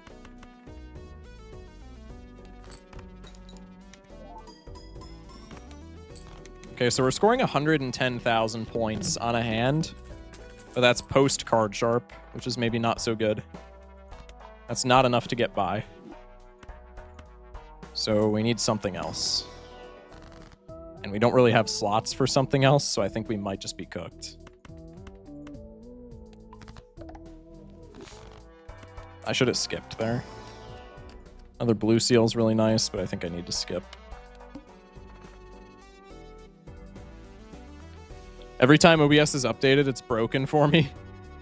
Okay, so we're scoring 110,000 points on a hand, but that's post Card Sharp, which is maybe not so good. That's not enough to get by. So we need something else. And we don't really have slots for something else, so I think we might just be cooked. I should have skipped there. Another blue seal's really nice, but I think I need to skip. Every time OBS is updated, it's broken for me,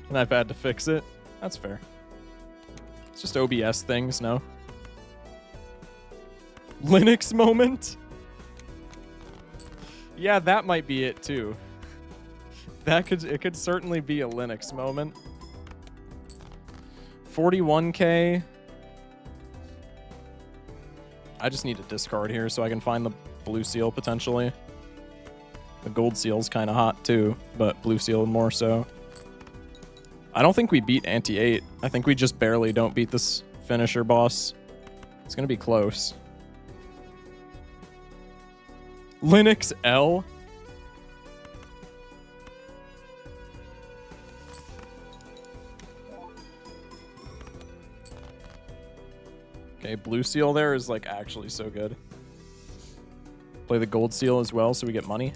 and I've had to fix it. That's fair. It's just OBS things, no? Linux moment? Yeah, that might be it, too. it could certainly be a Linux moment. 41k. I just need a discard here so I can find the blue seal potentially. The gold seal's kind of hot too, but blue seal more so. I don't think we beat Anti-8. I think we just barely don't beat this finisher boss. It's gonna be close. Linux L. Okay, blue seal there is like actually so good. Play the gold seal as well so we get money.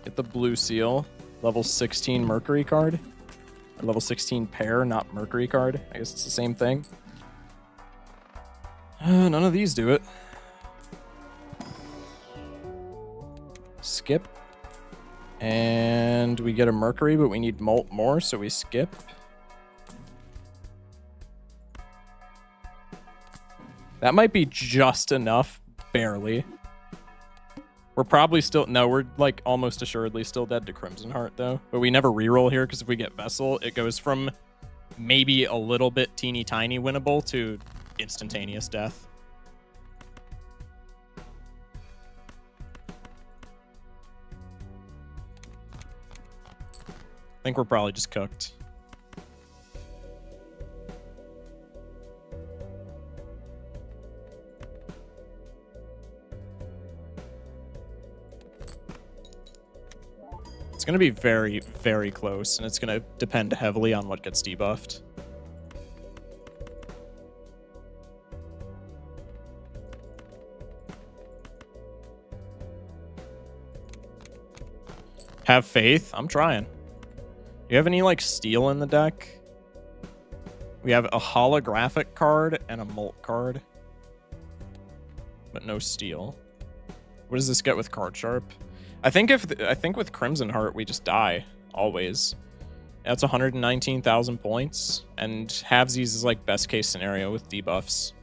Get the blue seal. Level 16 Mercury card. Or level 16 pair, not Mercury card. I guess it's the same thing. None of these do it. Skip. And we get a Mercury, but we need Molt more, so we skip. That might be just enough, barely. We're probably still... No, we're like almost assuredly still dead to Crimson Heart, though. But we never reroll here, because if we get Vessel, it goes from maybe a little bit teeny tiny winnable to instantaneous death. I think we're probably just cooked. It's going to be very, very close, and it's going to depend heavily on what gets debuffed. Have faith? I'm trying. Do you have any, like, steel in the deck? We have a holographic card and a Molt card. But no steel. What does this get with Card Sharp? I think with Crimson Heart we just die always. That's 119,000 points, and halvesies is like best case scenario with debuffs.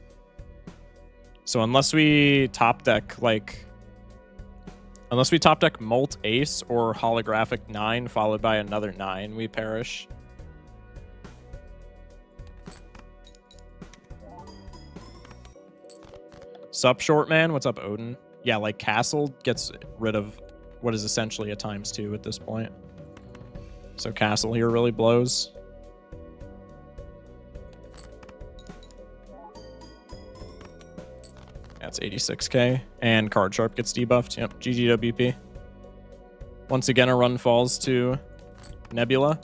So unless we top deck Molt Ace or holographic 9 followed by another 9, we perish. Sup, short man? What's up, Odin? Yeah, like Castle gets rid of what is essentially a ×2 at this point. So Castle here really blows. That's 86k. And Card Sharp gets debuffed. Yep, GGWP. Once again, a run falls to Nebula.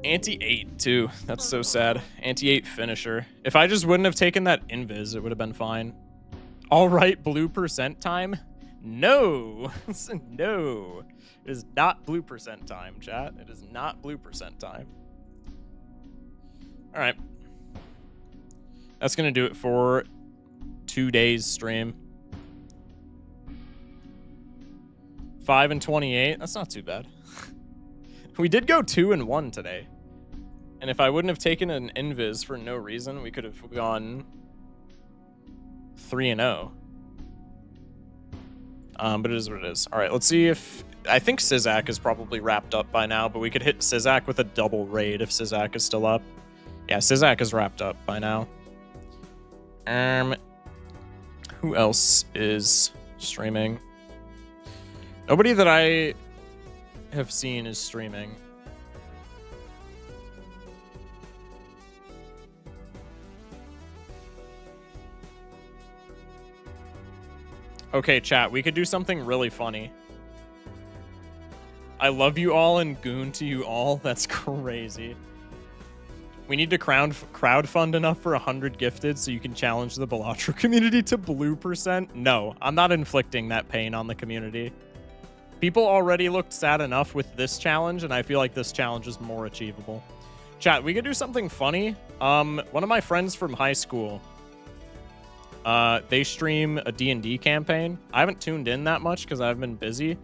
Anti-8 too. That's so sad. Anti-8 finisher. If I just wouldn't have taken that Invis, it would have been fine. All right, blue percent time. No, no, it is not blue percent time, chat. It is not blue percent time. All right, that's gonna do it for 2 days stream. 5 and 28. That's not too bad. We did go 2 and 1 today, and if I wouldn't have taken an Invis for no reason, we could have gone 3 and 0. But it is what it is. All right, let's see if... I think Sizak is probably wrapped up by now, but we could hit Sizak with a double raid if Sizak is still up. Yeah, Sizak is wrapped up by now. Who else is streaming? Nobody that I have seen is streaming. Okay, chat, we could do something really funny. I love you all and goon to you all. That's crazy. We need to crowdfund enough for 100 gifted so you can challenge the Balatro community to blue percent. No, I'm not inflicting that pain on the community. People already looked sad enough with this challenge, and I feel like this challenge is more achievable. Chat, we could do something funny. One of my friends from high school, they stream a D&D campaign. I haven't tuned in that much because I've been busy.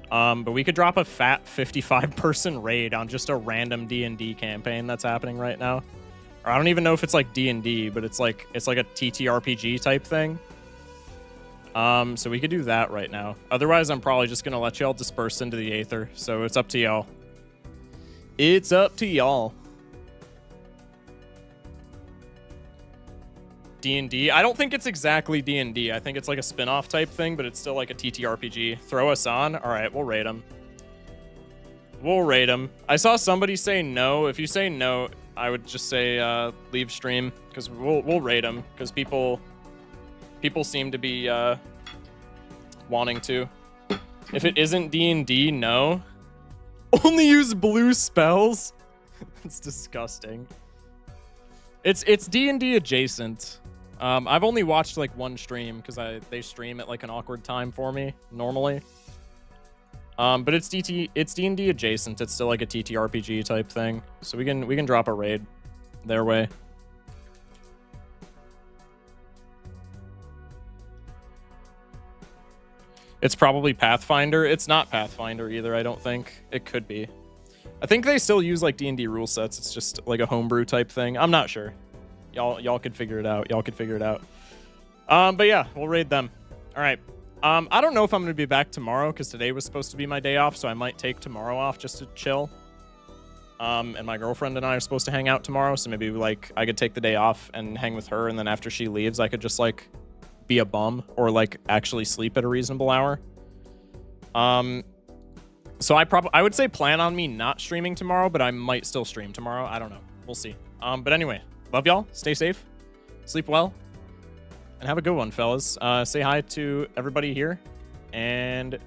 But we could drop a fat 55-person raid on just a random D&D campaign that's happening right now. Or I don't even know if it's like D&D, but it's like a TTRPG type thing. So we could do that right now. Otherwise, I'm probably just gonna let y'all disperse into the Aether. So it's up to y'all. It's up to y'all. D&D. I don't think it's exactly D&D. I think it's like a spin-off type thing, but it's still like a TTRPG. Throw us on? All right, we'll raid them. We'll raid them. I saw somebody say no. If you say no, I would just say leave stream, because we'll raid them, because people seem to be wanting to. If it isn't D&D, no. Only use blue spells? That's disgusting. It's D&D adjacent. I've only watched like one stream because they stream at like an awkward time for me normally. But it's D&D adjacent. It's still like a TTRPG type thing, so we can drop a raid their way. It's probably Pathfinder. It's not Pathfinder either, I don't think. It could be. I think they still use like D&D rule sets. It's just like a homebrew type thing. I'm not sure. Y'all could figure it out. But yeah, we'll raid them. All right. I don't know if I'm going to be back tomorrow because today was supposed to be my day off, so I might take tomorrow off just to chill. And my girlfriend and I are supposed to hang out tomorrow, so maybe like I could take the day off and hang with her, and then after she leaves, I could just like be a bum or like actually sleep at a reasonable hour. So I would say plan on me not streaming tomorrow, but I might still stream tomorrow. I don't know. We'll see. But anyway, love y'all. Stay safe. Sleep well. And have a good one, fellas. Say hi to everybody here. And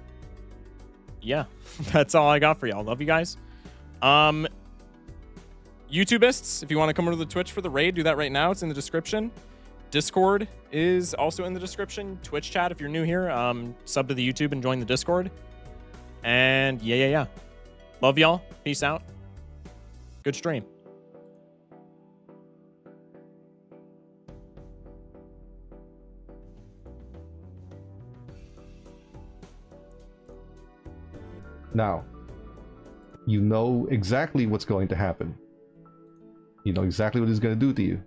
yeah, that's all I got for y'all. Love you guys. YouTubeists, if you want to come over to the Twitch for the raid, do that right now. It's in the description. Discord is also in the description. Twitch chat, if you're new here, sub to the YouTube and join the Discord. And yeah. Love y'all. Peace out. Good stream. Now, you know exactly what's going to happen. You know exactly what he's going to do to you.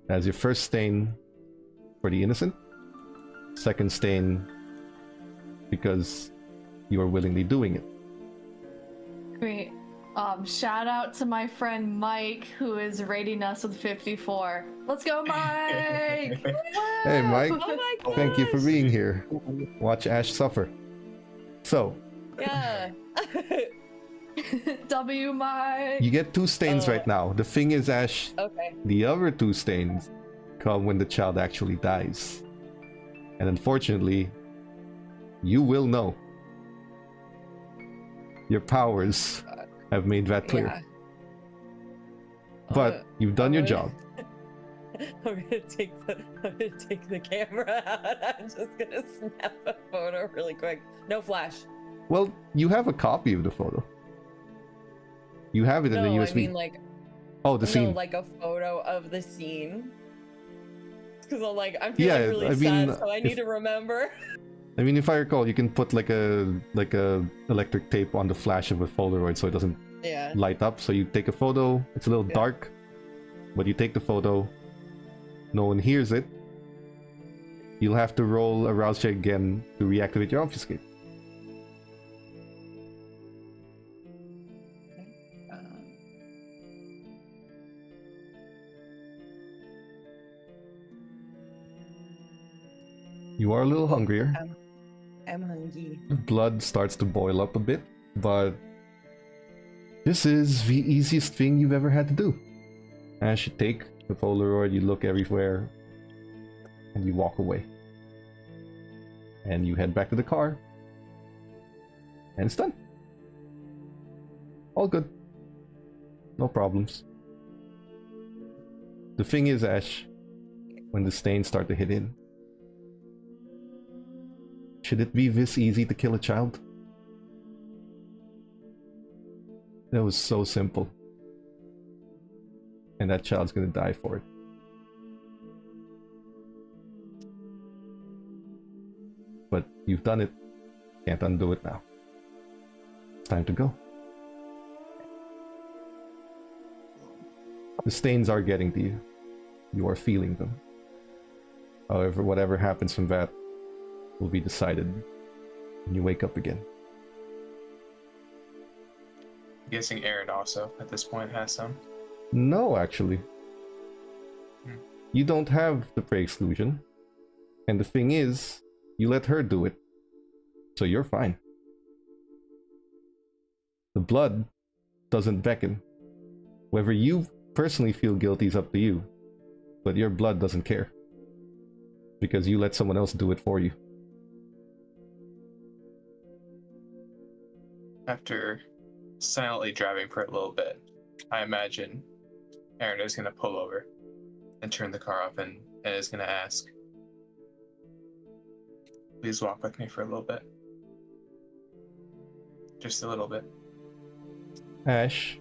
As your first stain for the innocent, second stain because you are willingly doing it. Great. Shout out to my friend Mike, who is rating us with 54. Let's go, Mike! Hey, Mike. Oh my gosh. Thank you for being here. Watch Ash suffer. So, Yeah. W, Mike. you get 2 stains right now. The thing is, Ash, Okay. the other 2 stains come when the child actually dies. And unfortunately, you will know. Your powers have made that clear. Yeah. But you've done your job. I'm gonna take the camera out. I'm just gonna snap a photo really quick. No flash. Well, you have a copy of the photo. You have it in the No, USB. I mean like Oh, the scene. no, like a photo of the scene. Because I'm feeling Yeah, really I mean, sad, so I need to remember. I mean, if I recall, you can put like a electric tape on the flash of a Polaroid so it doesn't Yeah. light up. So you take a photo. It's a little Yeah. dark, but you take the photo. No one hears it. You'll have to roll a rouse check again to reactivate your obfuscate. You are a little hungrier. I'm hungry. Blood starts to boil up a bit, but this is the easiest thing you've ever had to do. As you take the Polaroid, you look everywhere, and you walk away. And you head back to the car, and it's done. All good. No problems. The thing is, Ash, when the stains start to hit in, should it be this easy to kill a child? That was so simple. And that child's gonna die for it. But you've done it. Can't undo it now. It's time to go. The stains are getting to you. You are feeling them. However, whatever happens from that will be decided when you wake up again. I'm guessing Aaron also at this point has some. No, actually. Hmm. You don't have the prey exclusion. And the thing is, you let her do it. So you're fine. The blood doesn't beckon. Whether you personally feel guilty is up to you. But your blood doesn't care. Because you let someone else do it for you. After silently driving for a little bit, I imagine Aaron is going to pull over and turn the car off and is going to ask, please walk with me for a little bit. Just a little bit. Ash,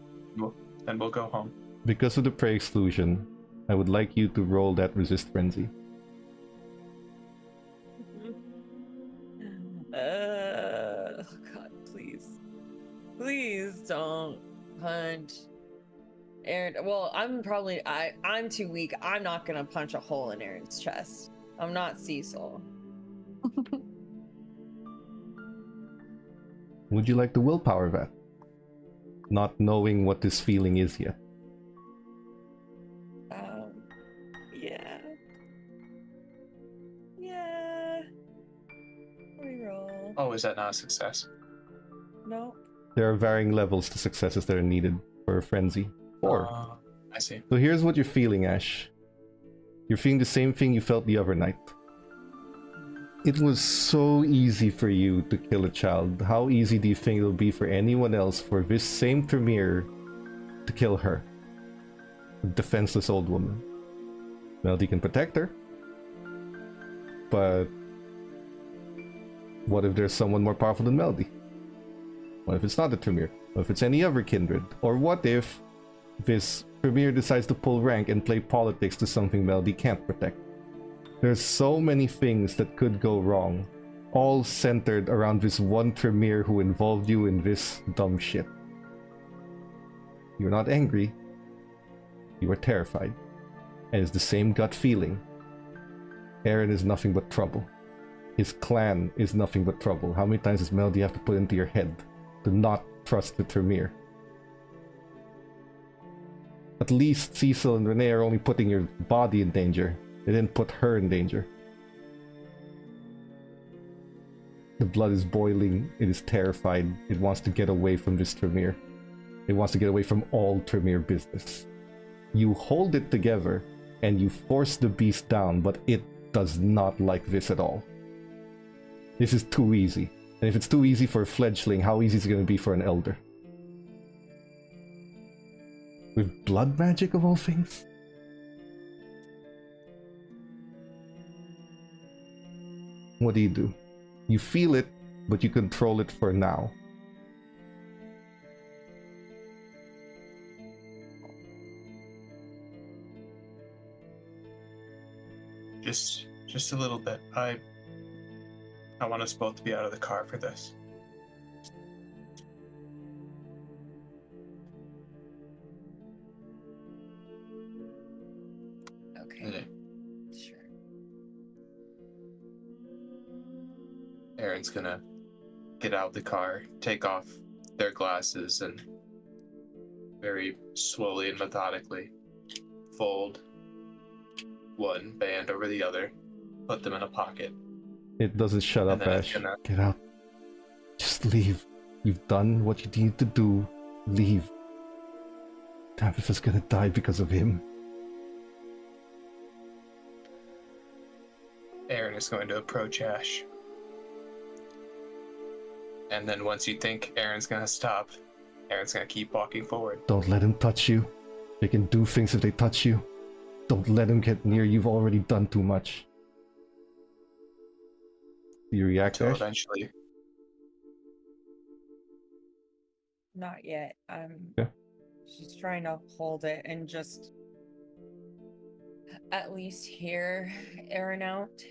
Then we'll go home. because of the prey exclusion, I would like you to roll that resist frenzy. Oh God, please. Please don't punch Aaron. Well, I'm too weak. I'm not gonna punch a hole in Aaron's chest. I'm not Cecil. Would you like the willpower that? Not knowing what this feeling is yet. Yeah. Yeah. Reroll. Oh, is that not a success? No. There are varying levels to successes that are needed for a frenzy. I see. So here's what you're feeling, Ash. You're feeling the same thing you felt the other night. It was so easy for you to kill a child. How easy do you think it'll be for anyone else for this same Premier to kill her? A defenseless old woman. Melody can protect her. But what if there's someone more powerful than Melody? What if it's not the Premier? What if it's any other kindred? Or what if this Premier decides to pull rank and play politics to something Melody can't protect? There's so many things that could go wrong, all centered around this one Premier who involved you in this dumb shit. You're not angry. You are terrified. And it's the same gut feeling. Aaron is nothing but trouble. His clan is nothing but trouble. How many times does Melody have to put into your head to not trust the Premier? At least Cecil and Renee are only putting your body in danger. They didn't put her in danger. The blood is boiling. It is terrified. It wants to get away from this Tremere. It wants to get away from all Tremere business. You hold it together and you force the beast down, but it does not like this at all. This is too easy. And if it's too easy for a fledgling, how easy is it going to be for an elder? With blood magic of all things? What do? You feel it, but you control it for now. Just a little bit. I want us both to be out of the car for this. Okay. Sure. Aaron's gonna get out of the car, take off their glasses, and very slowly and methodically fold one band over the other, put them in a pocket. It doesn't shut up, And then it's Ash. gonna- Get out. Just leave. You've done what you need to do. Leave. Tabitha's gonna die because of him. Aaron is going to approach Ash. And then once you think Aaron's gonna stop, Aaron's gonna keep walking forward. Don't let him touch you. They can do things if they touch you. Don't let him get near. You've already done too much. Do you react, Until Ash? eventually, Not yet. I'm Yeah. just trying to hold it and just at least hear Aaron out.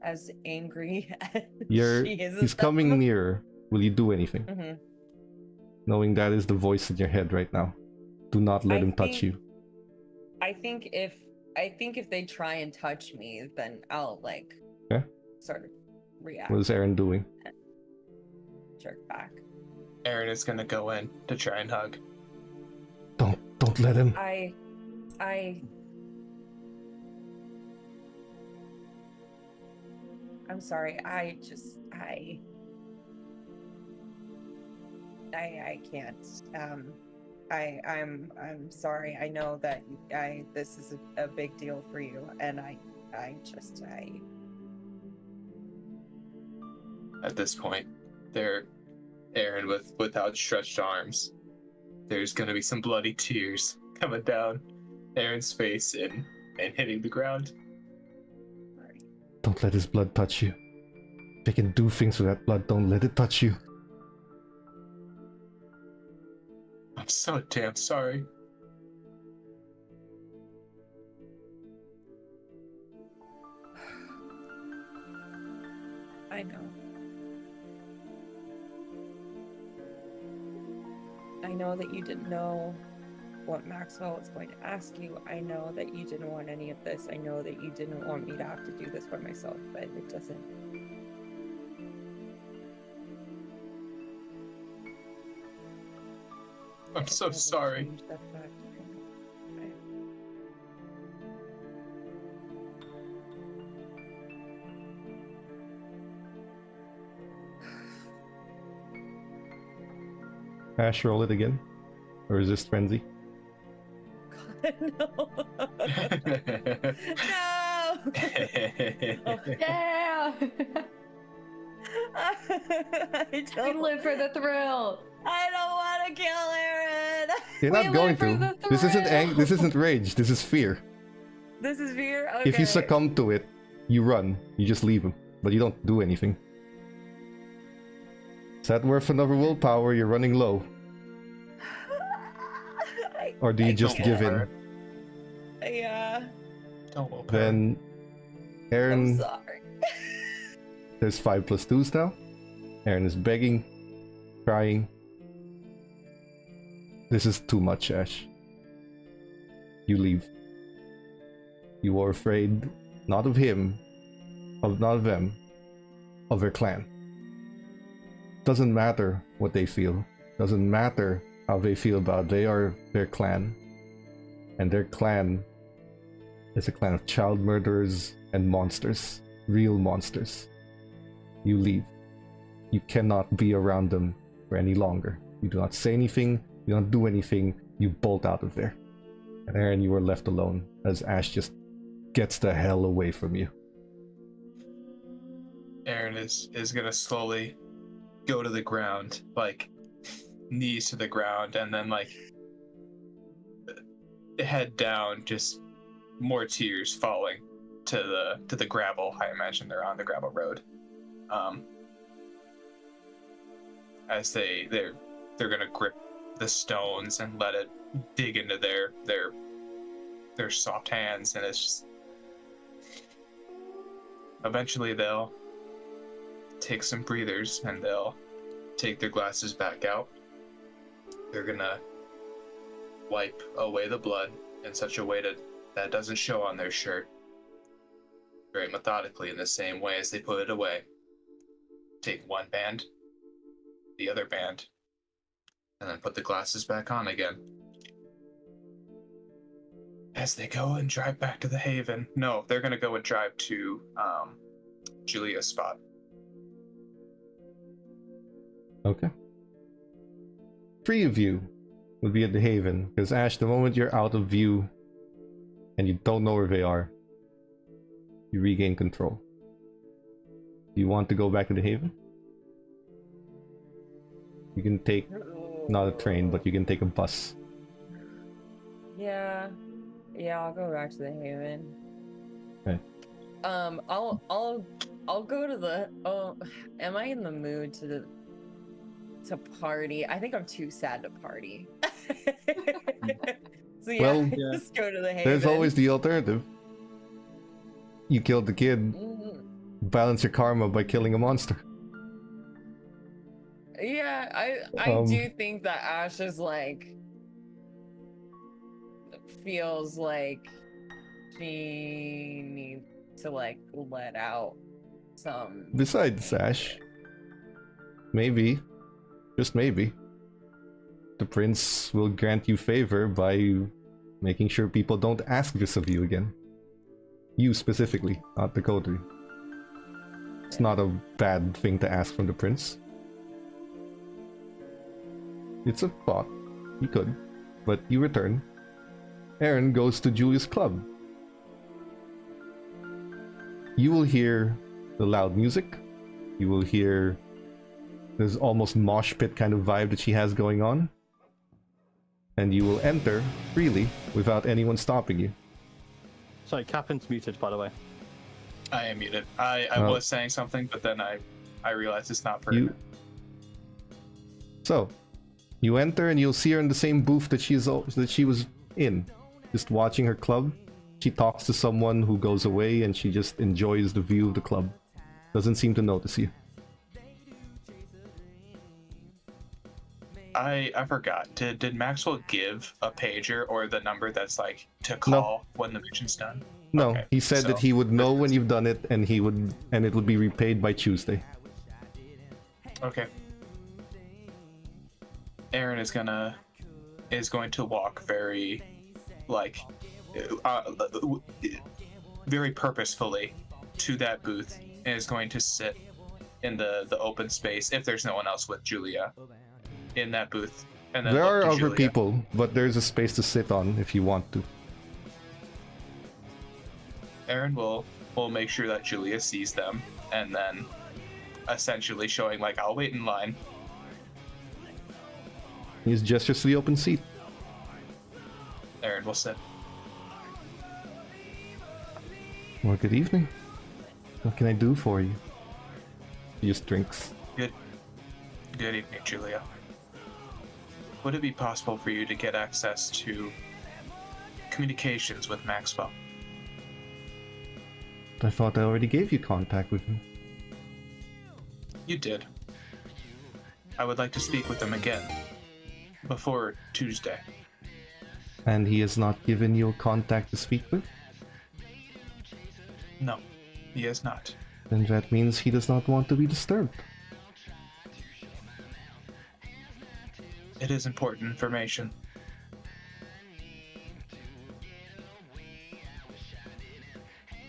As angry as she is. He's coming nearer. Will you do anything? Hmm. Knowing that is the voice in your head right now. Do not let I him touch think- you. I think if I think if they try and touch me, then I'll like Okay. sort of react. What is Aaron doing? Jerk back. Aaron is gonna go in to try and hug. Don't let him. I'm sorry. I can't. I'm sorry. I know that this is a big deal for you, and I. At this point, they're Aaron with outstretched arms. There's gonna be some bloody tears coming down Aaron's face and hitting the ground. Don't let his blood touch you. They can do things with that blood. Don't let it touch you. I'm so damn sorry. I know. I know that you didn't know what Maxwell was going to ask you. I know that you didn't want any of this. I know that you didn't want me to have to do this by myself, but it doesn't. I'm so sorry. Change that fact. Ash, roll it again. Or resist frenzy. God, no. No. Yeah! I We don't live for the thrill. I don't want to kill Aaron. You're We not going live for to. the This isn't thrill. this isn't rage. This is fear. This is fear. Okay. If you succumb to it, you run. You just leave him, but you don't do anything. Is that worth another willpower? You're running low. Or do you just give in? Yeah. Don't willpower. Then, I'm Aaron, sorry. there's 5 plus 2s now. Aaron is begging, crying. This is too much, Ash. You leave. You are afraid, not of him, not of them, of their clan. Doesn't matter what they feel. Doesn't matter how they feel about it. They are their clan. And their clan is a clan of child murderers and monsters. Real monsters. You leave. You cannot be around them for any longer. You do not say anything. You don't do anything. You bolt out of there. And Aaron, you are left alone as Ash just gets the hell away from you. Aaron is gonna slowly go to the ground, like knees to the ground, and then like head down, just more tears falling to the gravel. I imagine they're on the gravel road. As they're gonna grip the stones and let it dig into their soft hands, and it's just eventually they'll take some breathers and they'll take their glasses back out. They're gonna wipe away the blood in such a way that doesn't show on their shirt, very methodically, in the same way as they put it away. Take one band, the other band, and then put the glasses back on again. As they go and drive back to the Haven. No, they're gonna go and drive to Julia's spot. Okay. 3 of you would be at the Haven, because Ash, the moment you're out of view and you don't know where they are, you regain control. Do you want to go back to the Haven? You can take, not a train, but you can take a bus. Yeah, I'll go back to the Haven. Okay. I'll go to the. Oh, am I in the mood to party? I think I'm too sad to party. So yeah, Well, just go to the Haven. There's always the alternative. You killed the kid. Mm, Balance your karma by killing a monster. Yeah, I do think that Ash is like feels like she needs to like let out some. Besides, Ash, maybe, just maybe, the prince will grant you favor by making sure people don't ask this of you again. You specifically, not the coterie. It's not a bad thing to ask from the prince. It's a thought. You could. But you return. Aaron goes to Julia's club. You will hear the loud music. You will hear this almost mosh pit kind of vibe that she has going on. And you will enter freely without anyone stopping you. Sorry, Captain's muted, by the way. I am muted. I was saying something, but then I realized it's not pertinent. So, you enter and you'll see her in the same booth that she was in, just watching her club. She talks to someone who goes away, and she just enjoys the view of the club. Doesn't seem to notice you. I forgot. Did Maxwell give a pager or the number that's like to call when the mission's done? No, Okay, he said so- that he would know when you've done it, and it would be repaid by Tuesday. Okay. Aaron is going to walk very, like, very purposefully to that booth, and is going to sit in the open space if there's no one else with Julia in that booth. And then There look are to other Julia. people, but there's a space to sit on if you want to. Aaron will make sure that Julia sees them, and then essentially showing like, I'll wait in line. He gestures to the open seat. Aaron will sit. Well, good evening. What can I do for you? He just drinks. Good evening, Julia. Would it be possible for you to get access to communications with Maxwell? I thought I already gave you contact with him. You did. I would like to speak with him again. Before Tuesday. And he has not given you a contact to speak with? No, he has not. Then that means he does not want to be disturbed. It is important information.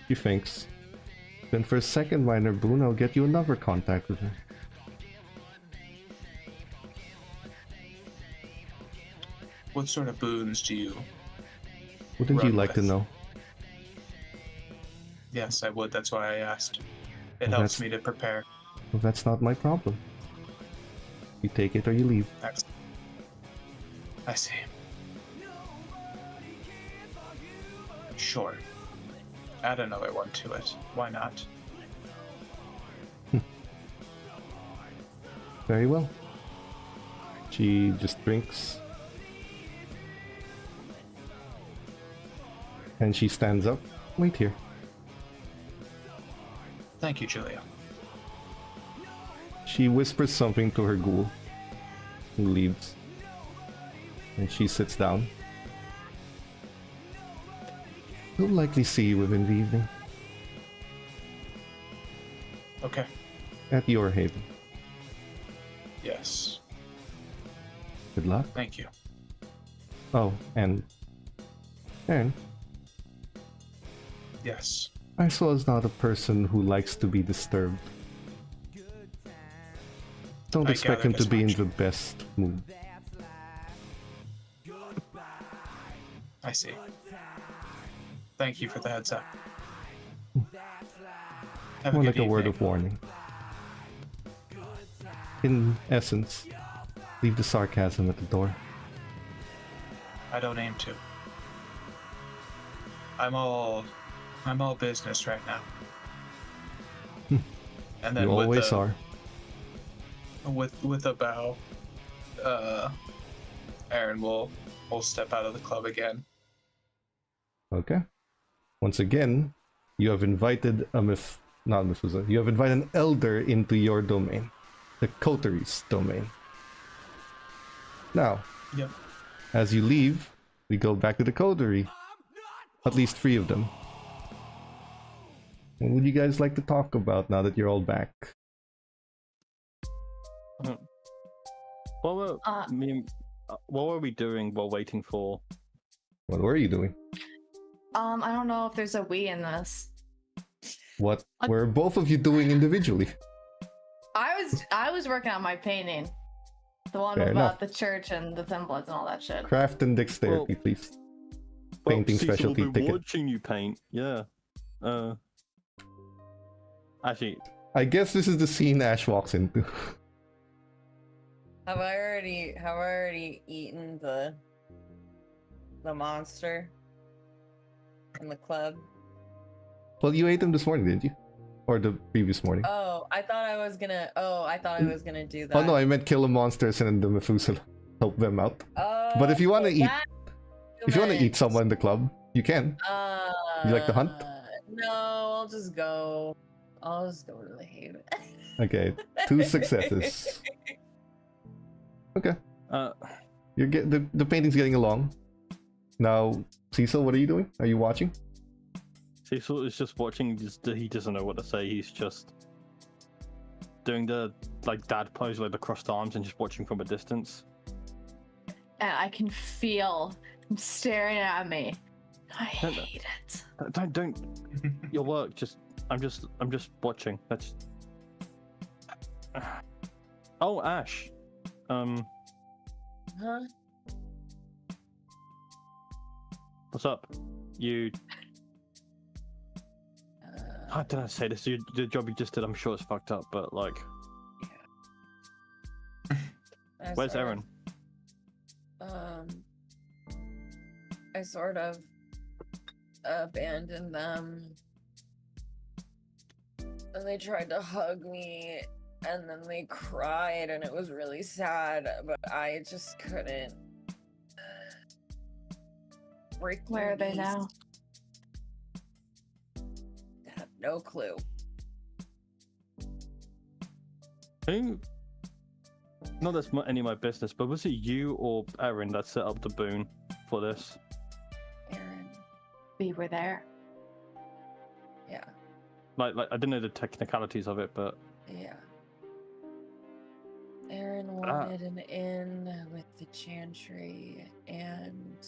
He thinks. Then for a second minor boon, I'll get you another contact with him. What sort of boons do you... Wouldn't you Run like to with. know? Yes, I would. That's why I asked. It Well, helps that's- me to prepare. Well, that's not my problem. You take it or you leave. Next. I see. Sure. Add another one to it. Why not? Very well. She just drinks. And she stands up. Wait here. Thank you, Julia. She whispers something to her ghoul, who leaves. And she sits down. We'll likely see you within the evening. Okay. At your haven. Yes. Good luck. Thank you. Oh, and... Aaron, Yes. Maxwell is not a person who likes to be disturbed. Don't I expect him gathered to as be in much. the best mood. I see. Thank you for the heads up. Have More a like good a word evening. of warning. In essence, leave the sarcasm at the door. I don't aim to. I'm all business right now. And then You with always a, are. with a bow, Aaron will step out of the club again. Okay. Once again, you have invited you have invited an elder into your domain. The coteries domain. Now, Yep. as you leave, we go back to the coterie. At least 3 of them. What would you guys like to talk about now that you're all back? What were what were we doing while waiting for? What were you doing? I don't know if there's a we in this. What were both of you doing individually? I was working on my painting. The one Fair about enough. the church and the templates and all that shit. Craft and dexterity, please. Painting Cecil specialty will be ticket. watching you paint. Yeah. Actually, I guess this is the scene Ash walks into. Have I already eaten the monster in the club? Well, you ate them this morning, didn't you? Or the previous morning? Oh, I thought I was gonna do that. Oh no, I meant kill the monsters and then the Methuselah help them out. But if you want to eat, if you want to eat someone in the club, you can. You like to hunt? No, I'll just go to the haven. Okay, 2 successes. Okay, the painting's getting along. Now, Cecil, what are you doing? Are you watching? Cecil is just watching. He doesn't know what to say. He's just doing the dad pose, like the crossed arms, and just watching from a distance. And I can feel him staring at me. I hate it. Don't. Your work. I'm just watching. That's. Oh, Ash. Huh? What's up? You. How did I say this? The job you just did, I'm sure it's fucked up, but like. Where's Aaron? I sort of abandoned them. And they tried to hug me, and then they cried, and it was really sad, but I just couldn't. Where are they now? I have no clue. Who? Not that's any of my business, but was it you or Aaron that set up the boon for this? Aaron. We were there. Yeah. Like I didn't know the technicalities of it, but Yeah. Aaron wanted an inn with the chantry and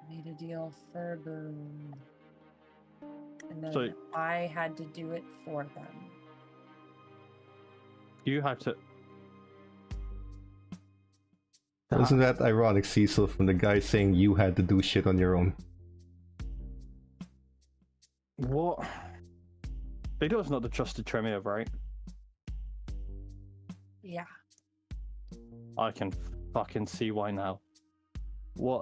made a deal for a boon. And then So- I had to do it for them. you had to. Wasn't that ironic, Cecil, from the guy saying you had to do shit on your own? What? Vader's not the trusted Tremere, right? Yeah. I can fucking see why now. What